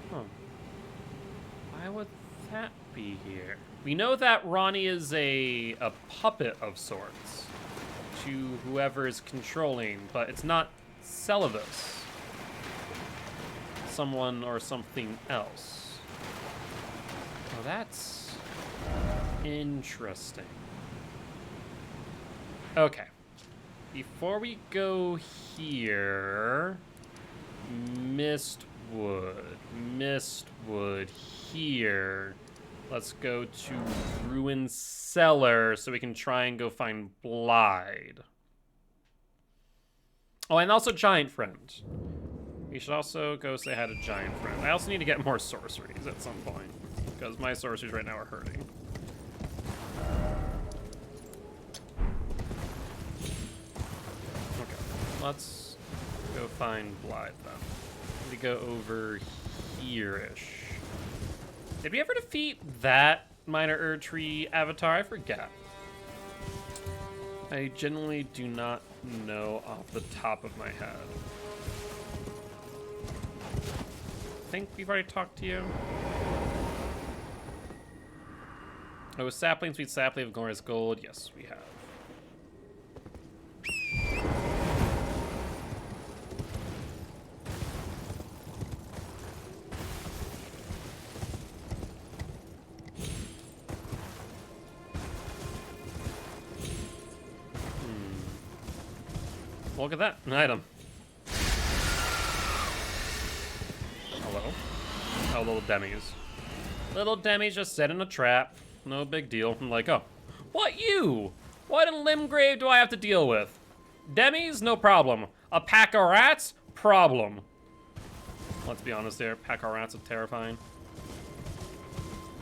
Huh. Why would that be here? We know that Ronnie is a puppet of sorts to whoever is controlling, but it's not Seluvis. Someone or something else. Oh, that's interesting. Okay. Before we go here, Mistwood here. Let's go to Ruined Cellar so we can try and go find Blythe. Oh, and also Giant Friend. We should also go say hi to Giant Friend. I also need to get more sorceries at some point, because my sorceries right now are hurting. Okay, let's go find Blythe then. We go over here-ish. Did we ever defeat that Minor Erdtree avatar? I forget. I genuinely do not know off the top of my head. I think we've already talked to you. Oh, sapling, sweet sapling of glorious gold. Yes, we have. look at that, an item. Hello. Oh, little demis. Little demis just set in a trap. No big deal. I'm like, oh, what you? What in Limgrave do I have to deal with? Demis, no problem. A pack of rats, problem. Let's be honest there, pack of rats are terrifying.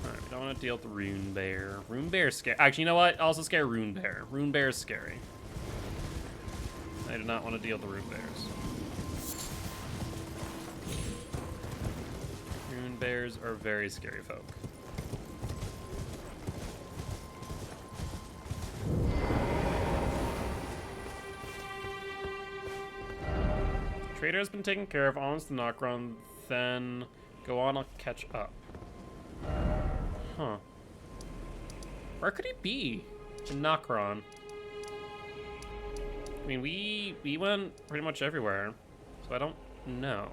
Alright, we don't want to deal with the Rune Bear. Rune Bear's scary. Actually, you know what? Also scare Rune Bear. Rune Bear's scary. I do not want to deal with the Rune Bears. Rune Bears are very scary folk. Trader has been taken care of, on to Nokron, then go on, I'll catch up. Huh. Where could he be in Nokron? I mean, we went pretty much everywhere, so I don't know.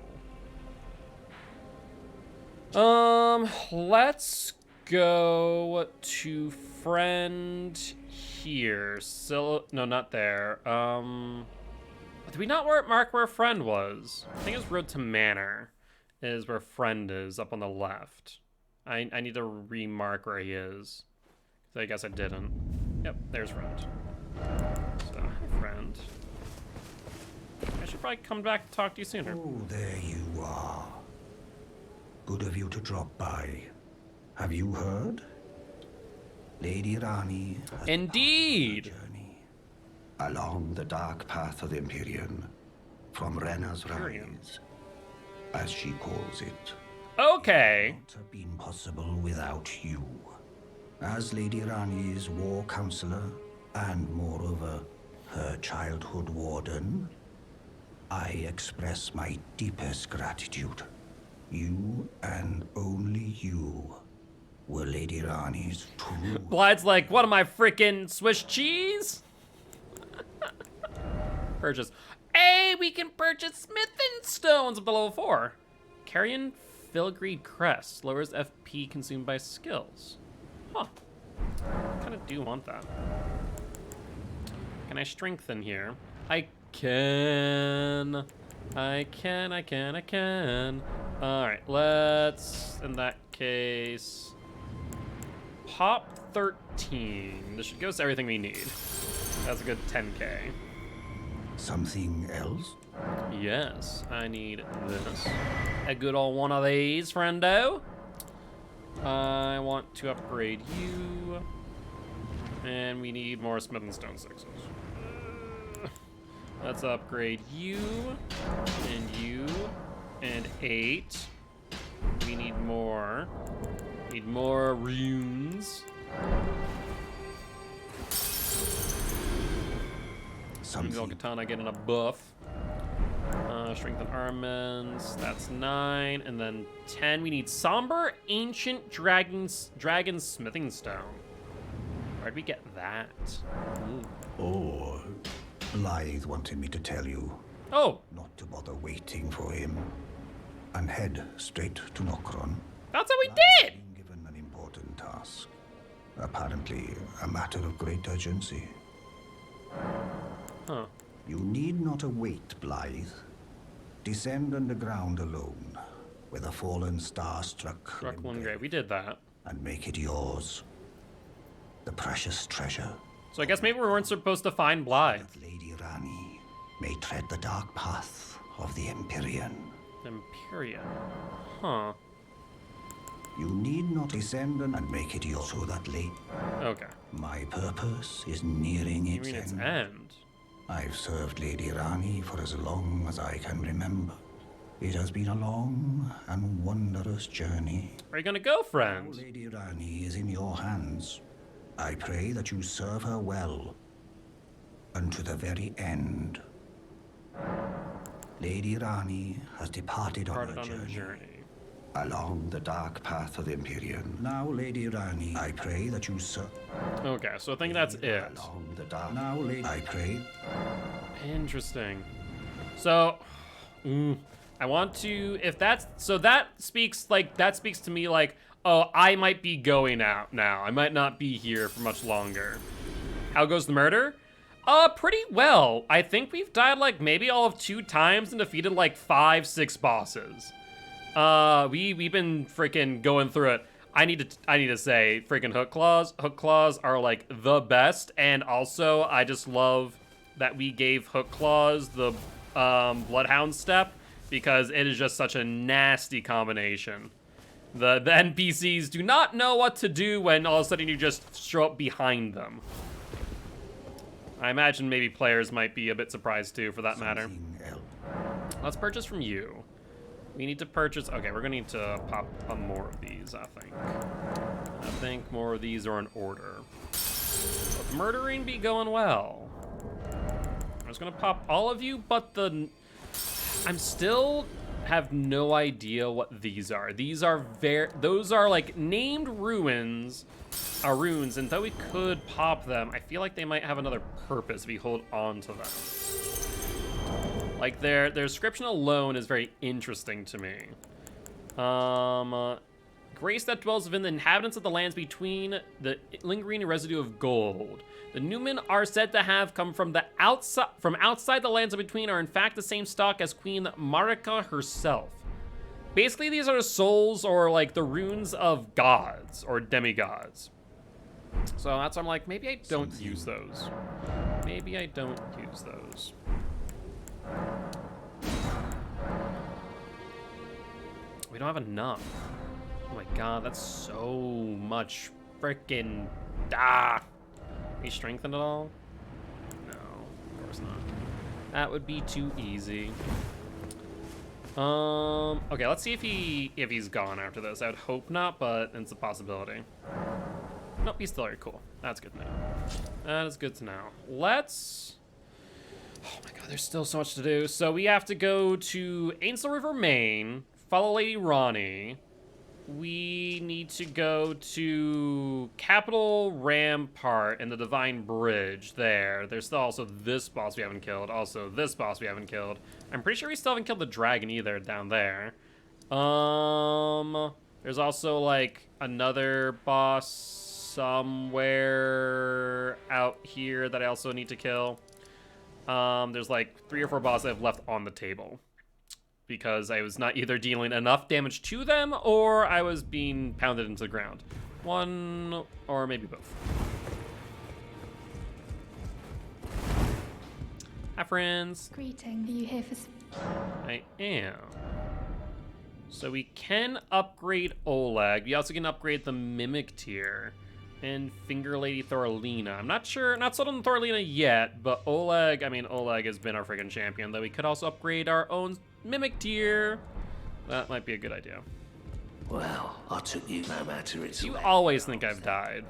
Let's go to friend here. So, no, not there. Did we not mark where friend was? I think it's road to manor is where friend is, up on the left. I need to remark where he is. So I guess I didn't. Yep, there's friend. So, hi, friend. I should probably come back to talk to you sooner. Oh, there you are. Good of you to drop by. Have you heard? Lady Rani has Indeed! embarked on a journey along the dark path of the Empyrean, from Renna's Rise, as she calls it. Okay. Not have been possible without you. As Lady Rani's war counselor, and moreover, her childhood warden, I express my deepest gratitude. You and only you were Lady Rani's true. Blythe's like, what am I, freaking Swiss cheese? Purchase. Hey, we can purchase smithing stones up to level 4. Carrion Filigree Crest lowers FP consumed by skills. Huh. Kind of do want that. Can I strengthen here? I can. I can. Alright, let's, in that case, pop 13. This should give us everything we need. That's a good 10k. Something else? Yes, I need this. A good old one of these, friendo. I want to upgrade you. And we need more smith and stone 6s. Let's upgrade you, and 8. We need more. Need more runes. Something. Katana getting a buff. Strengthen armaments. That's 9, and then 10. We need somber ancient dragon smithing stone. Where'd we get that? Ooh. Oh, Blythe wanted me to tell you. Oh. Not to bother waiting for him. And head straight to Nokron. That's how we did! Being given an important task. Apparently, a matter of great urgency. Huh. You need not await, Blythe. Descend underground alone, with a fallen star-struck One grave. We did that. and make it yours. The precious treasure. So I guess maybe we weren't supposed to find Blythe. That Lady Rani may tread the dark path of the Empyrean. Empyrean. Huh. You need not descend and make it yours, so that Okay. my purpose is nearing You its mean its end. end? I've served Lady Rani for as long as I can remember. It has been a long and wondrous journey. Where are you gonna go, Now friend? Lady Rani is in your hands. I pray that you serve her well, unto the very end. Lady Rani has departed on Started her on a journey, journey. along the dark path of the Empyrean. Now, Lady Rani, I pray that you serve. Okay, so I think that's it. Along the dark. Now, Lady, I pray. Interesting. So, I want to, if that's, so that speaks to me like, oh, I might be going out now. I might not be here for much longer. How goes the murder? Pretty well. I think we've died like maybe all of 2 times and defeated like 5, 6 bosses. We've been freaking going through it. I need to say, freaking hook claws. Hook claws are like the best, and also I just love that we gave hook claws the bloodhound step because it is just such a nasty combination. The NPCs do not know what to do when all of a sudden you just show up behind them. I imagine maybe players might be a bit surprised too, for that matter. Let's purchase from you. We need to purchase. Okay, we're gonna need to pop more of these, I think. I think more of these are in order. But the murdering be going well. I'm just gonna pop all of you, but I'm still have no idea what these are. These are those are like named runes, and though we could pop them, I feel like they might have another purpose if we hold on to them. Like their description alone is very interesting to me. Grace that dwells within the inhabitants of the lands between the lingering residue of gold. The Newman are said to have come from outside the lands of between, are in fact the same stock as Queen Marika herself. Basically, these are souls or like the runes of gods or demigods. So that's why I'm like, maybe I don't use those. Maybe I don't use those. We don't have enough. Oh my god, that's so much freaking Are we strengthened at all? No, of course not. That would be too easy. Okay, let's see if he's gone after this. I would hope not, but it's a possibility. Nope, he's still here. Cool. That's good to know. That is good to know. Let's... Oh my god, there's still so much to do. So we have to go to Ainsel River, Maine, follow Lady Ronnie. We need to go to Capital Rampart and the Divine Bridge there. There's still also this boss we haven't killed. Also this boss we haven't killed. I'm pretty sure we still haven't killed the dragon either down there. There's also like another boss somewhere out here that I also need to kill. There's like 3 or 4 bosses I've left on the table because I was not either dealing enough damage to them or I was being pounded into the ground. One or maybe both. Hi, friends. Greeting. Are you here for... I am. So we can upgrade Oleg. We also can upgrade the Mimic tier. And Finger Lady Thoralina. I'm not sure, not sold on Thoralina yet, but Oleg has been our friggin' champion, though we could also upgrade our own Mimic tier. That might be a good idea. Well, I took you no matter it's... You always think I've died.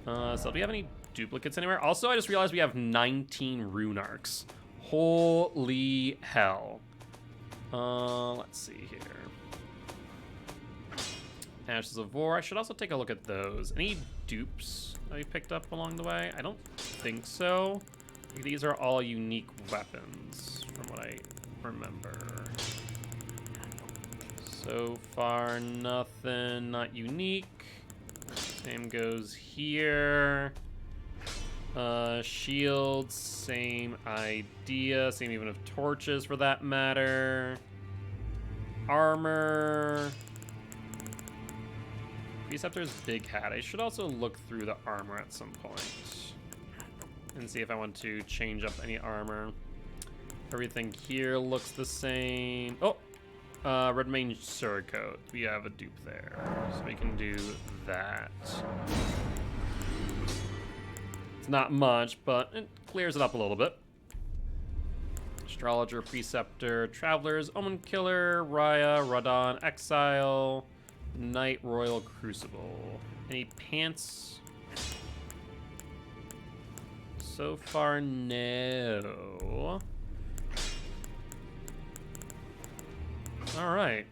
So do we have any duplicates anywhere? Also, I just realized we have 19 rune arcs. Holy hell. Let's see here. Ashes of War. I should also take a look at those. Any dupes that we picked up along the way? I don't think so. These are all unique weapons, from what I remember. So far, nothing not unique. Same goes here. Shields, same idea. Same even of torches, for that matter. Armor. Preceptor's big hat. I should also look through the armor at some point and see if I want to change up any armor. Everything here looks the same. Oh, red mane sword coat. We have a dupe there, so we can do that. It's not much, but it clears it up a little bit. Astrologer, Preceptor, Travelers, Omen Killer, Raya, Radon, Exile, Knight Royal Crucible. Any pants? So far, no. Alright.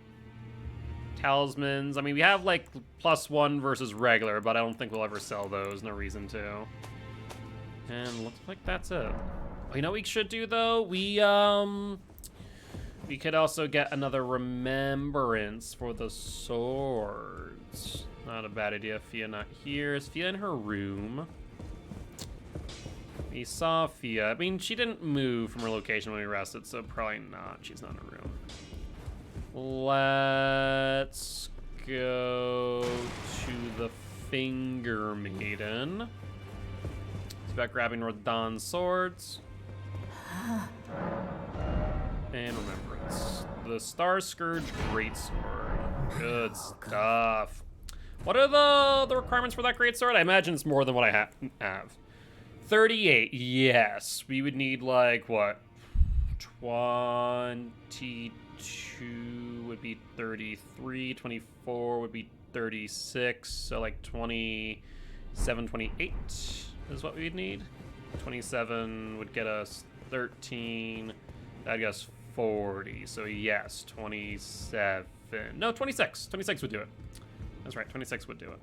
Talismans. I mean, we have like +1 versus regular, but I don't think we'll ever sell those. No reason to. And looks like that's it. You know what we should do, though? We could also get another remembrance for the swords. Not a bad idea. Fia not here. Is Fia in her room? We saw Fia. I mean, she didn't move from her location when we rested, so probably not. She's not in a room. Let's go to the Finger Maiden. It's about grabbing Rodon's swords. And Remembrance. The Star Scourge Greatsword. Good stuff. What are the requirements for that Greatsword? I imagine it's more than what I have. 38, yes. We would need like, what? 22 would be 33, 24 would be 36, so like 27, 28 is what we'd need. 27 would get us 13, that'd get us 40, so yes, 27. No, 26. 26 would do it. That's right, 26 would do it.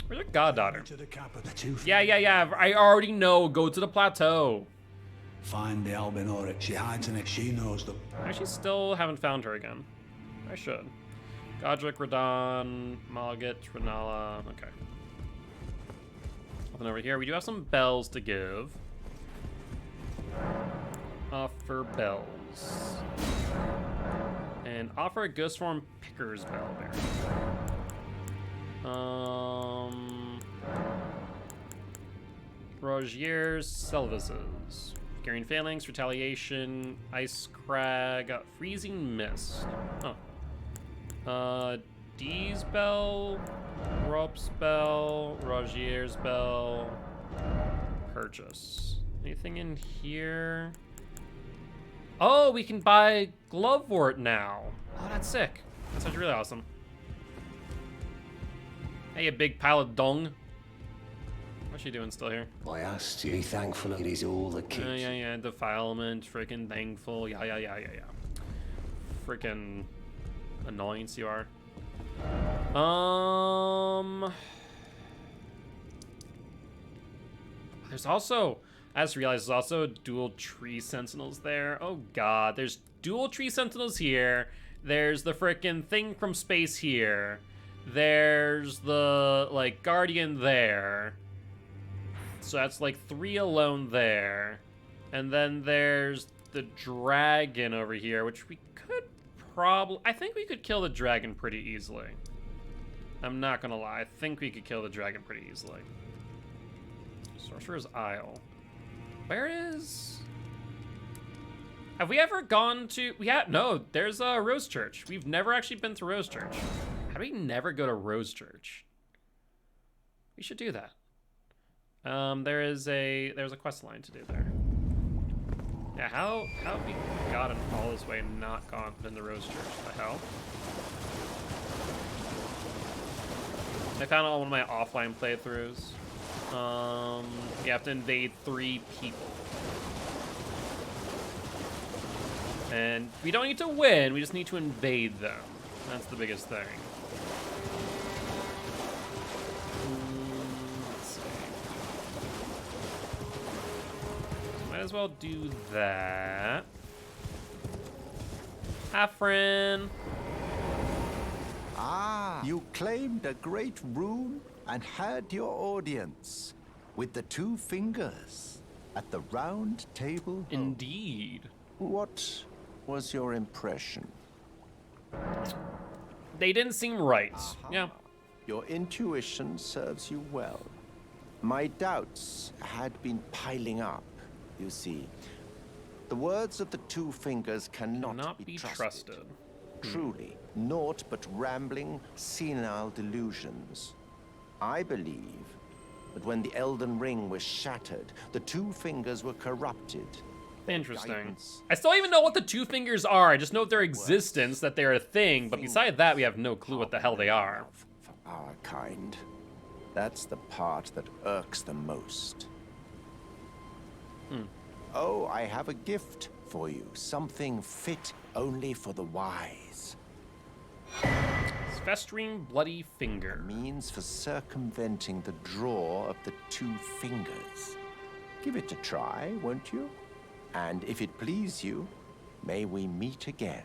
Where's our goddaughter? To the cap of the two. Yeah. I already know. Go to the plateau. Find the Albinor. She hides in it. She knows them. I actually still haven't found her again. I should. Godric, Radon, Malgit, Renala. Okay. Nothing over here. We do have some bells to give. Offer bells. And offer a ghost form picker's bell there. Rogier's Selvises. Carrying Phalanx, Retaliation, Ice Crag, Freezing Mist. Oh. Dee's Bell, Rop's Bell, Rogier's Bell. Purchase. Anything in here? Oh, we can buy Glovewort now. Oh, that's sick. That's actually really awesome. Hey, you big pile of dung. What's she doing still here? I asked you, be thankful it is all the kids. Yeah. Defilement, freaking thankful. Yeah. Freaking annoyance you are. There's also, I just realized there's also dual tree sentinels there. Oh god, there's dual tree sentinels here. There's the freaking thing from space here. There's the, like, guardian there. So that's like 3 alone there. And then there's the dragon over here, which we could probably... I think we could kill the dragon pretty easily. I'm not gonna lie. I think we could kill the dragon pretty easily. Sorcerer's Isle. Where is... Have we ever gone to... No, there's Rose Church. We've never actually been to Rose Church. How do we never go to Rose Church? We should do that. There's a quest line to do there. Yeah, how have we gotten all this way and not gone in the Rose Church? What the hell? I found it on one of my offline playthroughs. You have to invade 3 people. And we don't need to win, we just need to invade them. That's the biggest thing. Let's see. Might as well do that. Afrin. Ah, you claimed a great rune and had your audience with the 2 fingers at the round table. Indeed. What was your impression? They didn't seem right. Yeah. Your intuition serves you well. My doubts had been piling up, you see. The words of the 2 fingers cannot be trusted. Truly, naught but rambling, senile delusions. I believe that when the Elden Ring was shattered, the 2 fingers were corrupted. Interesting. I still don't even know what the 2 fingers are. I just know their existence, that they're a thing, but beside that, we have no clue what the hell they are. For our kind. That's the part that irks the most. Oh, I have a gift for you. Something fit only for the wise. Festering bloody finger. Means for circumventing the draw of the 2 fingers. Give it a try, won't you? And if it please you, may we meet again.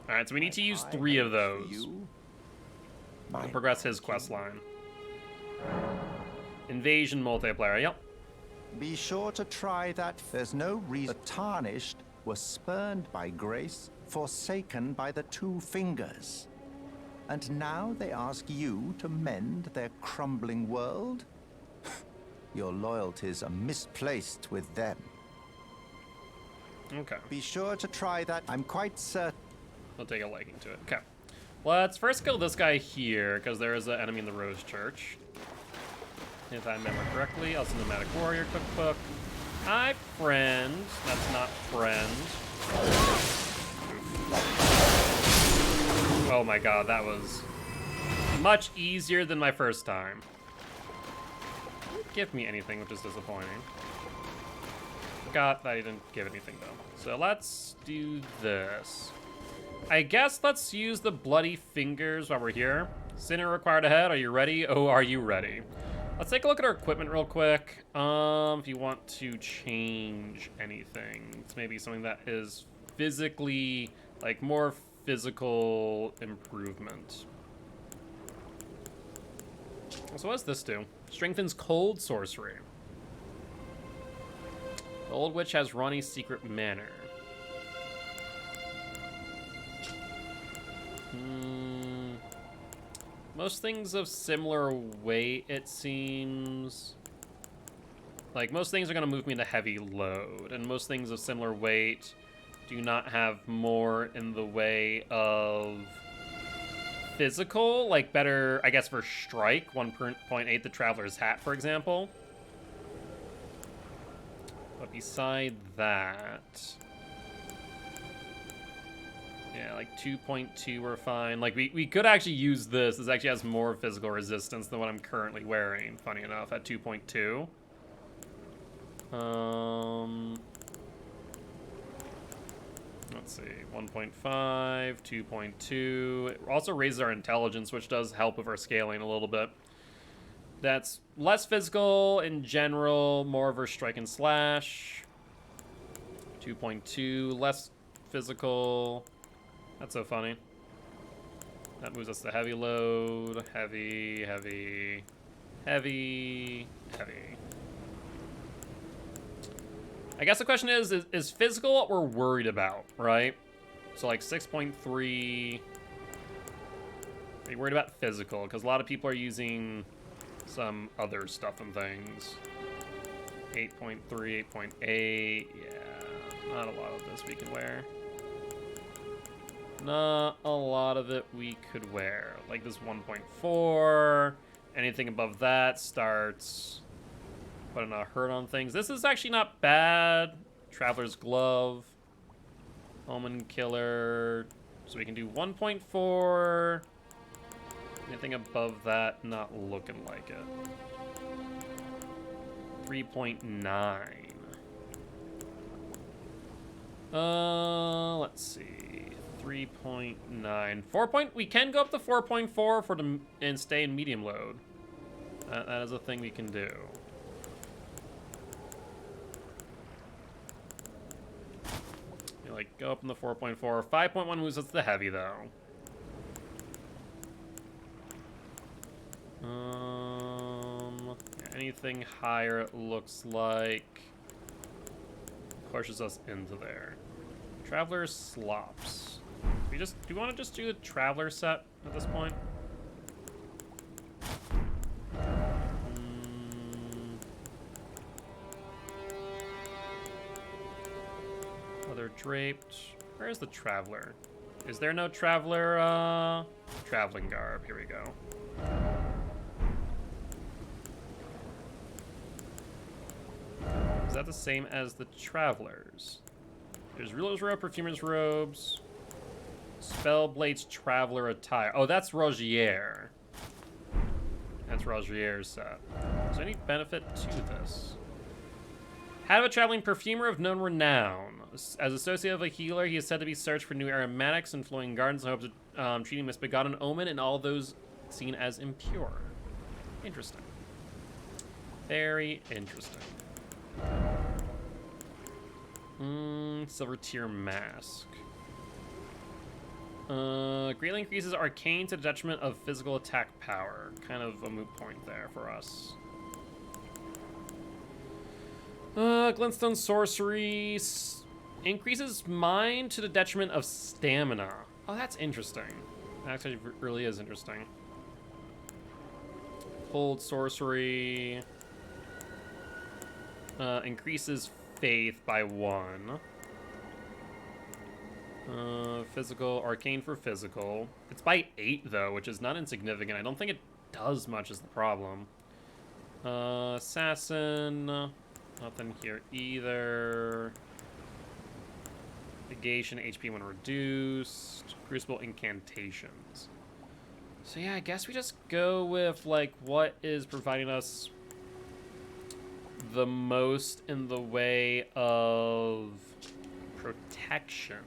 Alright, so we need to use 3 of those to progress his quest line. Invasion multiplayer, yep. Be sure to try that. There's no reason. The tarnished were spurned by grace, forsaken by the two fingers. And now they ask you to mend their crumbling world? Your loyalties are misplaced with them. Okay. Be sure to try that. I'm quite certain. We'll take a liking to it. Okay. Let's first kill this guy here, because there is an enemy in the Rose Church. If I remember correctly, I'll Nomadic Warrior, cookbook. Hi, friend. That's not friend. Oh my god, that was much easier than my first time. Didn't give me anything, which is disappointing. Forgot that he didn't give anything, though. So let's do this. I guess let's use the bloody fingers while we're here. Sinner required ahead. Are you ready? Oh, are you ready? Let's take a look at our equipment real quick. If you want to change anything, it's maybe something that is physically, like more physical improvement. So what does this do? Strengthens cold sorcery. The old witch has Ronnie's secret manor. Most things of similar weight, it seems. Like, most things are going to move me to heavy load, and most things of similar weight do not have more in the way of physical. Like, better, I guess, for strike, 1.8 the Traveler's Hat, for example. But beside that... yeah, like 2.2 we're fine. Like, we could actually use this. This actually has more physical resistance than what I'm currently wearing, funny enough, at 2.2. Let's see, 1.5, 2.2. It also raises our intelligence, which does help with our scaling a little bit. That's less physical in general, more of our strike and slash. 2.2, less physical. That's so funny. That moves us to heavy load, heavy, heavy, heavy, heavy. I guess the question is physical what we're worried about, right? So like 6.3. Are you worried about physical? Because a lot of people are using some other stuff and things. 8.3, 8.8. Yeah, not a lot of this we can wear. Not a lot of it we could wear. Like this 1.4. Anything above that starts putting a hurt on things. This is actually not bad. Traveler's Glove. Omen Killer. So we can do 1.4. Anything above that, not looking like it. 3.9. Let's see. 3.9. 4. We can go up to 4.4 and stay in medium load. That is a thing we can do. You like go up in the 4.4. 5.1 moves us to heavy though. Anything higher, it looks like pushes us into there. Traveler's Slops. Do we want to just do the Traveler set at this point? Leather draped. Where is the Traveler? Is there no Traveler? Traveling garb. Here we go. Is that the same as the Travelers? There's Ruler's Robe, Perfumer's Robes, Spellblade's Traveler Attire. Oh, that's Rogier. That's Rogier's set. Is there any benefit to this? Have a traveling perfumer of known renown. As associate of a healer, he is said to be searched for new aromatics and flowing gardens in hopes of treating misbegotten omen and all those seen as impure. Interesting. Very interesting. Silver Tier Mask. Greatly increases arcane to the detriment of physical attack power. Kind of a moot point there for us. Glintstone sorcery increases mine to the detriment of stamina. Oh, that's interesting. That actually really is interesting. Hold sorcery increases faith by 1. Physical, arcane for physical. It's by 8 though, which is not insignificant. I don't think it does much is the problem. Assassin, nothing here either. Negation, HP when reduced. Crucible incantations. So yeah, I guess we just go with like what is providing us the most in the way of protection.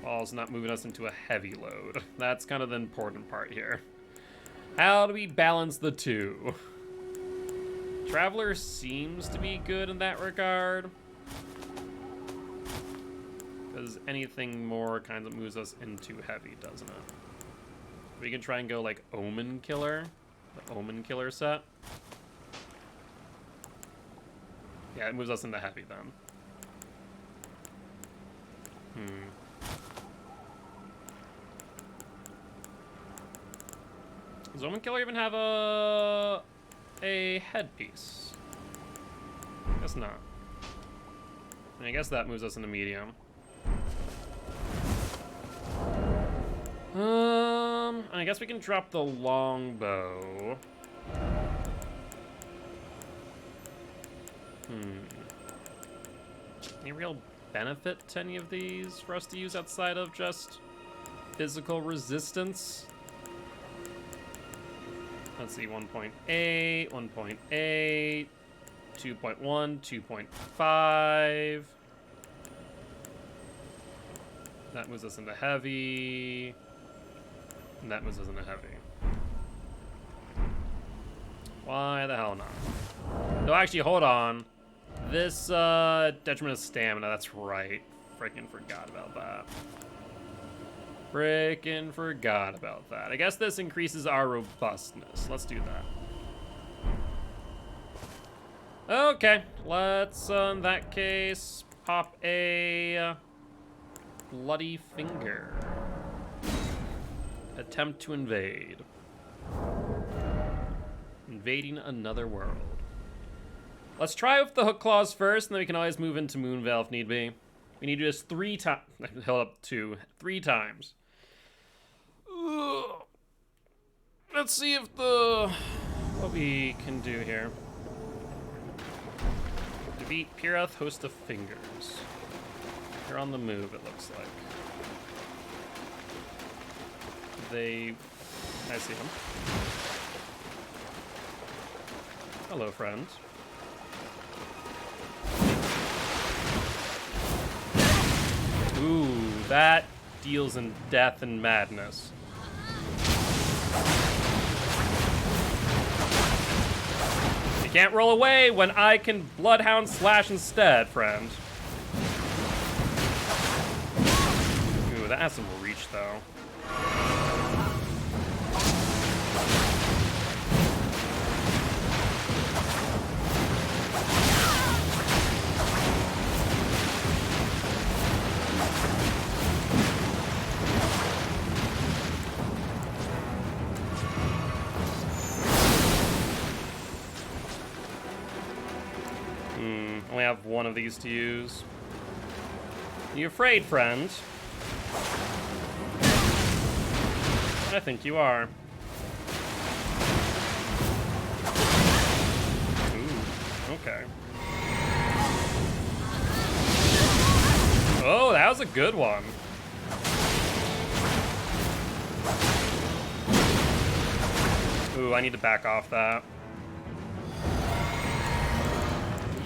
While it's not moving us into a heavy load. That's kind of the important part here. How do we balance the two? Traveler seems to be good in that regard. Because anything more kind of moves us into heavy, doesn't it? We can try and go like Omen Killer. The Omen Killer set. Yeah, it moves us into heavy then. Does Omen Killer even have a headpiece? Guess not. I guess that moves us into medium. I guess we can drop the longbow. Any real benefit to any of these for us to use outside of just physical resistance? Let's see, 1.8, 1.8, 2.1, 2.5. That moves us into heavy. And that moves us into heavy. Why the hell not? No, actually, hold on. This detriment of stamina, that's right. Freaking forgot about that. Frickin' forgot about that. I guess this increases our robustness. Let's do that. Okay, let's, in that case, pop a bloody finger. Attempt to invade. Invading another world. Let's try with the hook claws first, and then we can always move into Moonveil if need be. We need to do this 3 times. Held up 3 times. Let's see if what we can do here. Defeat Pirith, host of fingers. They're on the move, it looks like. I see them. Hello, friend. Ooh, that deals in death and madness. You can't roll away when I can Bloodhound Slash instead, friend. Ooh, that has some reach, though. Only have one of these to use. You afraid, friend? I think you are. Ooh, okay. Oh, that was a good one. Ooh, I need to back off that.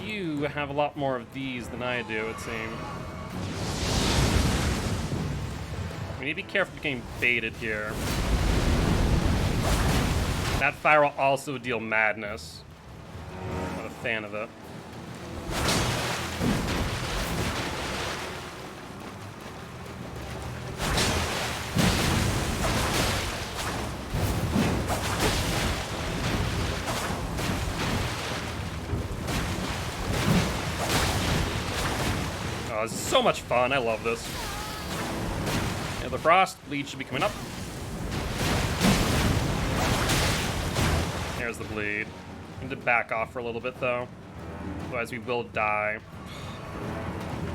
You have a lot more of these than I do, it seems. We need to be careful of getting baited here. That fire will also deal madness. I'm not a fan of it. Oh, this is so much fun. I love this. Yeah, the frost bleed should be coming up. There's the bleed. Need to back off for a little bit though. Otherwise we will die.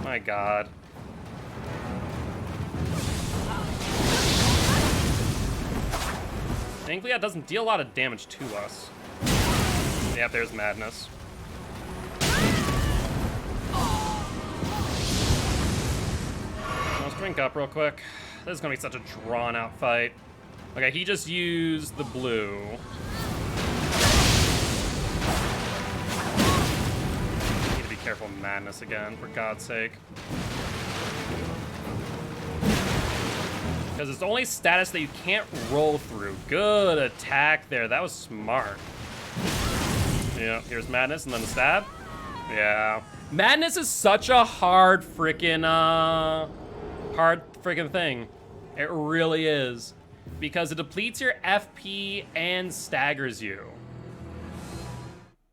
My god. Thankfully that doesn't deal a lot of damage to us. Yep, there's madness. Let's drink up real quick. This is gonna be such a drawn out fight. Okay, he just used the blue. Need to be careful of madness again, for God's sake. Because it's the only status that you can't roll through. Good attack there. That was smart. Yeah, here's madness and then the stab. Yeah. Madness is such a hard freaking thing. It really is. Because it depletes your FP and staggers you.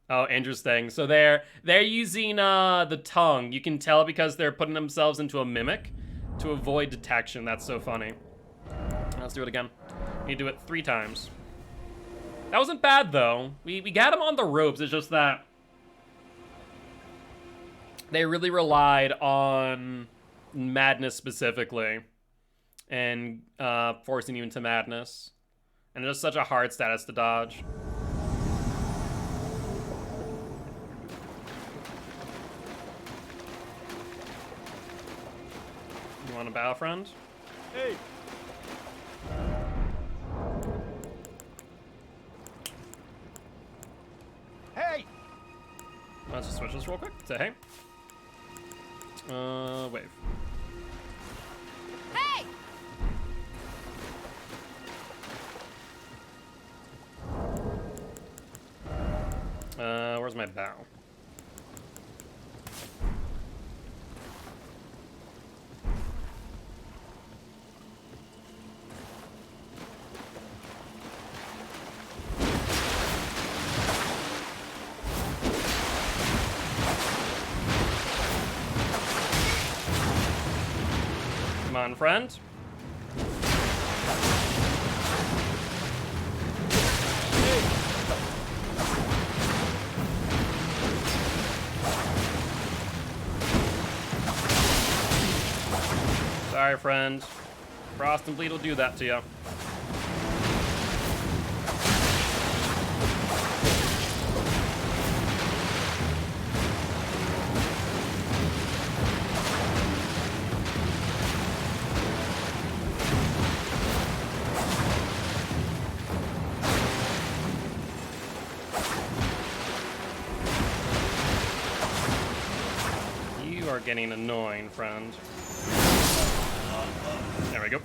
Oh, interesting. So they're using the tongue. You can tell because they're putting themselves into a mimic to avoid detection. That's so funny. Let's do it again. You do it 3 times. That wasn't bad though. We got him on the ropes. It's just that they really relied on madness specifically and forcing you into madness. And it's just such a hard status to dodge. You want a battle, friend? Hey! Hey! Let's just switch this real quick. Say hey. Wave. Hey! Where's my bow? Come on, friend. Sorry, friend. Frost and Bleed will do that to you. You are getting annoying, friend. There we go.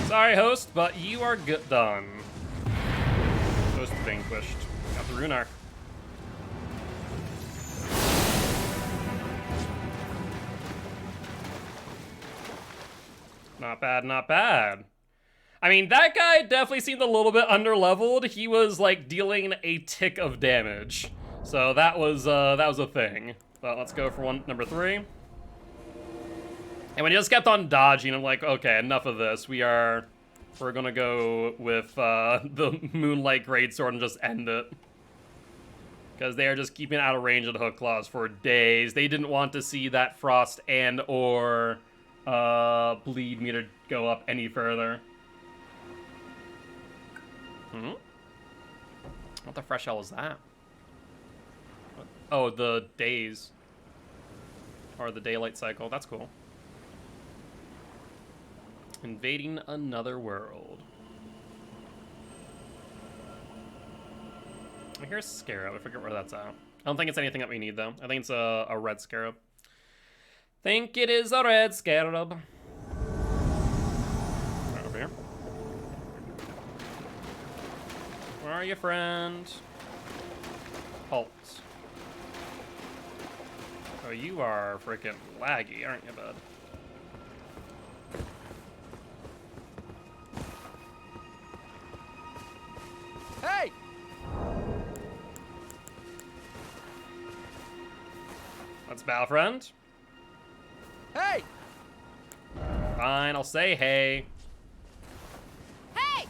Sorry, host, but you are done. Host vanquished. Got the Rune arc. Not bad, not bad. I mean, that guy definitely seemed a little bit underleveled. He was like dealing a tick of damage, so that was a thing. But let's go for number 3. And when he just kept on dodging, I'm like, okay, enough of this. We're gonna go with the Moonlight Greatsword and just end it. Because they are just keeping out of range of the hook claws for days. They didn't want to see that frost and or bleed meter go up any further. What the fresh hell is that? Oh, the days. Or the daylight cycle. That's cool. Invading another world. I hear a scarab. I forget where that's at. I don't think it's anything that we need, though. I think it's a red scarab. Think it is a red scarab. Right over here. Where are you, friend? Halt. Oh, you are freaking laggy, aren't you, bud? Hey! Let's battle, friend. Hey! Fine, I'll say hey. Hey!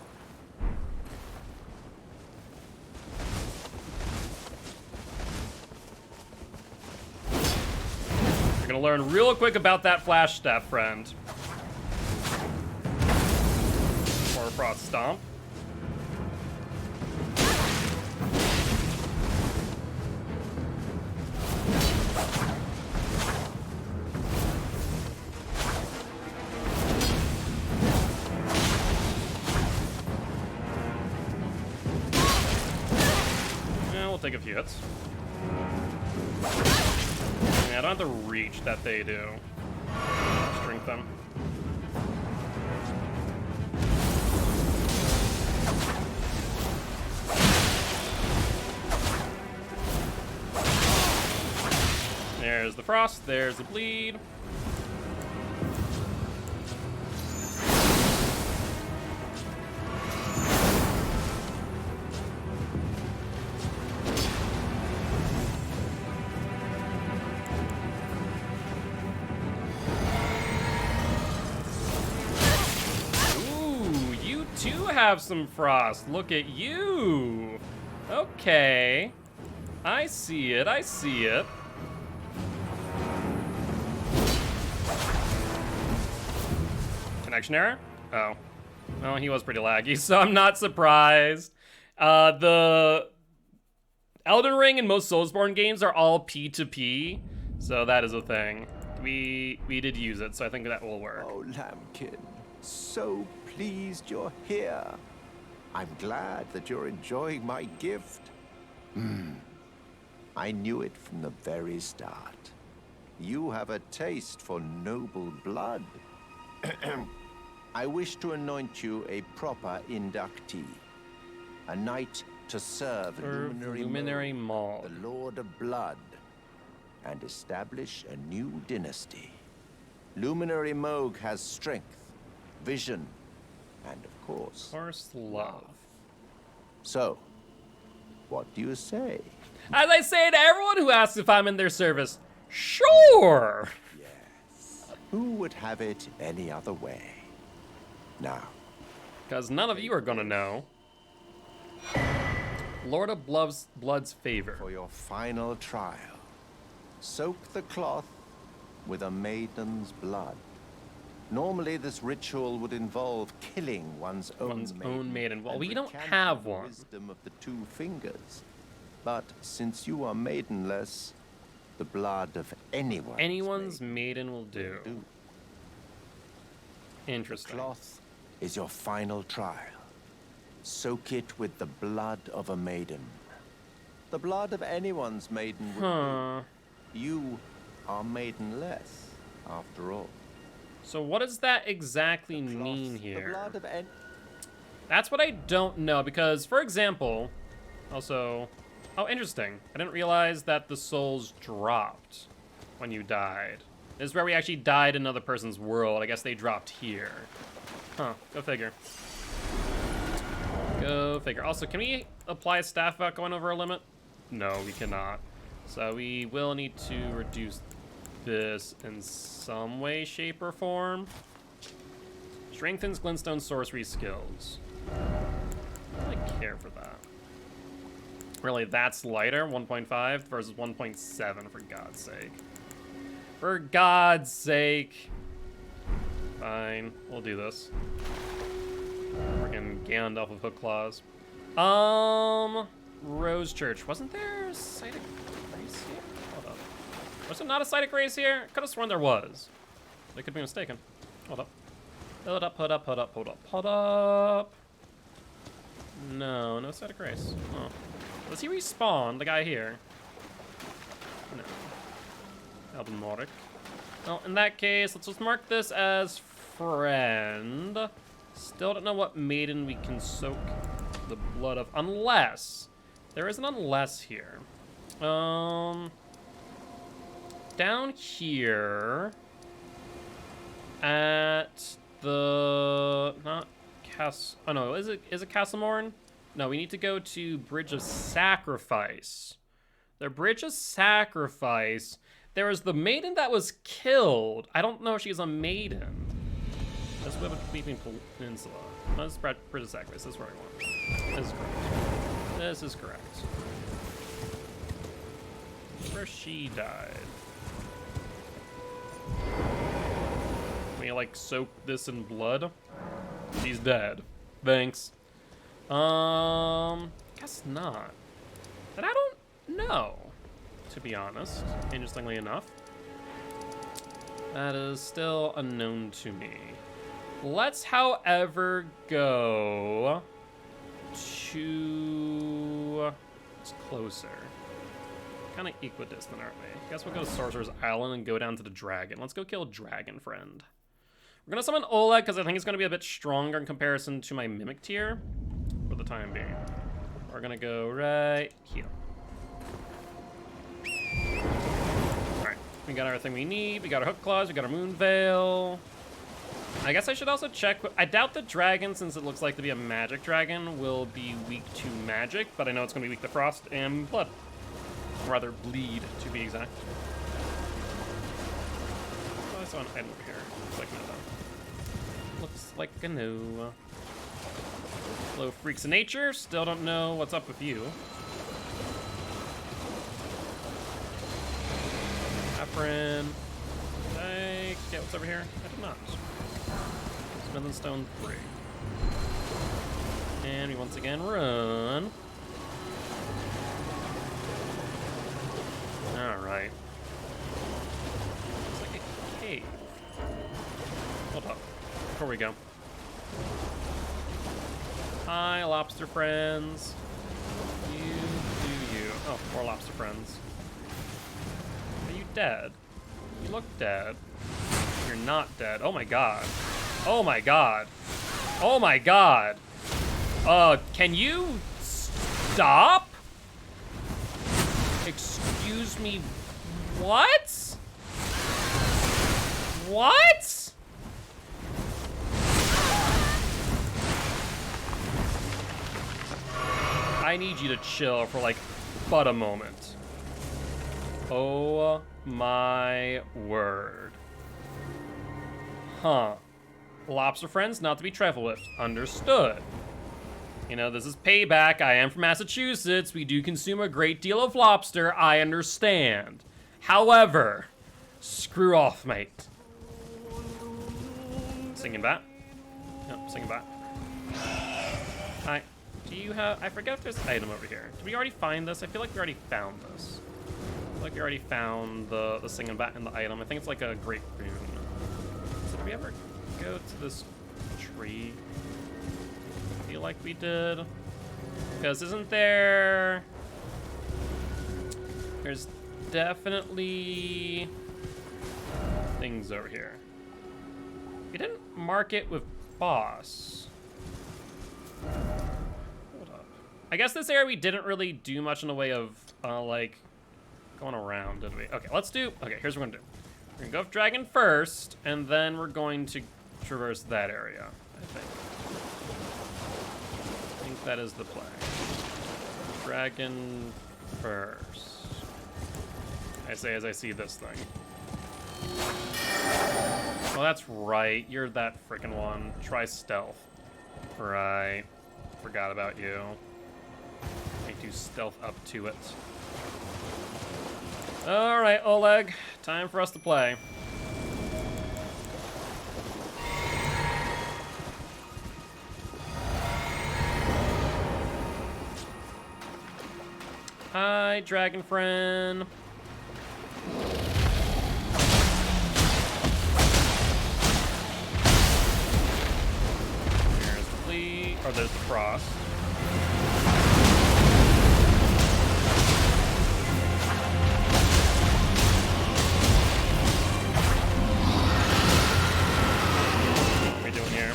You're gonna learn real quick about that flash step, friend. Or frost stomp. Yeah, we'll take a few hits. Yeah, I don't have the reach that they do. Strengthen. There's the frost, there's the bleed. Ooh, you too have some frost. Look at you. Okay. I see it, I see it. Connection error? Oh. Well, he was pretty laggy, so I'm not surprised. The Elden Ring and most Soulsborne games are all P2P, so that is a thing. We did use it, so I think that will work. Oh, Lambkin, so pleased you're here. I'm glad that you're enjoying my gift. I knew it from the very start. You have a taste for noble blood. I wish to anoint you a proper inductee, a knight to serve Luminary Maul, the Lord of Blood, and establish a new dynasty. Luminary Moog has strength, vision, and of course, love. So, what do you say? As I say to everyone who asks if I'm in their service, sure! Who would have it any other way? Now. Because none of you are gonna know. Lord of Blood's favor. For your final trial, soak the cloth with a maiden's blood. Normally, this ritual would involve killing one's own maiden. Well, we don't have one. Wisdom of the two fingers. But since you are maidenless, the blood of anyone's maiden will do. Interesting. The cloth is your final trial. Soak it with the blood of a maiden. The blood of anyone's maiden would do. You are maidenless, after all. So what does that exactly mean here? The blood of That's what I don't know, because, for example, also... Oh, interesting. I didn't realize that the souls dropped when you died. This is where we actually died in another person's world. I guess they dropped here. Huh, go figure. Go figure. Also, can we apply a staff without going over a limit? No, we cannot. So we will need to reduce this in some way, shape, or form. Strengthens Glintstone sorcery skills. I don't really care for that. Really, that's lighter, 1.5 versus 1.7, for God's sake. For God's sake. Fine, we'll do this. Freaking Gandalf with hook claws. Rose Church. Wasn't there a site of grace here? Hold up. Was there not a site of grace here? Could have sworn there was. I could be mistaken. Hold up. Hold up, hold up, hold up, hold up, hold up. No, no site of grace. Oh. Does he respawn, the guy here? No. Albinoric. Well, in that case, let's just mark this as friend. Still don't know what maiden we can soak the blood of, unless there is an unless here. Down here at the oh no, is it Castlemorn? No, we need to go to Bridge of Sacrifice. The Bridge of Sacrifice. There was the maiden that was killed. I don't know if she's a maiden. That's what Weeping Peninsula. No, this is Bridge of Sacrifice. This is where I want. This is correct. This is correct. Where she died. Can we like soak this in blood? She's dead. Thanks. Guess not. But I don't know, to be honest. Interestingly enough. That is still unknown to me. Let's, however, go to... It's closer. Kind of equidistant, aren't we? Guess we'll go to Sorcerer's Island and go down to the dragon. Let's go kill a dragon friend. We're gonna summon Oleg because I think it's gonna be a bit stronger in comparison to my Mimic tier for the time being. We're gonna go right here. Alright, we got everything we need. We got our Hook Claws, we got our Moon Veil. I guess I should also check. I doubt the dragon, since it looks like to be a magic dragon, will be weak to magic, but I know it's gonna be weak to frost and blood. Or rather, bleed, to be exact. Oh, I saw an item over here. Looks like no. Looks like a no. Hello, freaks of nature. Still don't know what's up with you. Afrin. Did I get what's over here? I did not. Smith and Stone 3. And we once again run. Alright. Looks like a cave. Hold up. Before we go. Hi, lobster friends. You. Oh, more lobster friends. Are you dead? You look dead. You're not dead. Oh my god. Oh my god. Oh my god. Can you stop? Excuse me. What? What? I need you to chill for like but a moment. Oh my word. Huh. Lobster friends not to be trifled with. Understood. You know, this is payback. I am from Massachusetts. We do consume a great deal of lobster. I understand. However, screw off, mate. Singing bat? Yep, singing bat. Hi. Do you have... I forget if there's an item over here. Did we already find this? I feel like we already found this. I feel like we already found the singing bat and the item. I think it's like a great rune. So did we ever go to this tree? I feel like we did. Because isn't there... There's definitely things over here. We didn't mark it with boss. Hold up. I guess this area we didn't really do much in the way of, like, going around, did we? Okay, let's do... Okay, here's what we're gonna do. We're gonna go with dragon first, and then we're going to traverse that area, I think. I think that is the play. Dragon first. I say as I see this thing. Oh, that's right. You're that frickin' one. Try stealth. Right. Forgot about you. I do stealth up to it. Alright, Oleg. Time for us to play. Hi, dragon friend. Here's the bleed, or there's the frost. What are we doing here?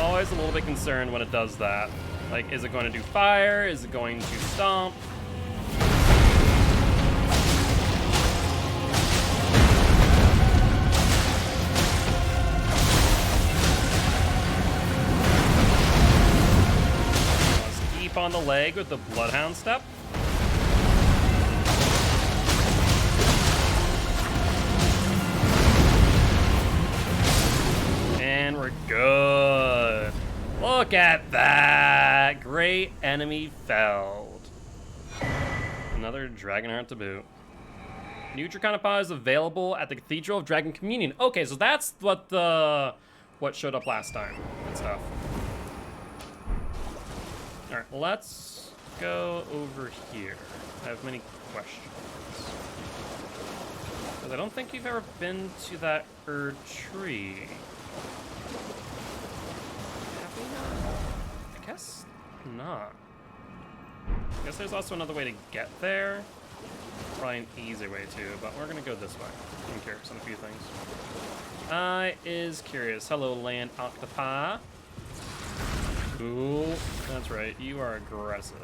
Always a little bit concerned when it does that. Like, is it going to do fire? Is it going to stomp? on the leg with the Bloodhound step. And we're good. Look at that. Great enemy felled. Another Dragonheart to boot. New Draconipod is available at the Cathedral of Dragon Communion. Okay, so that's what showed up last time. Good stuff. All right, let's go over here. I have many questions. Because I don't think we've ever been to that Erd tree. Have we not? I guess not. I guess there's also another way to get there. Probably an easier way too, but we're gonna go this way. I'm curious on a few things. I is curious. Hello, land octopi. Cool. That's right. You are aggressive.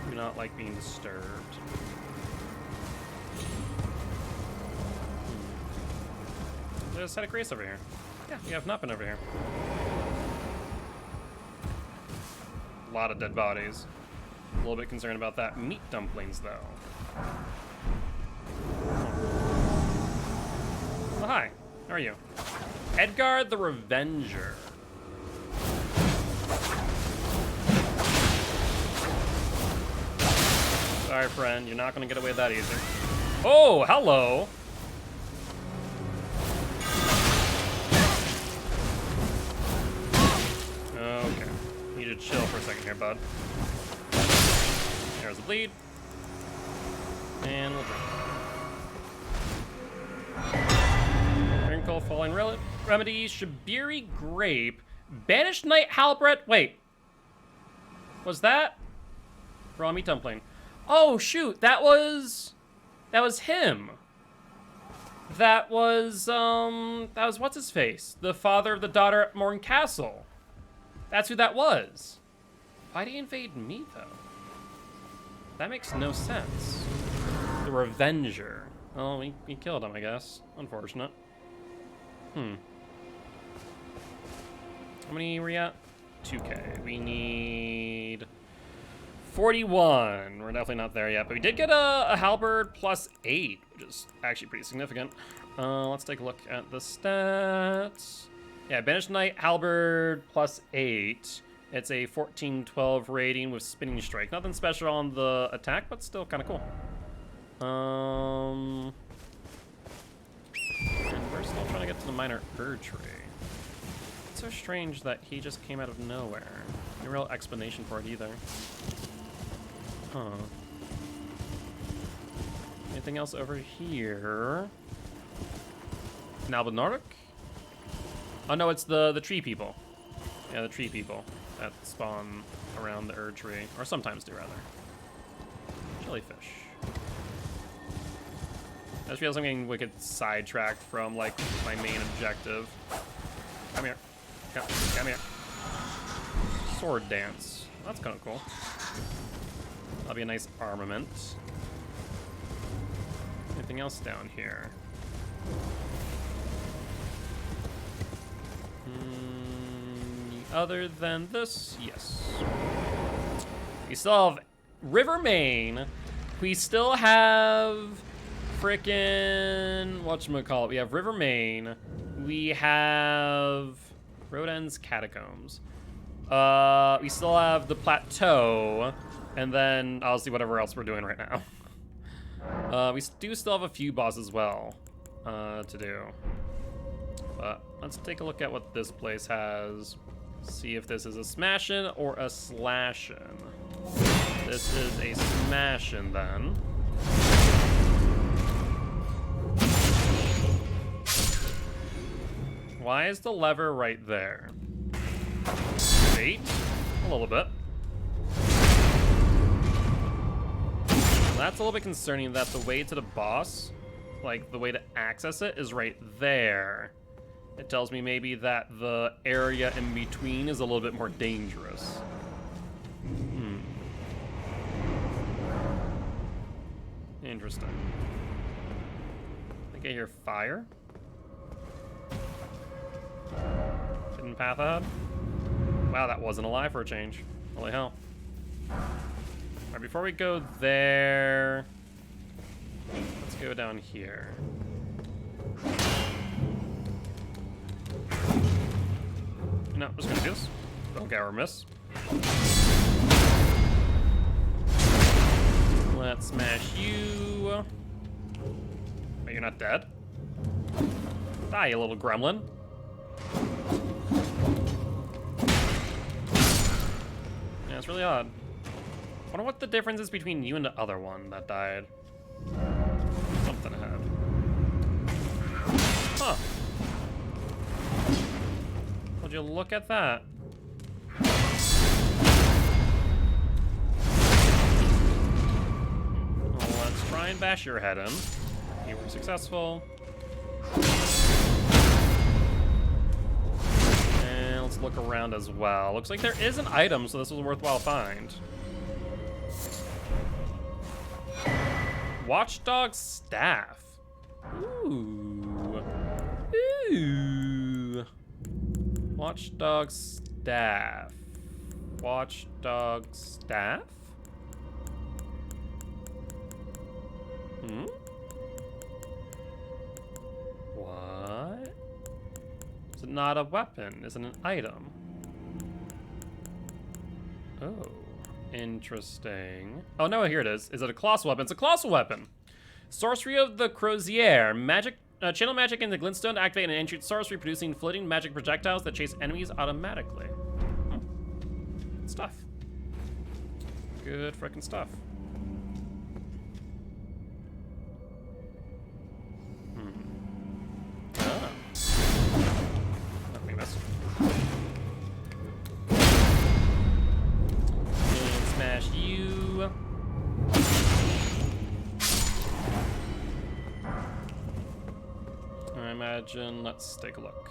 You do not like being disturbed. There's a set of grace over here. Yeah, we have not been over here. A lot of dead bodies. A little bit concerned about that. Meat dumplings, though. Oh, hi. How are you? Edgar the Revenger. Sorry, friend. You're not going to get away that easy. Oh, hello. Okay. You need to chill for a second here, bud. There's a bleed. And we'll drink. Wrinkle, Falling Remedy, Shabiri Grape, Banished Knight Halberd. Wait. Was that? Raw meat dumpling. Oh shoot, that was him. That was what's his face? The father of the daughter at Morn Castle. That's who that was. Why'd he invade me though? That makes no sense. The Revenger. Oh, we killed him, I guess. Unfortunate. How many are we at? 2K. We need 41. We're definitely not there yet, but we did get a halberd plus 8, which is actually pretty significant. Let's take a look at the stats. Yeah, Banished Knight halberd plus 8. It's a 14-12 rating with Spinning Strike. Nothing special on the attack, but still kind of cool. And we're still trying to get to the minor Erd tree. It's so strange that he just came out of nowhere. No real explanation for it either. Huh. Anything else over here? Nalbanoric? Oh no, it's the tree people. Yeah, the tree people that spawn around the Erd tree, or sometimes do rather. Jellyfish. I just realized I'm getting wicked sidetracked from like my main objective. Come here. Come here. Sword dance. That's kind of cool. That'll be a nice armament. Anything else down here? Other than this, yes. We still have River Main. We still have frickin' whatchamacallit. We have River Main. We have Roden's Catacombs. We still have the Plateau. And then I'll see whatever else we're doing right now. We do still have a few bosses as well to do. But let's take a look at what this place has. See if this is a smashin' or a slashin'. This is a smashin' then. Why is the lever right there? Bait? A little bit. That's a little bit concerning that the way to the boss, like the way to access it, is right there. It tells me maybe that the area in between is a little bit more dangerous. Interesting. I think I hear fire. Hidden path ahead. Wow, that wasn't alive for a change. Holy hell. Alright, before we go there, let's go down here. No, I'm just gonna do this. Okay, or miss. Let's smash you. Wait, you're not dead? Die, you little gremlin. Yeah, it's really odd. I wonder what the difference is between you and the other one that died. Something ahead. Huh. Would you look at that? Well, let's try and bash your head in. You were successful. And let's look around as well. Looks like there is an item, so this was a worthwhile find. Watchdog staff. Ooh. Ooh. Watchdog staff. Watchdog staff? Hmm? What? Is it not a weapon? Is it an item? Oh. Interesting. Oh no, here it is. Is it a colossal weapon? It's a colossal weapon. Sorcery of the Crozier. Magic, channel magic into glintstone to activate an ancient sorcery, producing floating magic projectiles that chase enemies automatically. Good stuff. Good frickin' stuff. Ah. Let me miss. Smash you. I imagine, let's take a look.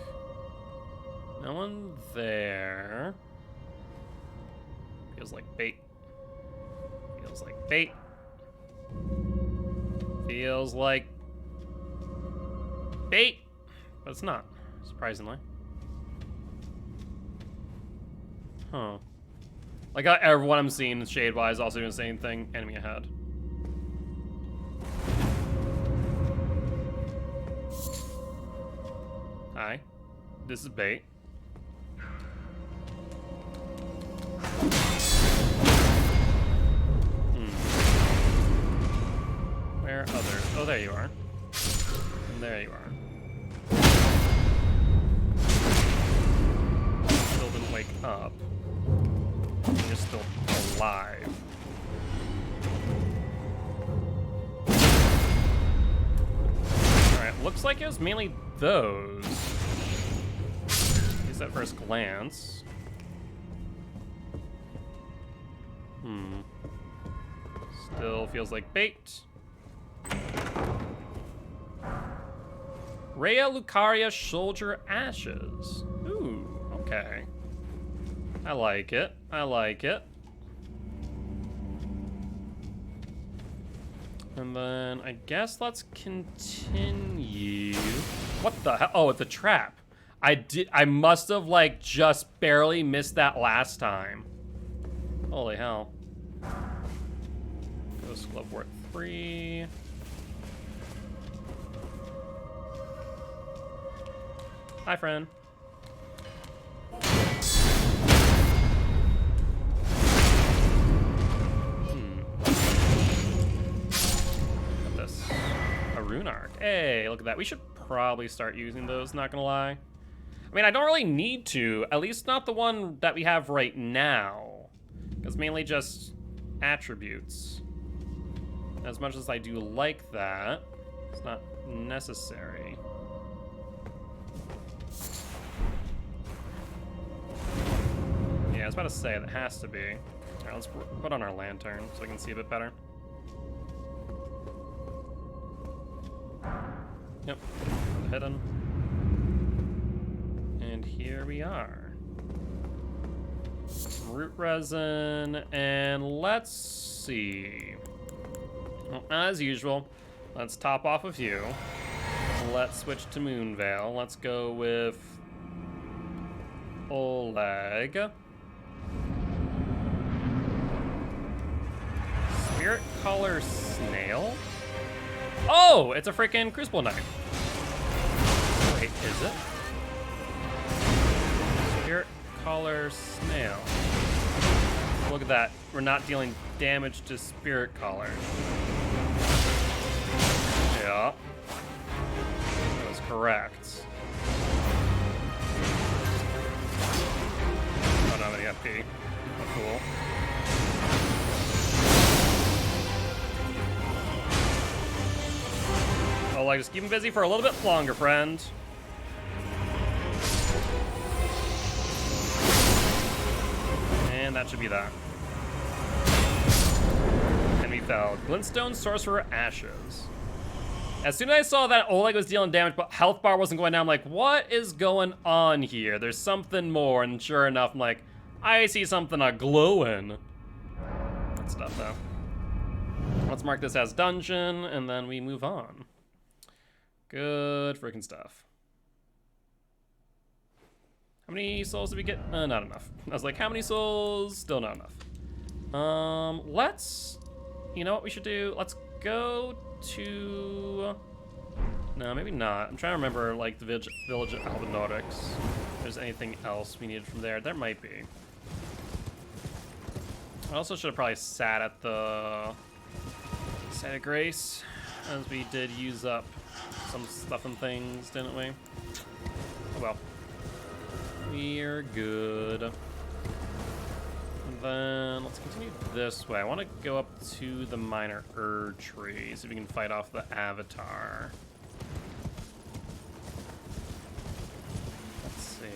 No one there. Feels like bait. Feels like bait. Feels like bait. But it's not, surprisingly. Huh. Like everyone I'm seeing shade-wise also doing the same thing. Enemy ahead. Hi. This is bait. Where are others? Oh, there you are. And there you are. Still didn't wake up. You're still alive. Alright, looks like it was mainly those. At least at first glance. Still feels like bait. Rhea Lucaria Soldier Ashes. Ooh, okay. I like it. I like it. And then I guess let's continue. What the hell? Oh, it's a trap. I must have like just barely missed that last time. Holy hell. Ghost Glove worth 3. Hi, friend. A rune arc. Hey, look at that. We should probably start using those, not gonna lie. I mean, I don't really need to, at least not the one that we have right now. Because mainly just attributes. As much as I do like that, it's not necessary. Yeah, I was about to say, that has to be. Alright, let's put on our lantern so we can see a bit better. Yep, hidden. And here we are. Root resin, and let's see. Well, as usual, let's top off a few. Let's switch to Moonveil. Let's go with Oleg. Collar Snail? Oh, it's a freaking Crucible Knight. Wait, is it? Spirit Collar Snail. Look at that. We're not dealing damage to Spirit Collar. Yeah. That was correct. Oh, not any FP. Oh, cool. Oh, like, just keep him busy for a little bit longer, friend. And that should be that. Enemy fell. Glintstone Sorcerer Ashes. As soon as I saw that Oleg was dealing damage, but health bar wasn't going down, I'm like, what is going on here? There's something more, and sure enough, I'm like, I see something glowing. Good stuff, though. Let's mark this as dungeon, and then we move on. Good freaking stuff. How many souls did we get? Not enough. I was like, how many souls? Still not enough. Let's... You know what we should do? Let's go to... No, maybe not. I'm trying to remember, like, the village of Albenorix. If there's anything else we needed from there. There might be. I also should have probably sat at the Site of Grace, as we did use up some stuff and things, didn't we? Oh well. We're good. And then let's continue this way. I want to go up to the minor tree, see if we can fight off the avatar. Let's see.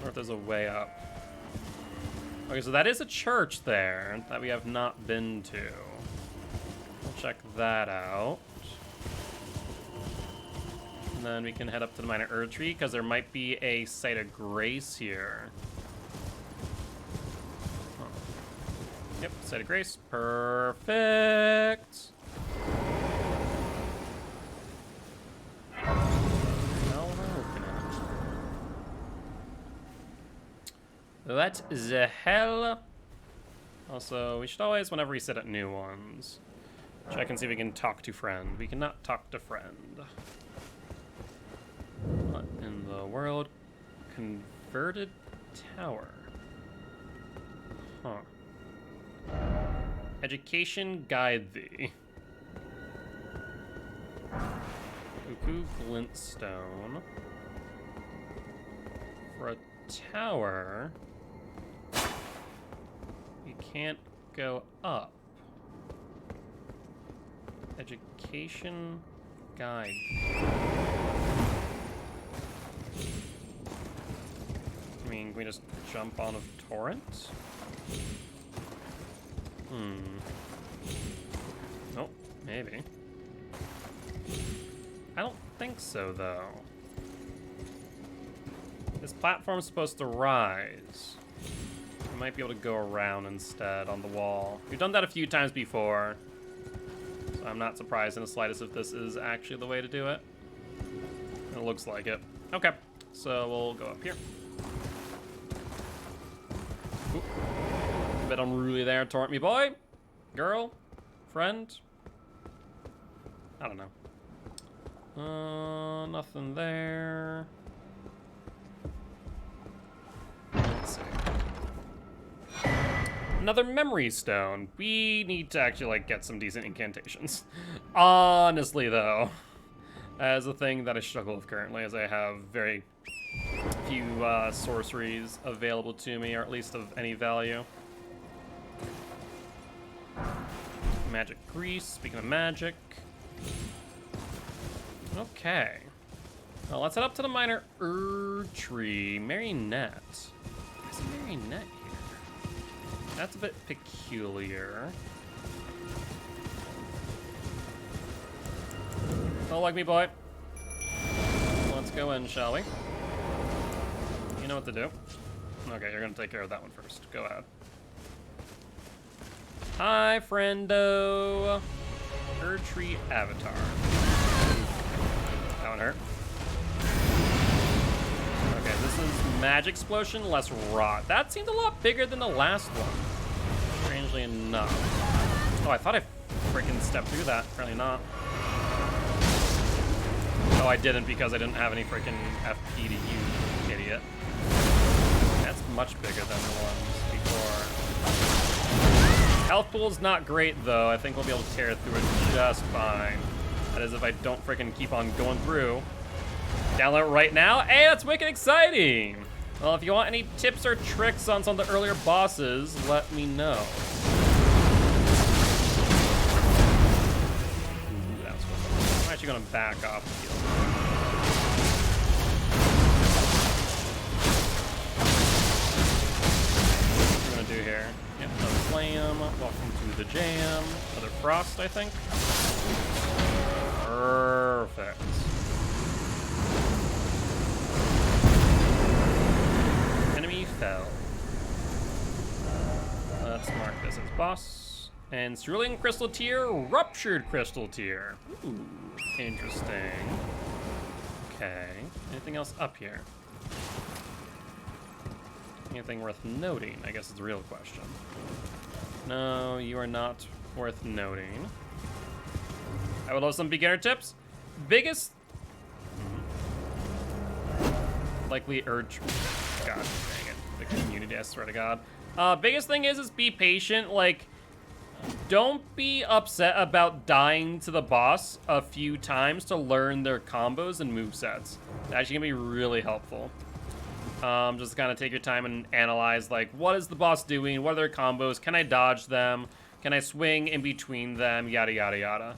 Or if there's a way up. Okay, so that is a church there that we have not been to. We'll check that out. And then we can head up to the minor tree, because there might be a Site of Grace here. Huh. Yep, Site of Grace. Perfect. What the hell? Also, we should always, whenever we sit at new ones, check and see if we can talk to friend. We cannot talk to friend. What in the world? Converted tower. Huh. Education guide thee. Cuckoo glintstone. For a tower, you can't go up. Education guide. I mean, can we just jump on a torrent? Nope, maybe. I don't think so, though. This platform's supposed to rise. We might be able to go around instead on the wall. We've done that a few times before, so I'm not surprised in the slightest if this is actually the way to do it. It looks like it. Okay, so we'll go up here. Ooh. A bit unruly there, torrent me boy. Girl? Friend? I don't know. Nothing there. Let's see. Another memory stone. We need to actually, like, get some decent incantations. Honestly, though, that is a thing that I struggle with currently, as I have very few sorceries available to me, or at least of any value. Magic grease. Speaking of magic. Okay. Well, let's head up to the minor tree. Marionette. There's a marionette here. That's a bit peculiar. Don't like me, boy. Let's go in, shall we? You know what to do. Okay, you're gonna take care of that one first. Go ahead. Hi, friendo. Tree avatar. That one hurt. Okay, this is magic explosion, less rot. That seemed a lot bigger than the last one, strangely enough. Oh, I thought I freaking stepped through that. Apparently not. Oh, I didn't because I didn't have any freaking FP to use, idiot. That's much bigger than the ones before. Health pool's not great, though. I think we'll be able to tear through it just fine. That is if I don't freaking keep on going through. Download it right now. Hey, that's wicked exciting! Well, if you want any tips or tricks on some of the earlier bosses, let me know. Ooh, that was cool. I'm actually gonna back off the field. What we're gonna do here? Yep, another slam. Welcome to the jam. Another frost, I think. Perfect. Enemy fell. Let's mark this as boss. And Cerulean Crystal Tier, Ruptured Crystal Tier. Ooh, interesting. Okay. Anything else up here? Anything worth noting, I guess is the real question. No, you are not worth noting. I would love some beginner tips. Biggest... likely urge... God dang it. The community, I swear to God. Biggest thing is be patient. Like, don't be upset about dying to the boss a few times to learn their combos and movesets. It's actually gonna be really helpful. Just kind of take your time and analyze, like, what is the boss doing? What are their combos? Can I dodge them? Can I swing in between them? Yada, yada, yada.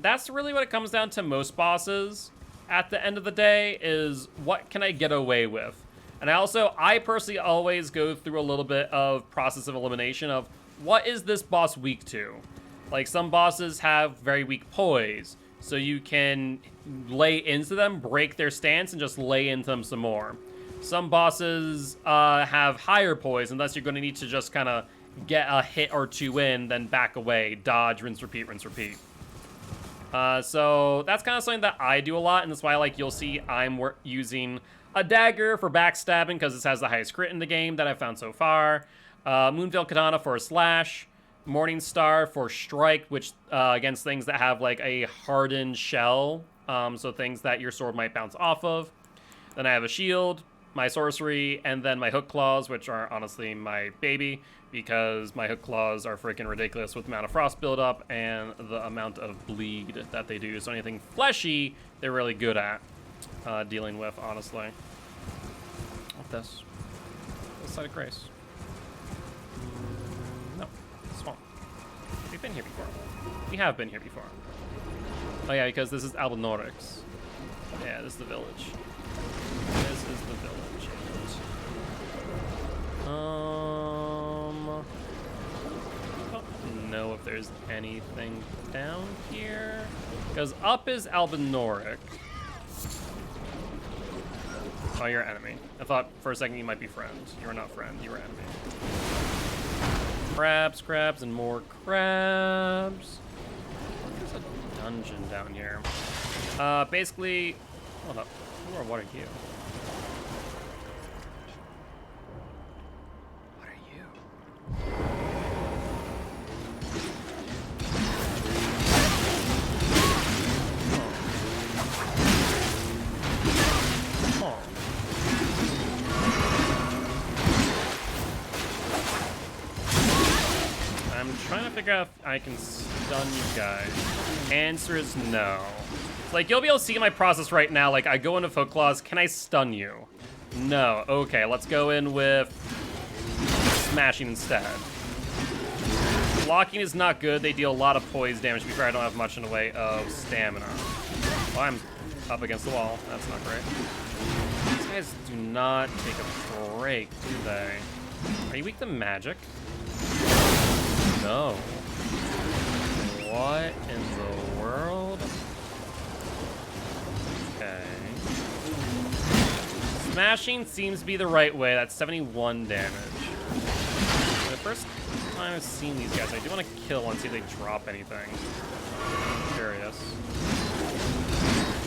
That's really what it comes down to most bosses at the end of the day, is what can I get away with? And I personally always go through a little bit of process of elimination of what is this boss weak to? Like, some bosses have very weak poise, so you can lay into them, break their stance, and just lay into them some more. Some bosses have higher poise, and thus you're going to need to just kind of get a hit or two in, then back away, dodge, rinse, repeat, rinse, repeat. So that's kind of something that I do a lot, and that's why, like, you'll see I'm using a dagger for backstabbing because this has the highest crit in the game that I've found so far. Moonveil Katana for a slash. Morning Star for strike, which against things that have like a hardened shell, so things that your sword might bounce off of. Then I have a shield, my sorcery, and then my hook claws, which are honestly my baby, because my hook claws are freaking ridiculous with the amount of frost buildup and the amount of bleed that they do. So anything fleshy, they're really good at dealing with, honestly. What's this? This side of grace. No, swamp. We've been here before. We have been here before. Oh yeah, because this is Albinorix. Yeah, this is the village. This is the village. I don't know if there's anything down here. Because up is Albinoric. Oh, you're enemy. I thought for a second you might be friend. You are not friend, you are enemy. Crabs, crabs, and more crabs. There's a dungeon down here. Basically, hold up. Who or what are you? What are you? Oh. I'm trying to figure out if I can stun you guys. Answer is no. Like, you'll be able to see my process right now. Like, I go into Hook Claws. Can I stun you? No. Okay, let's go in with smashing instead. Blocking is not good. They deal a lot of poise damage before I don't have much in the way of stamina. Oh, I'm up against the wall. That's not great. These guys do not take a break, do they? Are you weak to magic? No. What in the world? Okay. Smashing seems to be the right way. That's 71 damage. The first time I've seen these guys, I do want to kill one, see if they drop anything. I'm curious.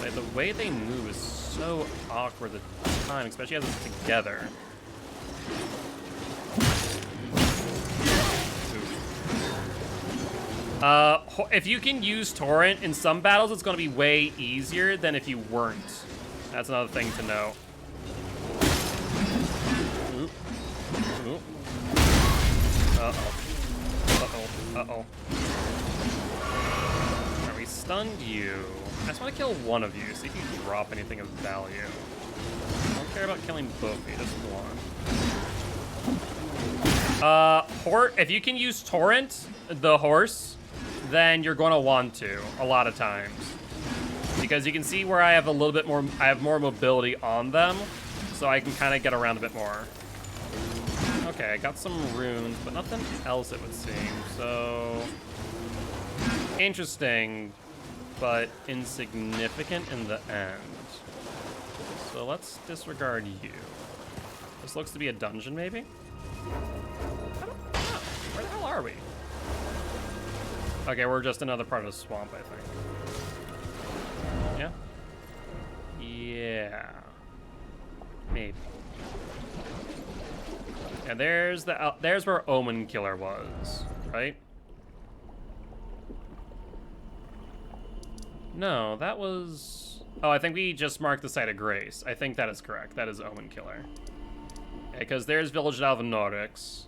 Like, the way they move is so awkward at the time, especially as it's together. If you can use Torrent in some battles, it's going to be way easier than if you weren't. That's another thing to know. Ooh. Ooh. Uh-oh. Uh-oh. Uh-oh. Are we stunned you? I just want to kill one of you, see if you drop anything of value. I don't care about killing both of you, just one. If you can use Torrent, the horse, then you're going to want to a lot of times. Because you can see where I have a little bit more, I have more mobility on them, so I can kind of get around a bit more. Okay, I got some runes, but nothing else it would seem, so... Interesting, but insignificant in the end. So let's disregard you. This looks to be a dungeon, maybe? I don't know. Where the hell are we? Okay, we're just another part of the swamp, I think. Yeah? Yeah. Maybe. Yeah, there's where Omen Killer was, right? No, that was... Oh, I think we just marked the site of Grace. I think that is correct. That is Omen Killer. Because there's Village of Alvenorix.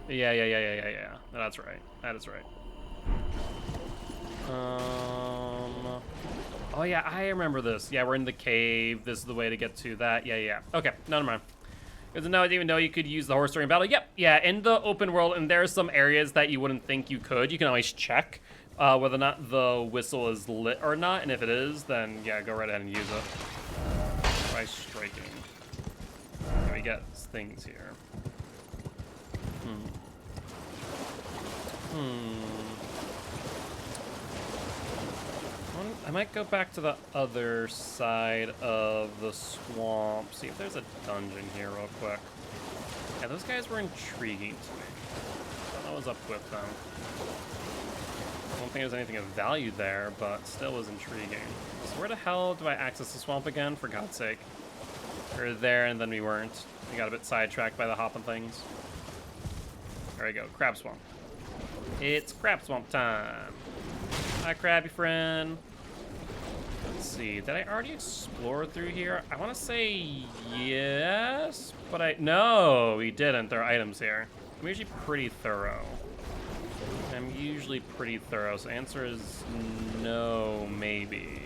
Yeah. That's right. That is right. Oh yeah, I remember this. Yeah, we're in the cave. This is the way to get to that. Yeah. Okay, never mind. Because now I didn't even know you could use the horse during battle. Yep, yeah, in the open world, and there are some areas that you wouldn't think you could. You can always check whether or not the whistle is lit or not, and if it is, then yeah, go right ahead and use it. By striking. Okay, we get things here. I might go back to the other side of the swamp, see if there's a dungeon here real quick. Yeah, those guys were intriguing to me. I don't know what was up with them. I don't think there's anything of value there, but still was intriguing. So where the hell do I access the swamp again, for God's sake? We were there and then we weren't. We got a bit sidetracked by the hopping things. There we go, Crab Swamp. It's Crab Swamp time. Hi, Crabby friend. Let's see, did I already explore through here? I want to say yes, but no, we didn't. There are items here. I'm usually pretty thorough. So answer is no, maybe.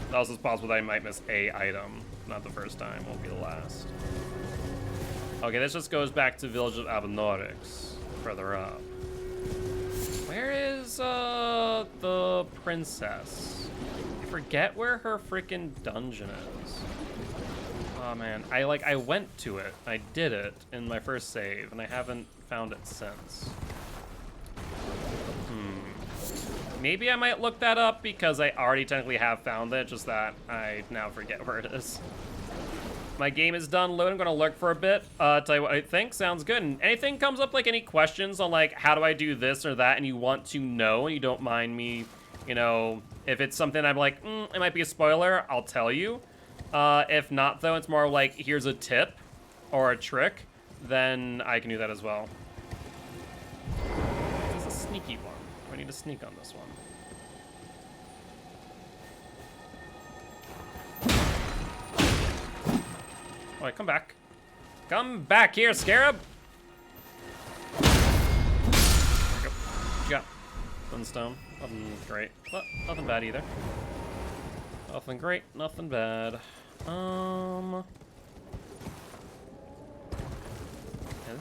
It also is possible that I might miss a item. Not the first time, won't be the last. Okay, this just goes back to Village of Alvenorix, further up. Where is the princess? I forget where her freaking dungeon is. Oh man, I went to it. I did it in my first save, and I haven't found it since. Maybe I might look that up because I already technically have found it, just that I now forget where it is. My game is done loading. I'm gonna lurk for a bit. Tell you what I think. Sounds good. And anything comes up, like any questions on like how do I do this or that, and you want to know, and you don't mind me, you know, if it's something I'm like, it might be a spoiler, I'll tell you. If not, though, it's more like here's a tip or a trick, then I can do that as well. This is a sneaky one. I need to sneak on this one. Oh, wait, come back. Come back here, Scarab! There we go. What you got? Sunstone. Nothing great. But nothing bad either. Nothing great, nothing bad. Yeah,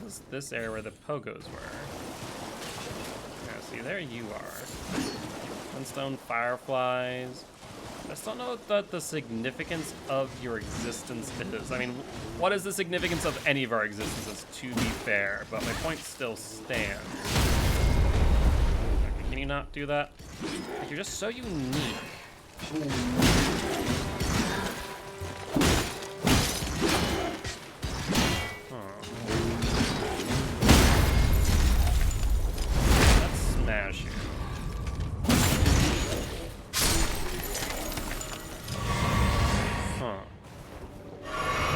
this is this area where the pogos were. Yeah, see, there you are. Sunstone fireflies. I just don't know what the significance of your existence is. I mean, what is the significance of any of our existences, to be fair? But my point still stands. Okay, can you not do that? Like, you're just so unique. Let's smash you.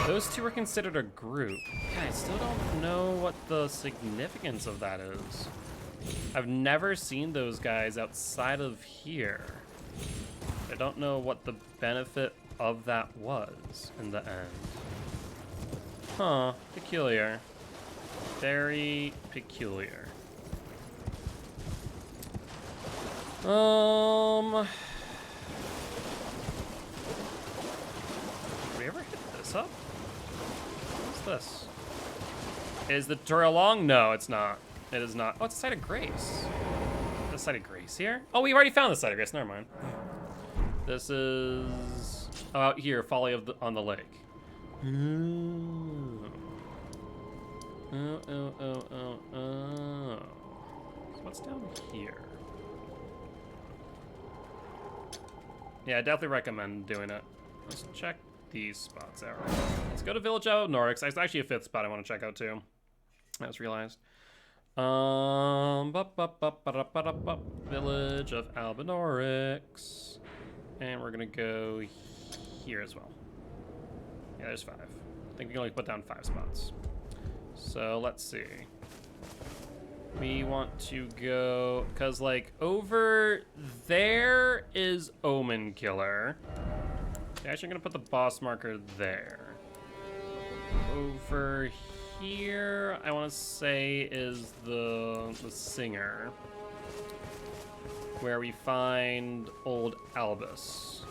Those two were considered a group. Yeah, I still don't know what the significance of that is. I've never seen those guys outside of here. I don't know what the benefit of that was in the end. Huh, peculiar. Very peculiar. Did we ever hit this up? What's this? Is the tutorial long? No, it's not. It is not. Oh, it's a site of grace. The site of grace here? Oh, we've already found the site of grace. Never mind. This is out here, Folly of on the Lake. Oh. So what's down here? Yeah, I definitely recommend doing it. Let's check these spots out. Let's go to Village of Norix. It's actually a 5th spot I want to check out too. I just realized. Village of Albinorix. And we're gonna go here as well. Yeah, there's 5. I think we can only put down 5 spots. So let's see. We want to go, cause like over there is Omen Killer. Okay, actually I'm gonna put the boss marker there. Over here, I want to say is the singer, where we find old Albus.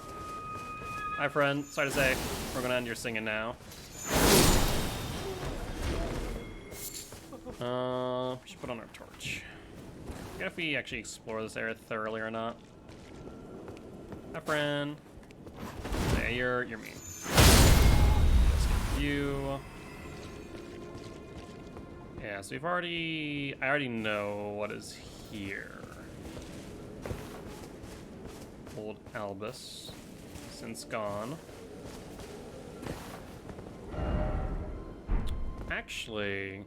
Hi friend, sorry to say, we're gonna end your singing now. We should put on our torch. I forget if we actually explore this area thoroughly or not. Hi friend. Yeah, you're mean. Let's get you. Yeah, so I already know what is here. Old Albus, since gone. Actually,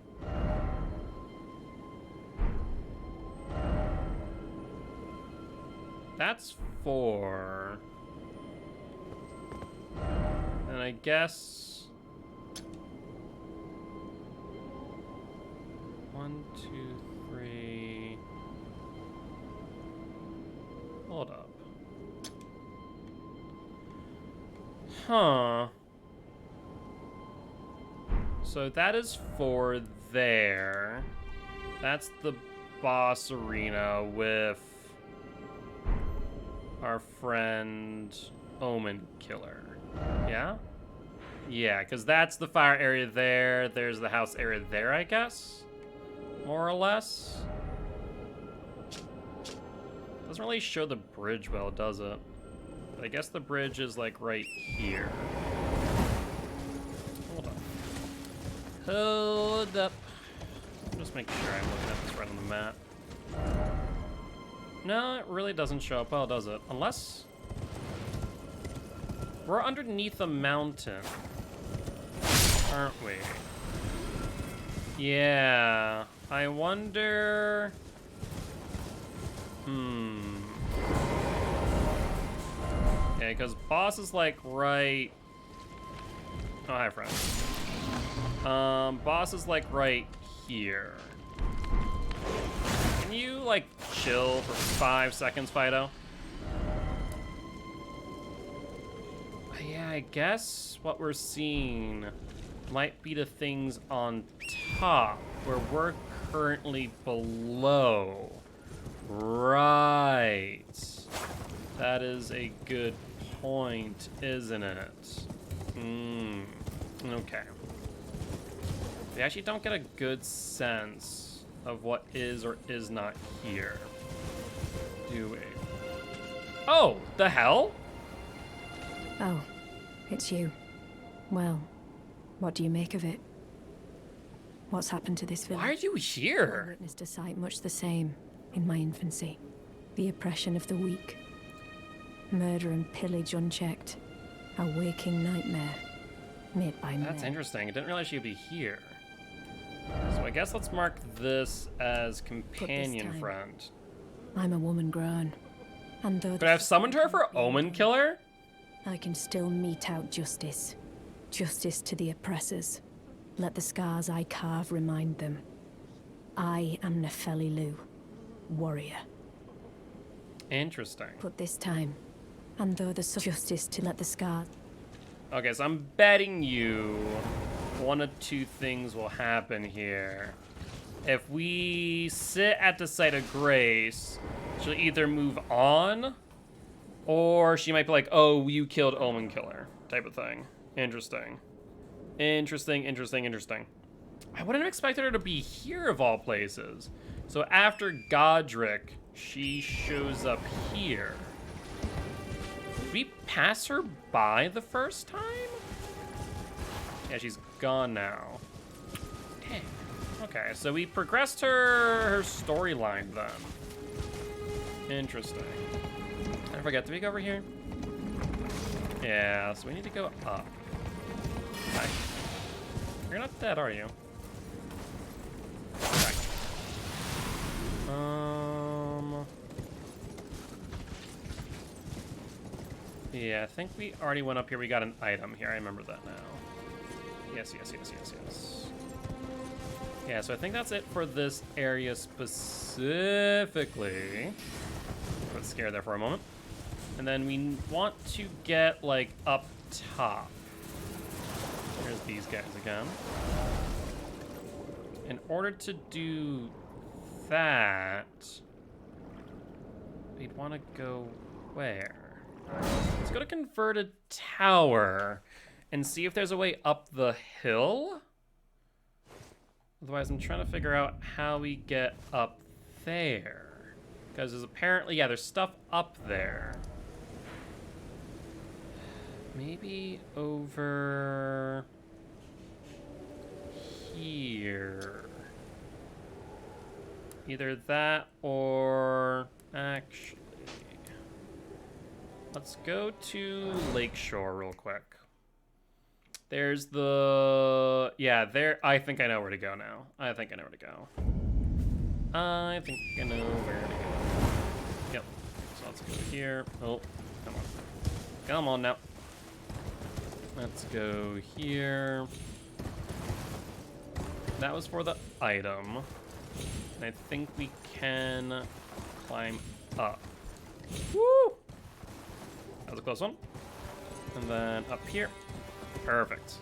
that's 4. And I guess 1, 2, 3. Hold up. Huh. So that is 4 there. That's the boss arena with our friend Omen Killer. Yeah? Yeah, because that's the fire area there. There's the house area there, I guess? More or less. Doesn't really show the bridge well, does it? But I guess the bridge is like right here. Hold up. Hold up. Just make sure I'm looking at this right on the map. No, it really doesn't show up well, does it? Unless we're underneath a mountain, aren't we? Yeah, I wonder. Yeah, because boss is like right. Oh, hi, friend. Boss is like right here. Can you like chill for 5 seconds, Fido? Yeah, I guess what we're seeing might be the things on top where we're currently below. Right. That is a good point, isn't it? Okay. We actually don't get a good sense of what is or is not here, do we? Oh, the hell? Oh, it's you. Well, what do you make of it? What's happened to this village? Why are you here? I witnessed a sight much the same in my infancy. The oppression of the weak. Murder and pillage unchecked. A waking nightmare made by men. That's interesting. I didn't realize you'd be here. So I guess let's mark this as companion friend. I'm a woman grown. And though Could I have summoned her for Omen Killer? I can still mete out justice. Justice to the oppressors. Let the scars I carve remind them. I am Nefeli Lu, warrior. Interesting. But this time, and though there's justice to let the scars. Okay, so I'm betting you one of two things will happen here. If we sit at the site of grace, she'll either move on, or she might be like, oh, you killed Omen Killer, type of thing. Interesting. Interesting, interesting, interesting. I wouldn't have expected her to be here of all places. So after Godric, she shows up here. Did we pass her by the first time? Yeah, she's gone now. Dang. Okay, so we progressed her storyline then. Interesting. I forget, did we go over here? Yeah, so we need to go up. Hi. You're not dead, are you? Okay. Yeah, I think we already went up here. We got an item here. I remember that now. Yes, yes, yes, yes, yes. Yeah, so I think that's it for this area specifically. Got scared there for a moment. And then we want to get, like, up top. Here's these guys again. In order to do that, we'd want to go where? Let's go to Converted Tower and see if there's a way up the hill. Otherwise, I'm trying to figure out how we get up there. Because there's apparently, yeah, there's stuff up there. Maybe over here. Either that or actually, let's go to Lakeshore real quick. There's the, yeah, there, I think I know where to go now. I think I know where to go. I think I know where to go. Yep, so let's go here. Oh, come on. Come on now. Let's go here. That was for the item. And I think we can climb up. Woo! That was a close one. And then up here. Perfect.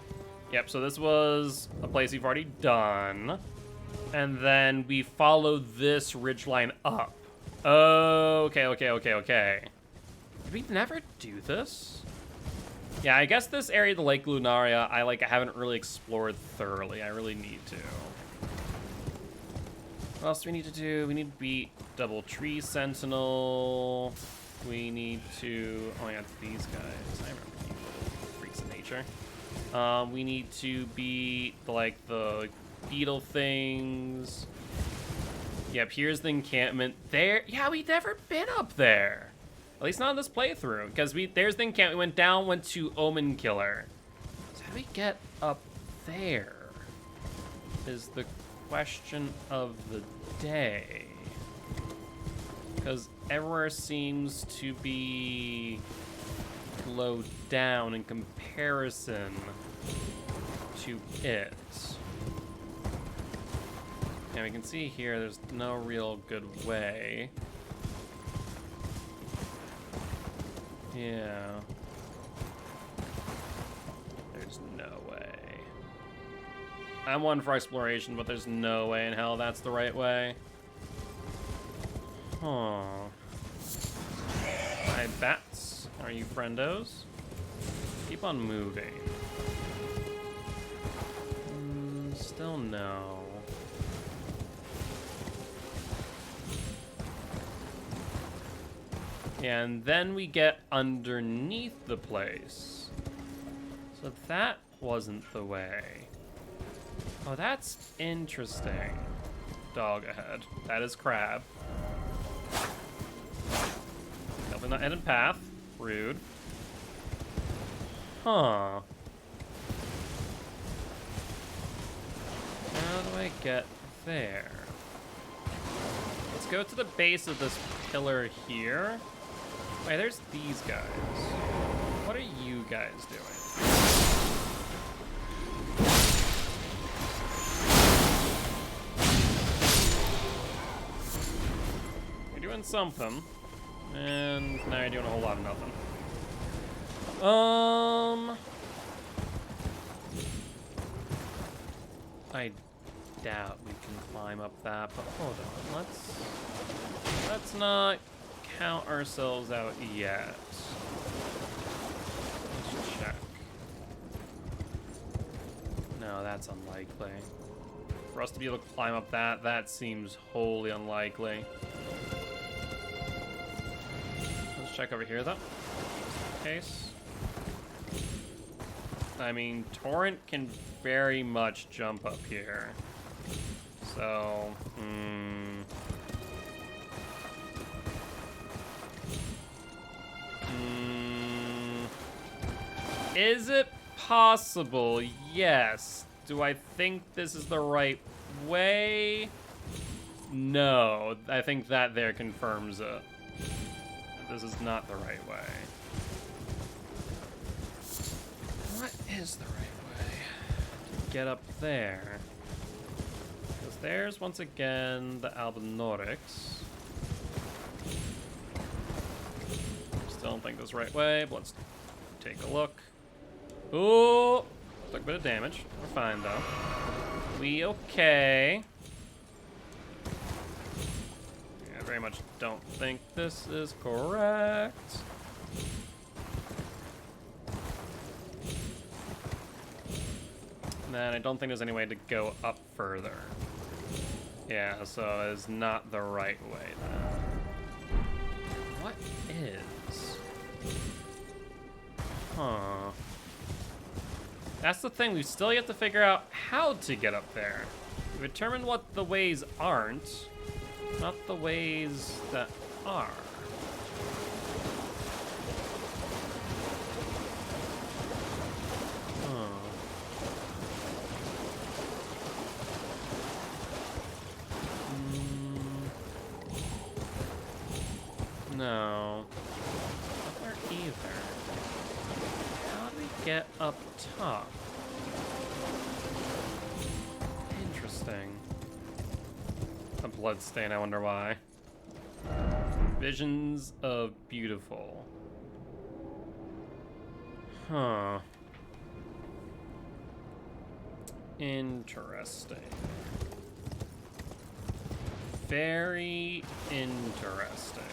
Yep, so this was a place we've already done. And then we follow this ridgeline up. Okay, okay, okay, okay. Did we never do this? Yeah, I guess this area of the Lake Lunaria, I haven't really explored thoroughly. I really need to. What else do we need to do? We need to beat Double Tree Sentinel. We need to, oh yeah, it's these guys. I remember you freaks of nature. We need to beat the beetle things. Yep, here's the encampment. There, yeah, we've never been up there. At least not in this playthrough, because there's the encampment. We went down, went to Omen Killer. So how do we get up there? Is the question of the day. Because everywhere seems to be low down in comparison to it. And we can see here there's no real good way. Yeah. There's no way. I'm one for exploration, but there's no way in hell that's the right way. Huh. Hi, bats. Are you friendos? Keep on moving. Still no. And then we get underneath the place. So that wasn't the way. Oh, that's interesting. Dog ahead. That is crab. Definitely not ended path. Rude. Huh. How do I get there? Let's go to the base of this pillar here. Wait, there's these guys. What are you guys doing? doing something. And now you're doing a whole lot of nothing. I doubt we can climb up that, but hold on. Let's not count ourselves out yet. Let's check. No, that's unlikely. For us to be able to climb up that seems wholly unlikely. Let's check over here, though. Just in case. I mean, Torrent can very much jump up here. So, Is it possible? Yes. Do I think this is the right way? No. I think that there confirms it. This is not the right way. What is the right way to get up there? Because there's, once again, the Albinoryx. Still don't think this is the right way, but let's take a look. Ooh! Took a bit of damage. We're fine, though. We okay. I very much don't think this is correct. And then I don't think there's any way to go up further. Yeah, so it's not the right way then. What is? Huh. That's the thing, we still have to figure out how to get up there. We determined what the ways aren't, not the ways that are. No. Not there either. How do we get up top? Interesting. A bloodstain, I wonder why. Visions of beautiful. Huh. Interesting. Very interesting.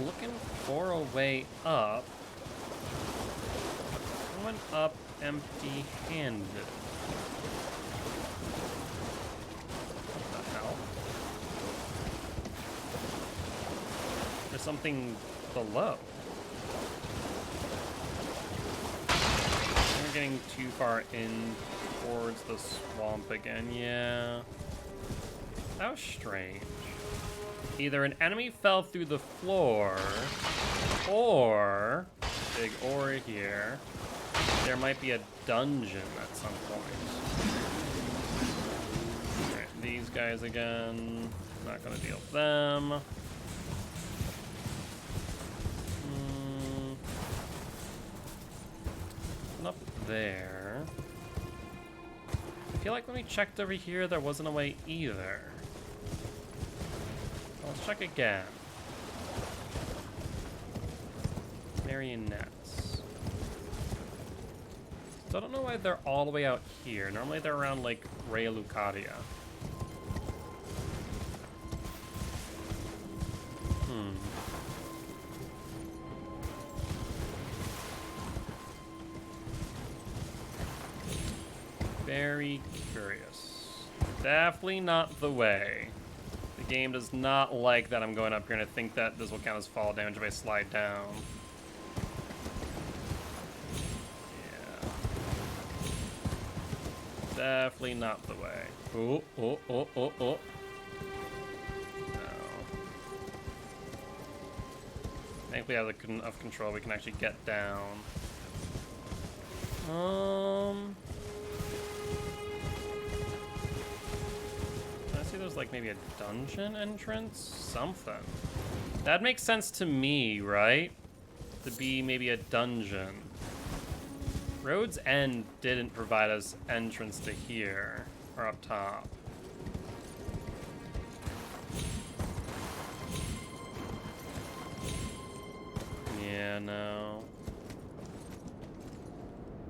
Looking for a way up. Going up empty-handed. What the hell? There's something below. We're getting too far in towards the swamp again, yeah. That was strange. Either an enemy fell through the floor, or, big or here, there might be a dungeon at some point. Alright, these guys again. Not gonna deal with them. Up there. I feel like when we checked over here, there wasn't a way either. Let's check again. Marionettes. So I don't know why they're all the way out here. Normally they're around like Ray Lucadia. Very curious. Definitely not the way. The game does not like that I'm going up here, and I think that this will count as fall damage if I slide down. Yeah. Definitely not the way. Oh, oh, oh, oh, oh. No. Thankfully, I have enough control, we can actually get down. I see there's like maybe a dungeon entrance? Something. That makes sense to me, right? To be maybe a dungeon. Road's End didn't provide us entrance to here, or up top. Yeah, no.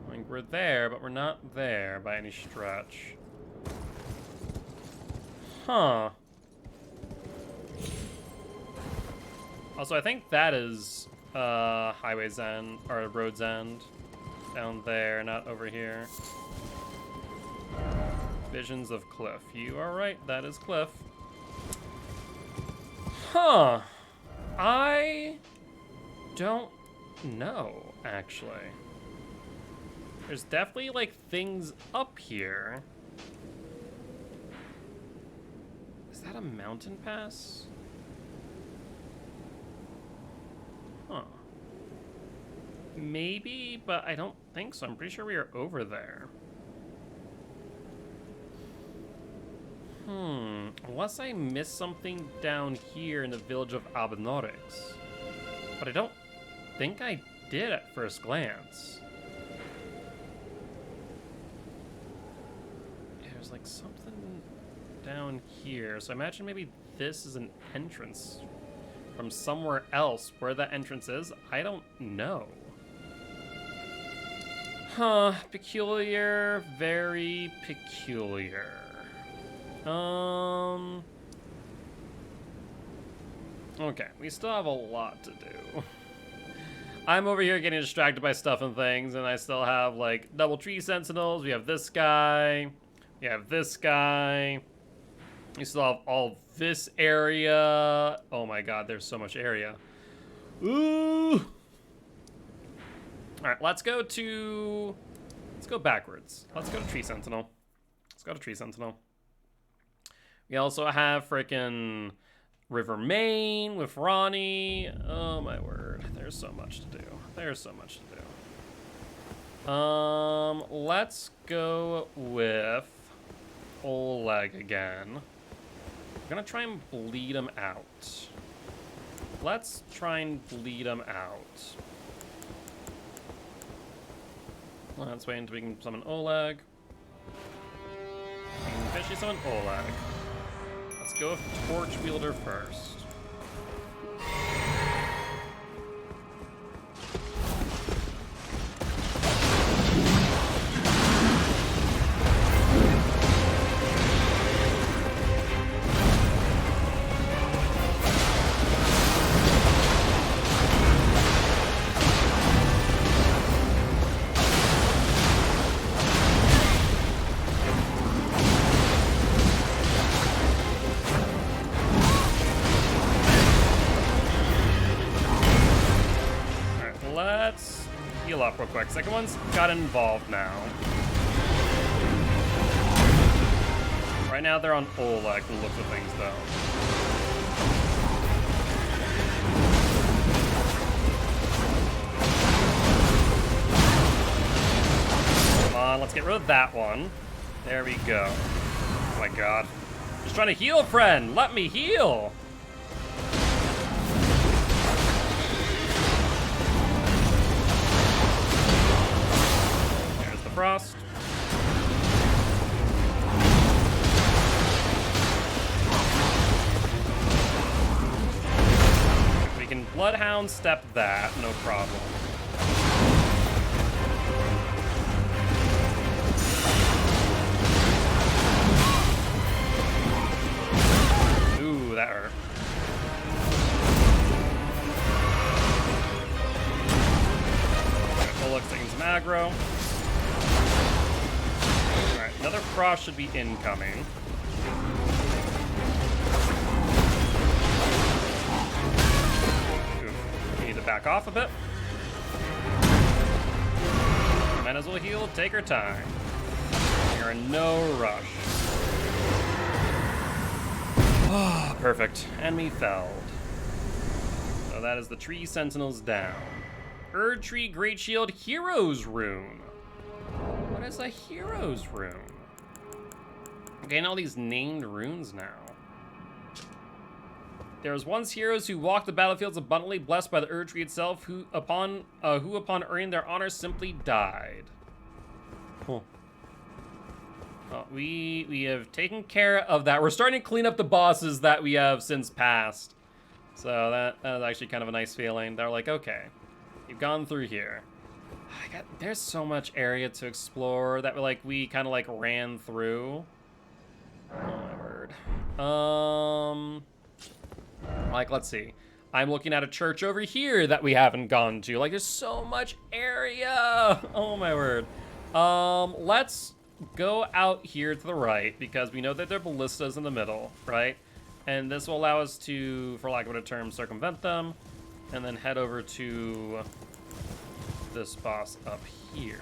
I mean, we're there, but we're not there by any stretch. Huh. Also, I think that is Highway's End, or Road's End. Down there, not over here. Visions of Cliff. You are right, that is Cliff. Huh. I don't know, actually. There's definitely, like, things up here. Is that a mountain pass? Huh. Maybe, but I don't think so. I'm pretty sure we are over there. Unless I missed something down here in the village of Albenorix. But I don't think I did at first glance. There's like something down here. So I imagine maybe this is an entrance from somewhere else. Where that entrance is, I don't know. Huh, peculiar, very peculiar. Okay, we still have a lot to do. I'm over here getting distracted by stuff and things, and I still have, like, double tree sentinels. We have this guy. We have this guy. We still have all this area. Oh my god, there's so much area. Ooh! Alright, let's go backwards. Let's go to Tree Sentinel. Let's go to Tree Sentinel. We also have frickin' River Main with Ronnie. Oh my word. There's so much to do. There's so much to do. Let's go with Oleg again. I'm gonna try and bleed him out. Let's try and bleed him out. Let's wait until we can summon Oleg. We can officially summon Oleg. Let's go with Torch Wielder first. Real quick. Second one's got involved now. Right now they're on Oleg, the look of things though. Come on, let's get rid of that one. There we go. Oh my god. Just trying to heal, friend! Let me heal! Frost. We can Bloodhound step that, no problem. Ooh, that hurt. Bullock's taking some aggro. Another frost should be incoming. Ooh, we need to back off a bit. Might as well heal, take our time. You're in no rush. Oh, perfect. Enemy felled. So that is the Tree Sentinels down. Erd Tree Great Shield Heroes Rune. What is a Heroes Rune? I'm getting all these named runes now. There was once heroes who walked the battlefields abundantly, blessed by the Erd Tree itself, who upon earning their honor simply died. Cool. Well, we have taken care of that. We're starting to clean up the bosses that we have since passed. So that is actually kind of a nice feeling. They're like, okay, We've gone through here. There's so much area to explore that we kind of like ran through. Oh my word. Like, let's see. I'm looking at a church over here that we haven't gone to. Like, there's so much area. Oh my word. Let's go out here to the right because we know that there are ballistas in the middle, right? And this will allow us to, for lack of a better term, circumvent them and then head over to this boss up here.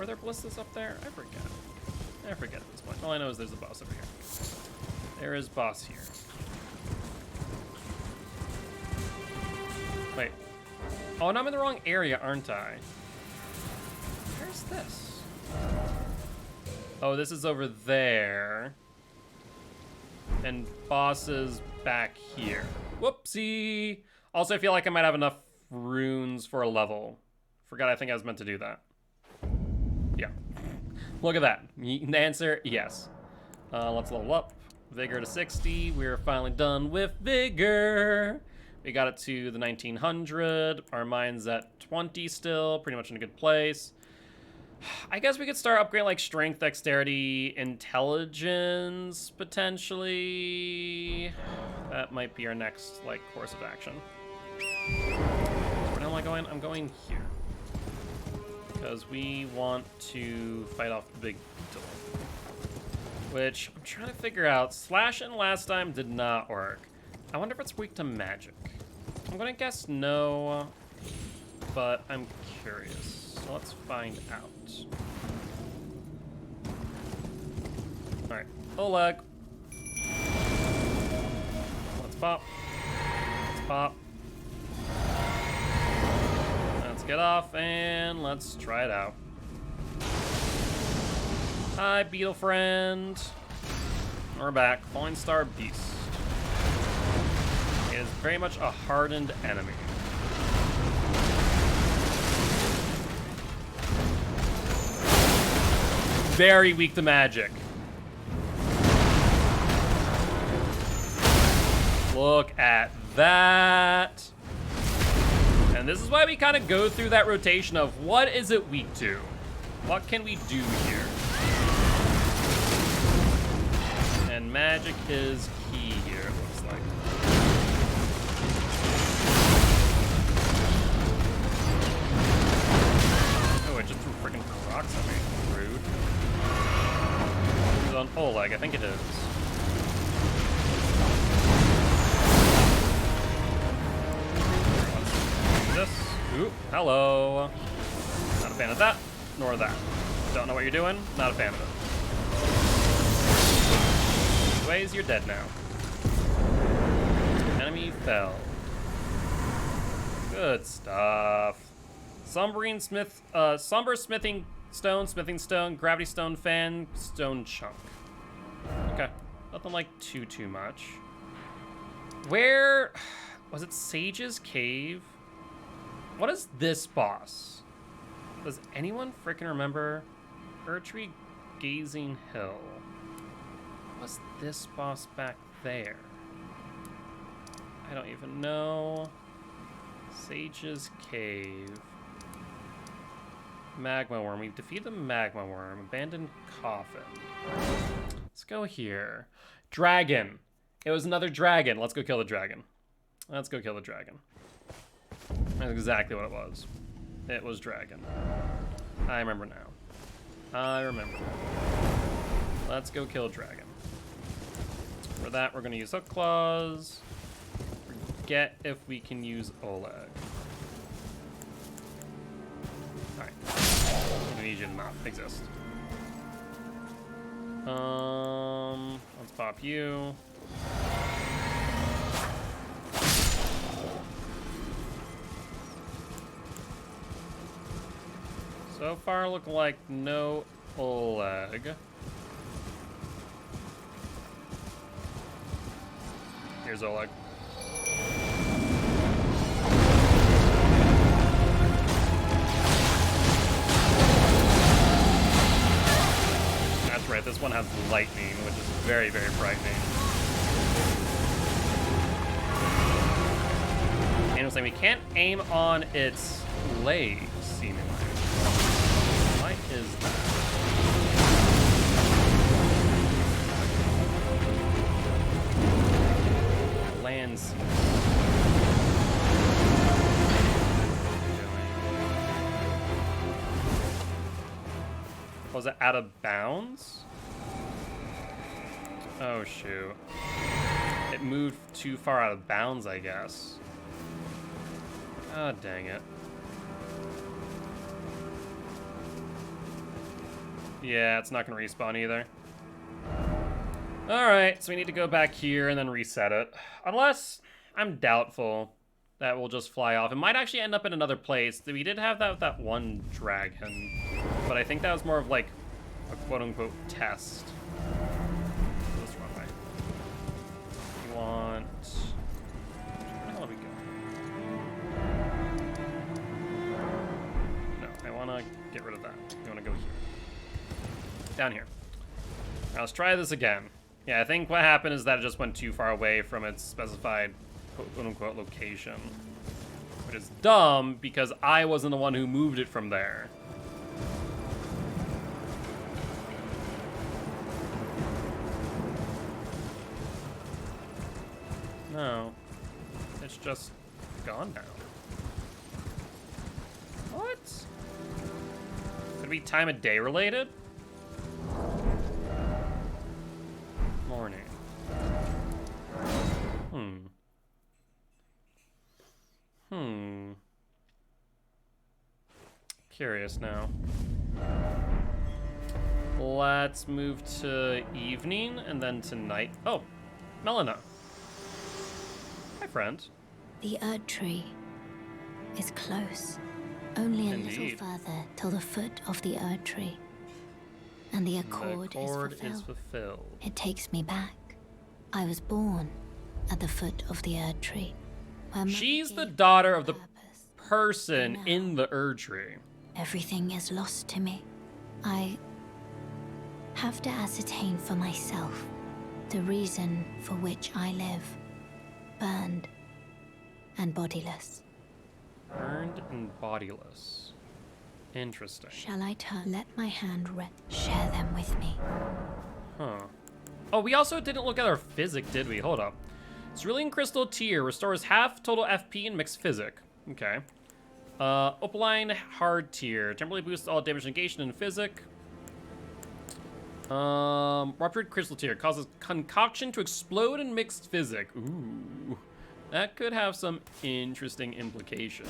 Are there ballistas up there? I forget. I forget at this point. All I know is there's a boss over here. There is boss here. Wait. Oh, and I'm in the wrong area, aren't I? Where's this? Oh, this is over there. And boss is back here. Whoopsie! Also, I feel like I might have enough runes for a level. Forgot I think I was meant to do that. Yeah. Look at that. The answer, yes. Let's level up. Vigor to 60. We're finally done with Vigor. We got it to the 1900. Our mind's at 20 still. Pretty much in a good place. I guess we could start upgrading like strength, dexterity, intelligence, potentially. That might be our next like course of action. Where am I going? I'm going here. Because we want to fight off the big beetle. Which I'm trying to figure out. Slashing last time did not work. I wonder if it's weak to magic. I'm gonna guess no, but I'm curious. So let's find out. Alright, Oleg. Let's pop. Let's pop. Let's get off and let's try it out. Hi, beetle friend. We're back. Falling Star Beast. It is very much a hardened enemy. Very weak to magic. Look at that. And this is why we kind of go through that rotation of what is it weak to? What can we do here? And magic is key here, it looks like. Oh, it just threw freaking rocks at me. Rude. It's on Oleg, I think it is. This. Ooh, hello. Not a fan of that, nor that. Don't know what you're doing, not a fan of it. Ways, you're dead now. Enemy fell. Good stuff. Somber smithing stone, gravity stone fan, stone chunk. Okay, nothing like too much. Where was it? Sage's Cave? What is this boss? Does anyone freaking remember? Urtree Gazing Hill. What's this boss back there? I don't even know. Sage's Cave. Magma Worm. We've defeated the Magma Worm. Abandoned Coffin. Let's go here. Dragon. It was another dragon. Let's go kill the dragon. Let's go kill the dragon. That's exactly what it was. It was dragon. I remember now. I remember. Let's go kill dragon. For that, we're going to use Hook Claws. Forget if we can use Oleg. Alright. I need you to not exist. Let's pop you. So far, look like no Oleg. Here's Oleg. That's right, this one has lightning, which is very, very frightening. was saying we can't aim on its legs, seemingly. Why is that? Land seeds. Was it out of bounds? Oh, shoot. It moved too far out of bounds, I guess. God dang it. Yeah, it's not gonna respawn either. Alright, so we need to go back here and then reset it. Unless, I'm doubtful that we'll just fly off. It might actually end up in another place. We did have that with that one dragon, but I think that was more of like a quote-unquote test. This wrong way. We want... Where the hell did we go? No, I want to get rid of that. We want to go here. Down here. Now let's try this again. Yeah, I think what happened is that it just went too far away from its specified quote-unquote location. Which is dumb, because I wasn't the one who moved it from there. No. It's just gone now. What? Could it be time of day related? Morning. Curious now. Let's move to evening and then to night. Oh, Melina. Hi, friend. The Erd Tree is close. Only a Indeed. little further till the foot of the Erd Tree. And the accord, is fulfilled. It takes me back. I was born at the foot of the Erd Tree. She's the daughter of the person in the Erd Tree. Everything is lost to me. I have to ascertain for myself the reason for which I live. Burned and bodiless. Burned and bodiless. Interesting. Shall I turn? Let my hand rest. Share them with me. Huh. Oh, we also didn't look at our physic, did we? Hold up. Cerulean Crystal Tier restores half total FP and mixed physic. Okay. Opaline Hard Tier. Temporarily boosts all damage negation and physic. Ruptured Crystal Tier causes concoction to explode in mixed physic. Ooh. That could have some interesting implications.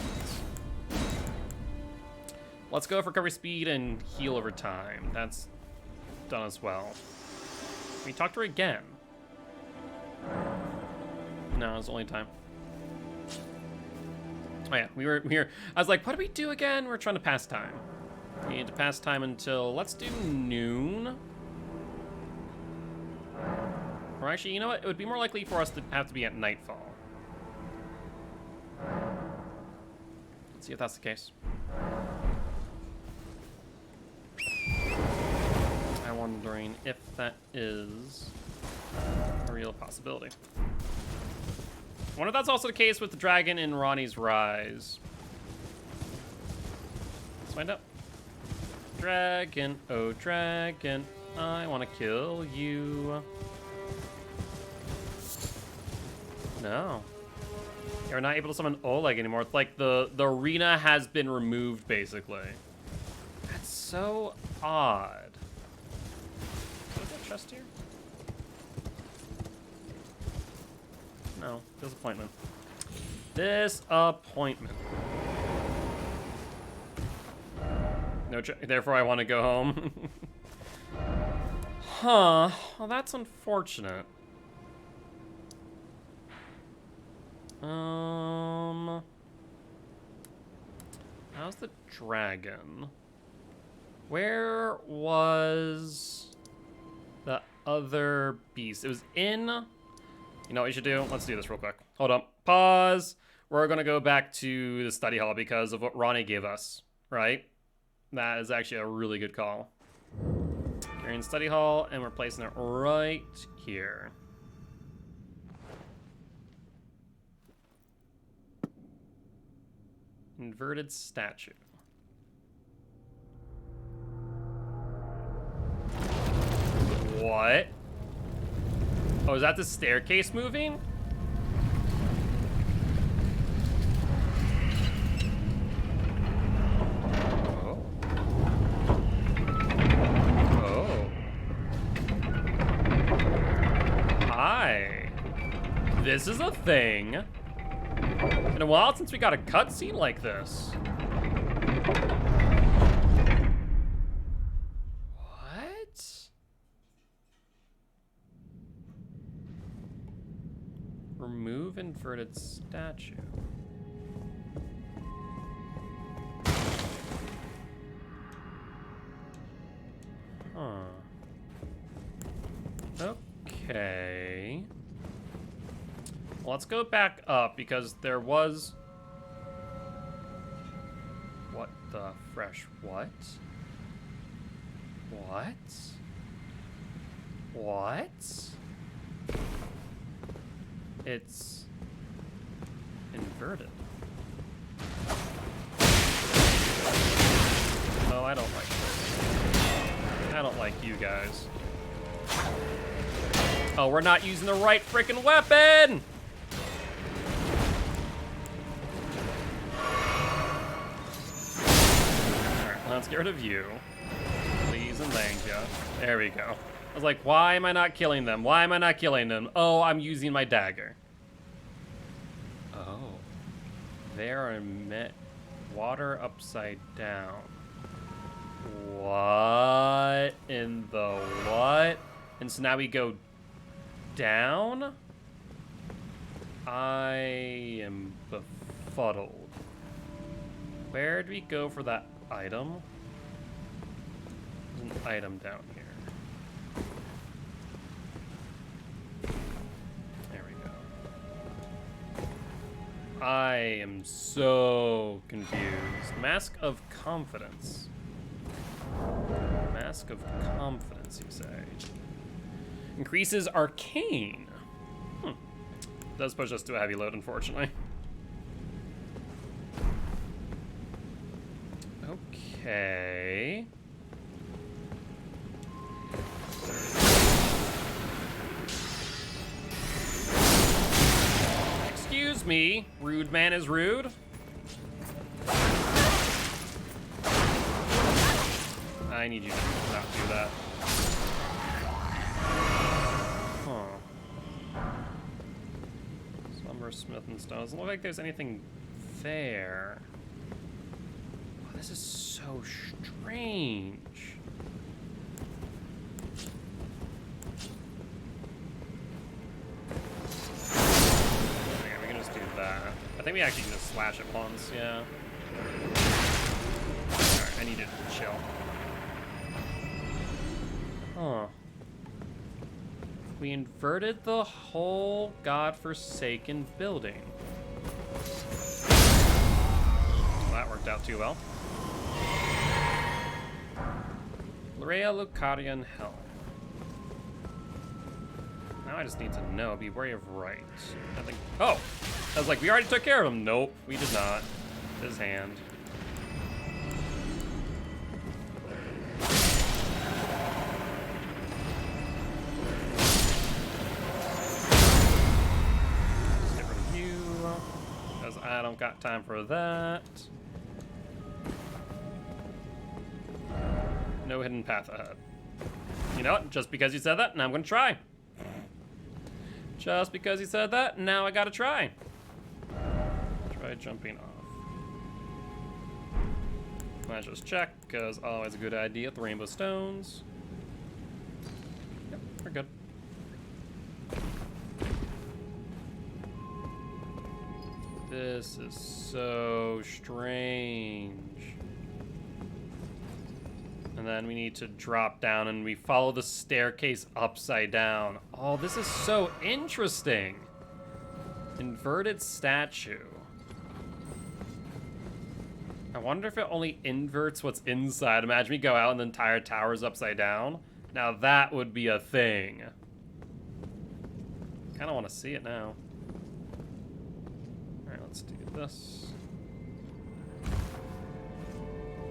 Let's go for recovery speed and heal over time. That's done as well. Can we talk to her again? No, it's the only time. Oh yeah, we were. I was like, what do we do again? We're trying to pass time. We need to pass time until, let's do noon. Or actually, you know what? It would be more likely for us to have to be at nightfall. Let's see if that's the case. I'm wondering if that is a real possibility. I wonder if that's also the case with the dragon in Ronnie's Rise. Let's find out. Dragon, oh dragon, I want to kill you. No. You're not able to summon Oleg anymore. It's like the arena has been removed, basically. That's so odd. Is there a chest here? No. Disappointment. Disappointment. No, therefore I want to go home. Huh. Well, that's unfortunate. How's the dragon? Where was the other beast? It was in... You know what we should do? Let's do this real quick. Hold up. Pause. We're going to go back to the study hall because of what Ronnie gave us, right? That is actually a really good call. We're in study hall, and we're placing it right here. Inverted statue. What? Oh, is that the staircase moving? Oh. Oh. Hi. This is a thing. Been a while since we got a cutscene like this. What? Remove inverted statue. Huh. Okay. Let's go back up because there was... What the fresh what? What? What? It's inverted. Oh, I don't like this. I don't like you guys. Oh, we're not using the right freaking weapon! Alright, let's get rid of you. Please and thank you. There we go. I was like, why am I not killing them? Why am I not killing them? Oh, I'm using my dagger. Oh. There are water upside down. What in the what? And so now we go down? I am befuddled. Where do we go for that item? There's an item down here. There we go. I am so confused. Mask of Confidence. Mask of Confidence, you say. Increases Arcane. Does push us to a heavy load, unfortunately. Okay. Excuse me, rude man is rude. I need you to not do that. Huh. Slumber, Smith, and Stone. Doesn't look like there's anything there. Oh, this is so strange. Okay, we can just do that. I think we actually can just slash it once, yeah. Alright, I need it to chill. Huh. We inverted the whole godforsaken building. Well, that worked out too well. Lorea Lucarian Helm. Now I just need to know, be wary of right. I think. Oh! I was like, we already took care of him. Nope, we did not. His hand. I don't got time for that. No hidden path ahead. You know what? Just because you said that, now I'm gonna try. Just because you said that, now I gotta try. Try jumping off. Let's just check, because always a good idea with the rainbow stones. Yep, we're good. This is so strange. And then we need to drop down and we follow the staircase upside down. Oh, this is so interesting. Inverted statue. I wonder if it only inverts what's inside. Imagine we go out and the entire tower's upside down. Now that would be a thing. Kinda wanna see it now. Let's do this.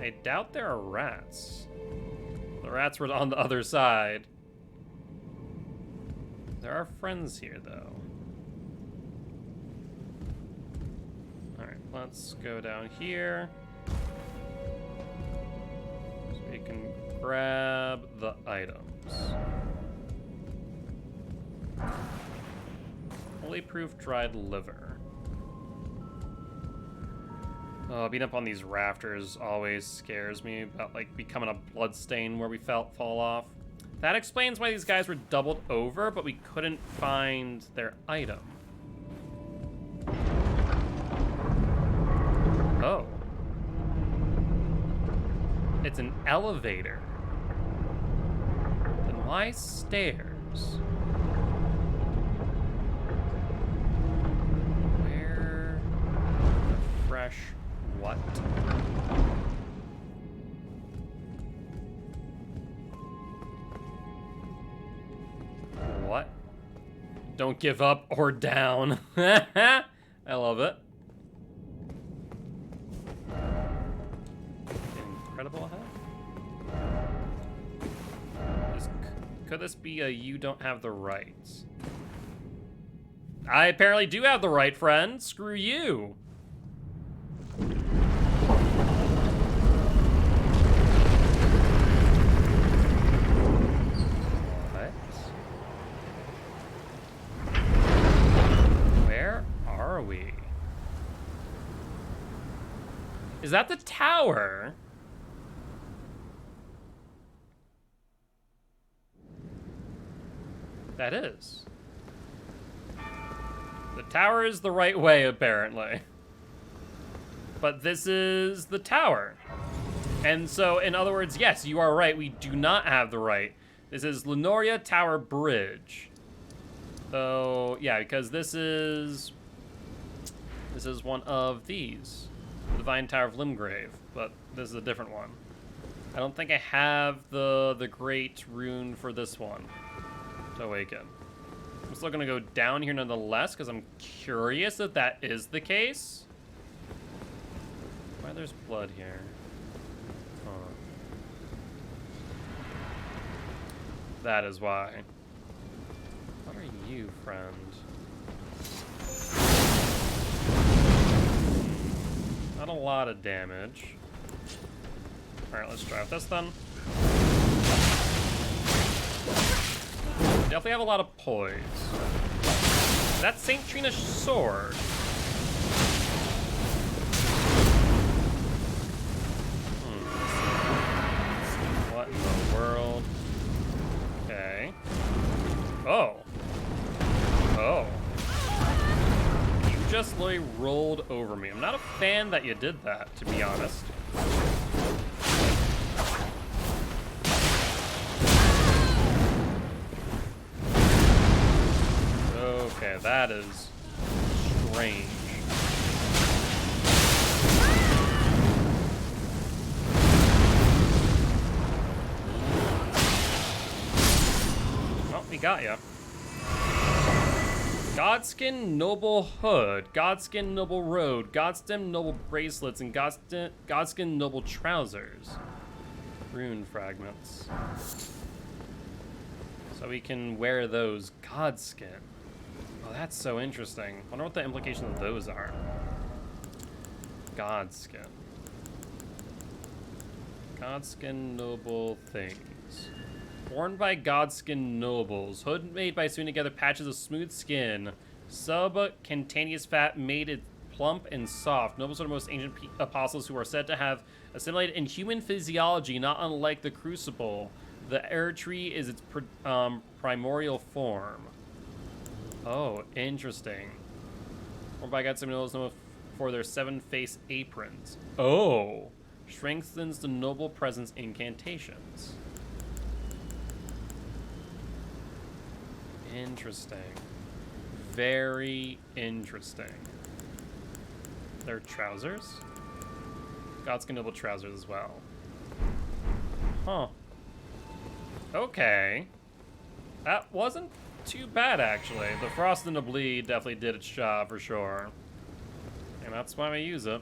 I doubt there are rats. The rats were on the other side. There are friends here, though. Alright, let's go down here. So we can grab the items. Fully proof dried liver. Oh, being up on these rafters always scares me about, like, becoming a blood stain where we fall off. That explains why these guys were doubled over, but we couldn't find their item. Oh. It's an elevator. Then why stairs? Where the fresh what? What? Don't give up or down. I love it. Incredible ahead. Could this be a you don't have the rights? I apparently do have the right, friend. Screw you. Is that the tower? That is. The tower is the right way, apparently. But this is the tower. And so, in other words, yes, you are right. We do not have the right. This is Lenoria Tower Bridge. So, yeah, because this is one of these. The Divine Tower of Limgrave, but this is a different one. I don't think I have the great rune for this one to awaken. I'm still gonna go down here nonetheless, because I'm curious if that is the case. Why there's blood here? Huh. That is why. What are you, friend? Not a lot of damage. Alright, let's try with this then. Definitely have a lot of poise. That's St. Trina's sword. What in the world? Okay. Oh. Oh. Just literally rolled over me. I'm not a fan that you did that, to be honest. Okay, that is strange. Oh, we got ya. Godskin Noble Hood, Godskin Noble Road, Godstem Noble Bracelets, and Godskin Noble Trousers. Rune fragments. So we can wear those Godskin. Oh, that's so interesting. I wonder what the implications of those are. Godskin. Godskin Noble things. Worn by Godskin nobles. Hood made by sewing together patches of smooth skin. Subcutaneous fat made it plump and soft. Nobles are the most ancient apostles who are said to have assimilated in human physiology, not unlike the crucible. The air tree is its primordial form. Oh, interesting. Worn by Godskin nobles known for their 7-face aprons. Oh, strengthens the noble presence incantations. Interesting. Very interesting. Their trousers? Godskin Noble trousers as well. Huh. Okay. That wasn't too bad, actually. The Frost and the Bleed definitely did its job, for sure. And that's why we use it.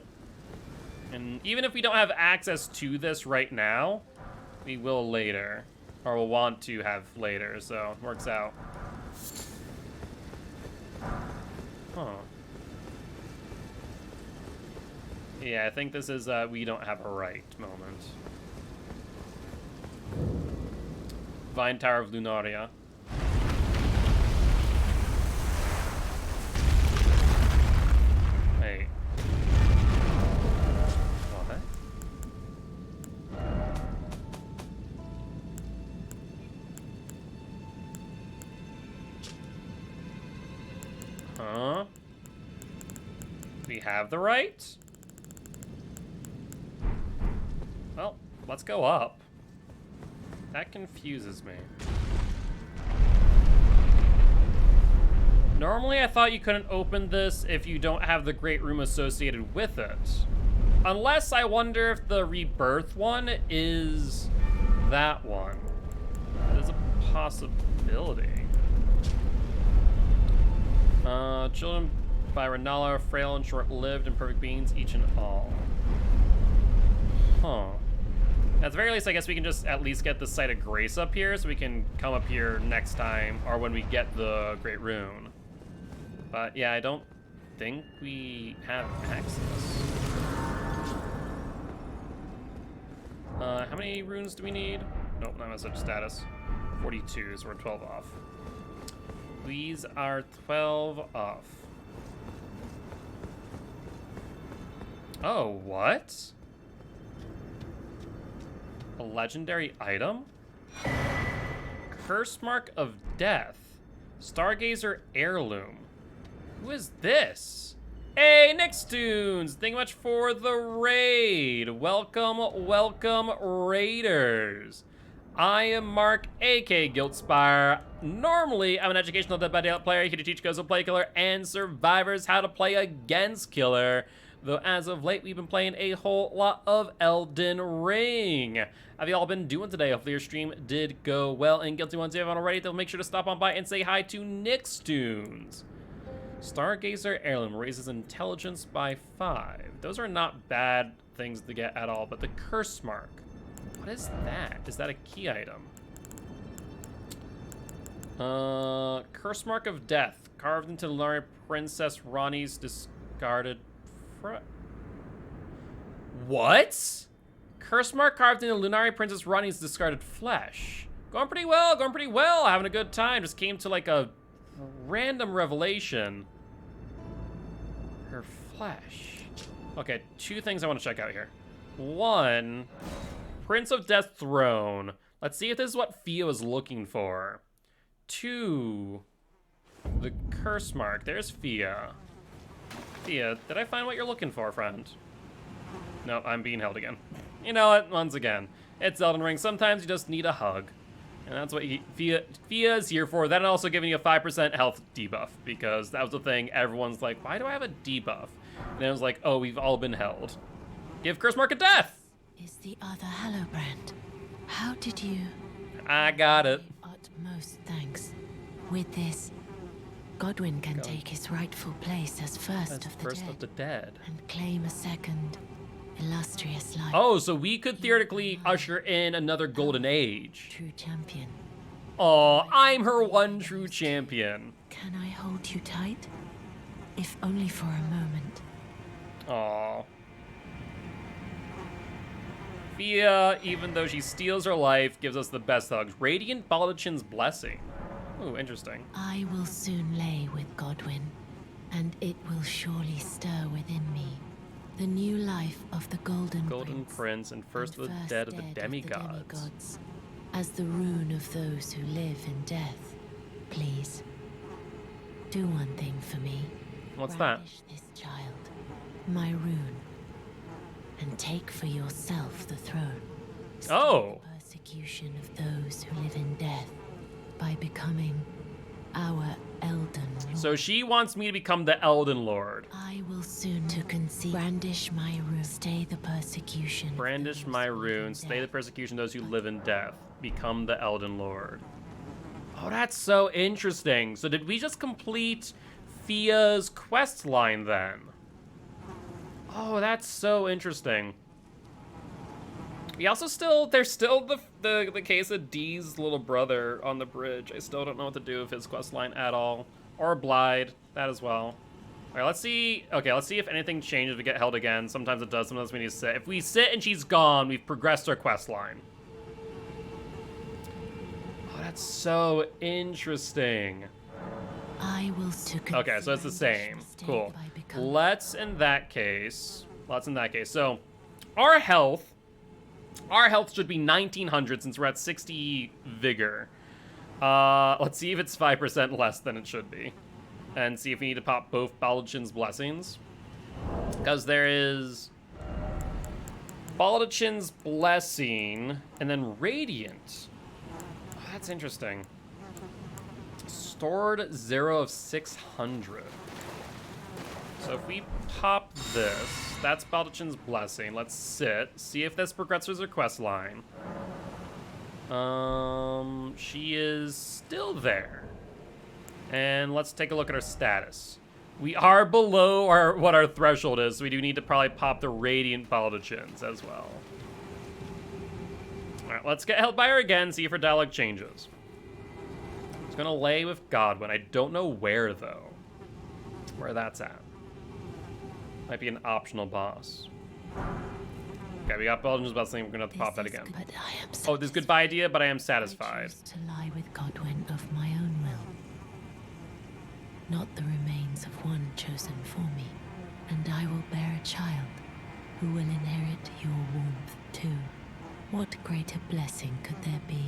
And even if we don't have access to this right now, we will later. Or will want to have later, so it works out. Huh. Yeah, I think this is we don't have a right moment. Vine Tower of Lunaria. Wait. What? Huh? We have the right? Well, let's go up. That confuses me. Normally, I thought you couldn't open this if you don't have the Great Room associated with it. Unless I wonder if the Rebirth one is that one. That is a possibility. Children by Renala, frail and short-lived and perfect beings, each and all. Huh. At the very least, I guess we can just at least get the Site of Grace up here, so we can come up here next time, or when we get the Great Rune. But yeah, I don't think we have access. How many runes do we need? Nope, not such status. 42, so we're 12 off. These are 12 off. Oh, what? A legendary item? Curse Mark of Death. Stargazer Heirloom. Who is this? Hey, Nickstoons! Thank you much for the raid. Welcome, welcome, raiders. I am Mark, aka Guiltspire. Normally, I'm an educational Dead by Daylight player here to teach Ghosts of Play Killer and survivors how to play against Killer. Though as of late, we've been playing a whole lot of Elden Ring. Have you all been doing today? Hopefully your stream did go well. And Guilty ones, if you haven't already, they'll make sure to stop on by and say hi to Nickstoons. Stargazer Heirloom raises intelligence by 5. Those are not bad things to get at all, but the Curse Mark. What is that? Is that a key item? Curse Mark of Death. Carved into Lunari Princess Rani's discarded... What? Curse Mark carved into Lunari Princess Rani's discarded flesh. Going pretty well, having a good time. Just came to like a random revelation. Her flesh. Okay, 2 things I want to check out here. 1, Prince of Death's throne. Let's see if this is what Fia was looking for. 2, the Curse Mark. There's Fia. Fia, did I find what you're looking for, friend? No, I'm being held again. You know what? Once again, it's Elden Ring. Sometimes you just need a hug. And that's what Fia is here for. Then also giving you a 5% health debuff, because that was the thing. Everyone's like, why do I have a debuff? And it was like, oh, we've all been held. Give Curse Mark of Death! Is the other Hallowbrand. How did you... I got it. Utmost thanks. With this, Godwyn can take his rightful place as first of the dead and claim a second illustrious life. Oh, so we could theoretically usher in another golden age. True champion. Oh, I'm her one true champion. Can I hold you tight? If only for a moment. Aw. Fia, even though she steals her life, gives us the best hugs. Radiant Baldachin's Blessing. Ooh, interesting. I will soon lay with Godwyn, and it will surely stir within me the new life of the Golden Prince and first of the dead of the demigods. As the rune of those who live in death, please, do one thing for me. What's that? This child, my rune, and take for yourself the throne. Oh! The persecution of those who live in death by becoming our Elden Lord. So she wants me to become the Elden Lord. I will soon to conceive. Brandish my rune. Stay the persecution. Brandish my rune. Stay the persecution of those who live in death. Become the Elden Lord. Oh, that's so interesting. So did we just complete Fia's quest line then? Oh, that's so interesting. We also still, there's still the case of Dee's little brother on the bridge. I still don't know what to do with his quest line at all. Or Blide, that as well. All right, let's see. Okay, let's see if anything changes if we get held again. Sometimes it does, sometimes we need to sit. If we sit and she's gone, we've progressed our quest line. Oh, that's so interesting. I will okay, so it's the same. Cool. Let's in that case. So, our health should be 1900 since we're at 60 vigor. Let's see if it's 5% less than it should be. And see if we need to pop both Baldachin's blessings. Because there is Baldachin's blessing and then Radiant. Oh, that's interesting. Stored 0 of 600. So if we pop this, that's Baldachin's blessing. Let's sit. See if this progresses her quest line. She is still there. And let's take a look at our status. We are below what our threshold is, so we do need to probably pop the Radiant Baldachins as well. Alright, let's get held by her again, see if her dialogue changes. It's gonna lay with Godwin. I don't know where, though. Where that's at. Might be an optional boss. Okay, we got Belgium's blessing. We're gonna have to pop that again. Oh, this goodbye idea, but I am satisfied. I choose to lie with Godwin of my own will. Not the remains of one chosen for me, and I will bear a child who will inherit your warmth too. What greater blessing could there be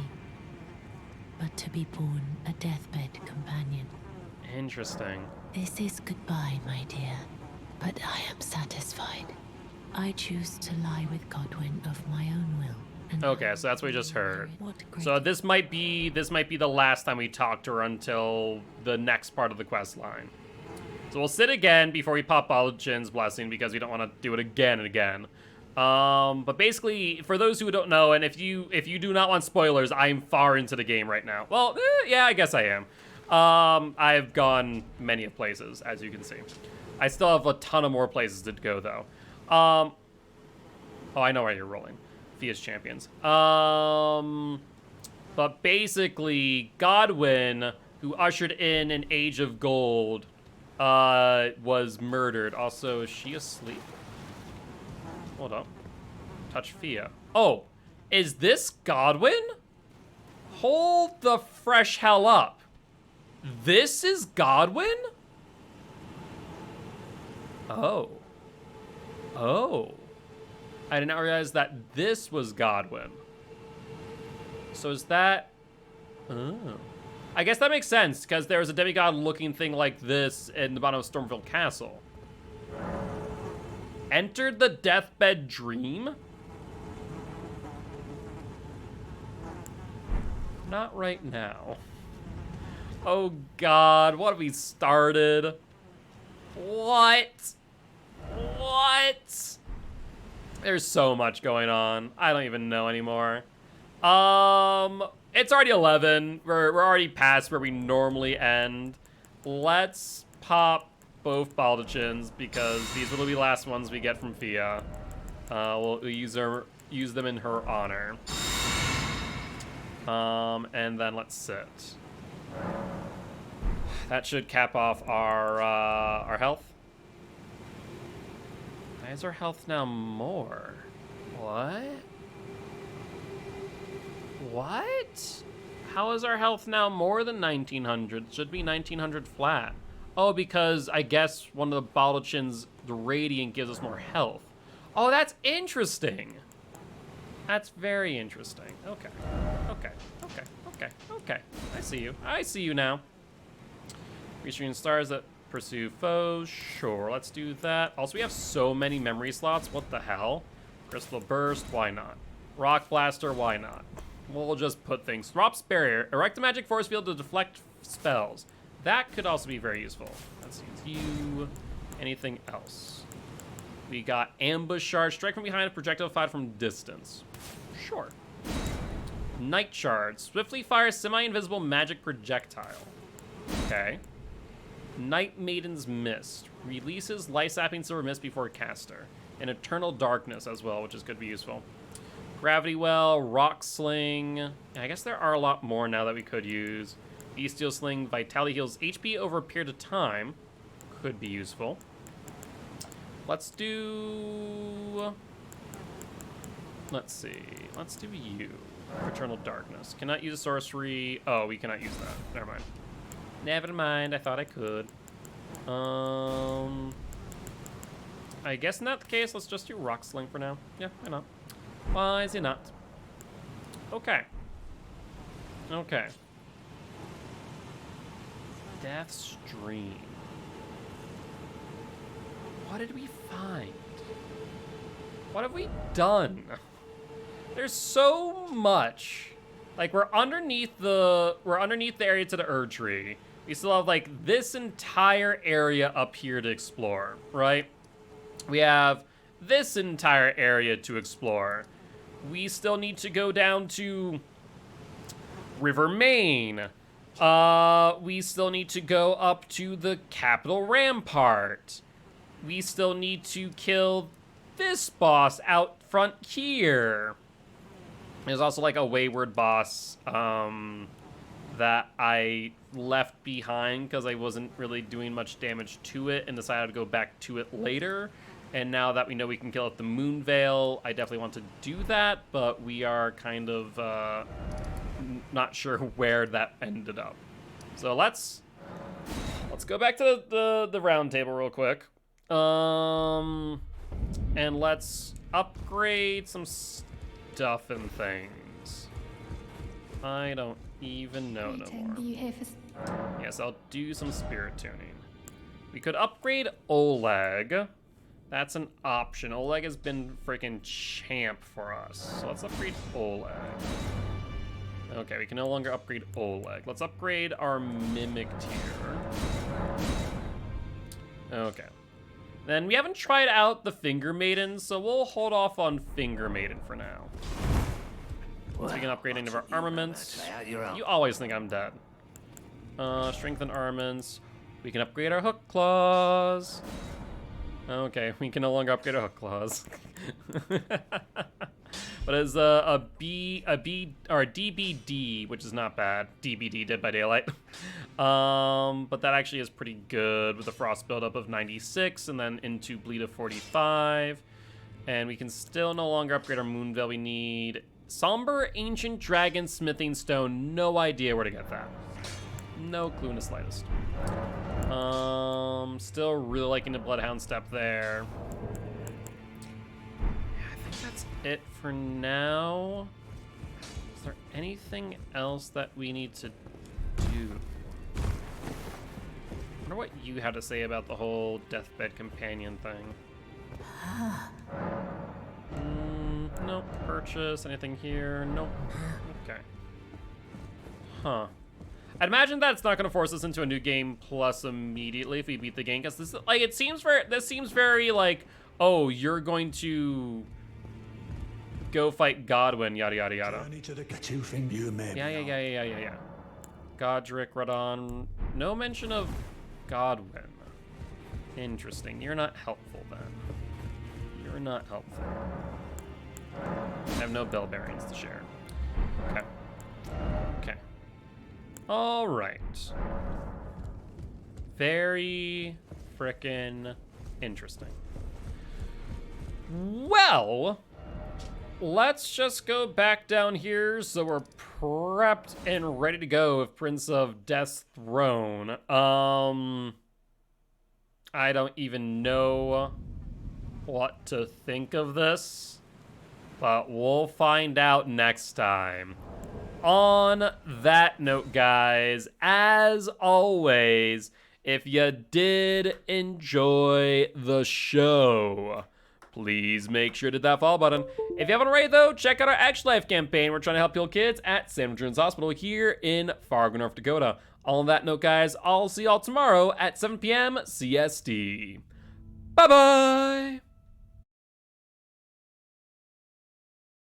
but to be born a deathbed companion? Interesting. This is goodbye, my dear, but I am satisfied. I choose to lie with Godwin of my own will. And okay, so that's what we just heard. So this might be the last time we talk to her until the next part of the quest line. So we'll sit again before we pop Baldachin's blessing because we don't want to do it again and again. But basically, for those who don't know, and if you do not want spoilers, I'm far into the game right now. Well, yeah, I guess I am. I've gone many places, as you can see. I still have a ton of more places to go, though. Oh, I know why you're rolling. Fia's champions. But basically, Godwin, who ushered in an age of gold, was murdered. Also, is she asleep? Hold up. Touch Fia. Oh, is this Godwin? Hold the fresh hell up. This is Godwin? Oh. Oh. I did not realize that this was Godwin. So is that... Oh. I guess that makes sense, because there was a demigod-looking thing like this in the bottom of Stormfield Castle. Entered the deathbed dream? Not right now. Oh god, what have we started? What? What? There's so much going on. I don't even know anymore. It's already 11. We're already past where we normally end. Let's pop both Baldachins because these will be the last ones we get from Fia. We'll use them in her honor. And then let's sit. That should cap off our health. Why is our health now more? What? What? How is our health now more than 1900? Should be 1900 flat. Oh, because I guess one of the Baldachins, the Radiant, gives us more health. Oh, that's interesting. That's very interesting. Okay. Okay. Okay. Okay. Okay. I see you. I see you now. Reaching stars that pursue foes. Sure, let's do that. Also, we have so many memory slots. What the hell? Crystal Burst. Why not? Rock Blaster. Why not? We'll just put things. Drops Barrier. Erect a magic force field to deflect spells. That could also be very useful. Let's use you. Anything else? We got Ambush Shard. Strike from behind a projectile fired from distance. Sure. Night Shard. Swiftly fire semi-invisible magic projectile. Okay. Night Maiden's Mist. Releases life-sapping silver mist before caster. and Eternal Darkness as well, which is going to be useful. Gravity Well, Rock Sling. I guess there are a lot more now that we could use. Bestial Sling, Vitality heals HP over a period of time. Could be useful. Let's do... Let's see. Let's do you. Eternal Darkness. Cannot use a sorcery. Oh, we cannot use that. Never mind. Never mind. I thought I could. I guess in that case, let's just do Rock Sling for now. Yeah, why not? Why is it not? Okay. Okay. Death Stream. What did we find? What have we done? There's so much. Like, we're underneath the area to the Erdtree. We still have like this entire area up here to explore, right? We have this entire area to explore. We still need to go down to River Main. We still need to go up to the Capital Rampart. We still need to kill this boss out front here. There's also like a wayward boss that I left behind because I wasn't really doing much damage to it and decided to go back to it later. And now that we know we can kill it the Moonveil, I definitely want to do that, but we are kind of not sure where that ended up. So let's go back to the round table real quick. And let's upgrade some stuff and things. I don't even know no more. Are you here for... Yes, I'll do some spirit tuning. We could upgrade Oleg. That's an option. Oleg has been freaking champ for us. So let's upgrade Oleg. Okay, we can no longer upgrade Oleg. Let's upgrade our Mimic tier. Okay. Then we haven't tried out the Finger Maiden, so we'll hold off on Finger Maiden for now. So we can upgrade any of our armaments. You always think I'm dead. Strengthen armaments. We can upgrade our hook claws. Okay, we can no longer upgrade our hook claws. But it's a DBD, which is not bad. DBD, Dead by Daylight. But that actually is pretty good with a frost buildup of 96 and then into bleed of 45. And we can still no longer upgrade our Moonveil. We need Somber Ancient Dragon Smithing Stone. No idea where to get that. No clue in the slightest. Still really liking the Bloodhound Step there. I think that's it for now. Is there anything else that we need to do? I wonder what you had to say about the whole deathbed companion thing. Nope. Purchase anything here? Nope. Okay. Huh. I'd imagine that's not going to force us into a new game plus immediately if we beat the game, because this like this seems very like, oh, you're going to go fight Godwin, yada yada yada. Yeah. Godric, Radon. No mention of Godwin. Interesting. You're not helpful then. You're not helpful. I have no bell bearings to share. Okay. Okay. All right. Very frickin' interesting. Well, let's just go back down here so we're prepped and ready to go with Prince of Death's Throne. I don't even know what to think of this, but we'll find out next time. On that note, guys, as always, if you did enjoy the show, please make sure to hit that follow button. If you haven't already, though, check out our Action Life campaign. We're trying to help heal kids at San Children's Hospital here in Fargo, North Dakota. On that note, guys, I'll see y'all tomorrow at 7 p.m. CST. Bye-bye!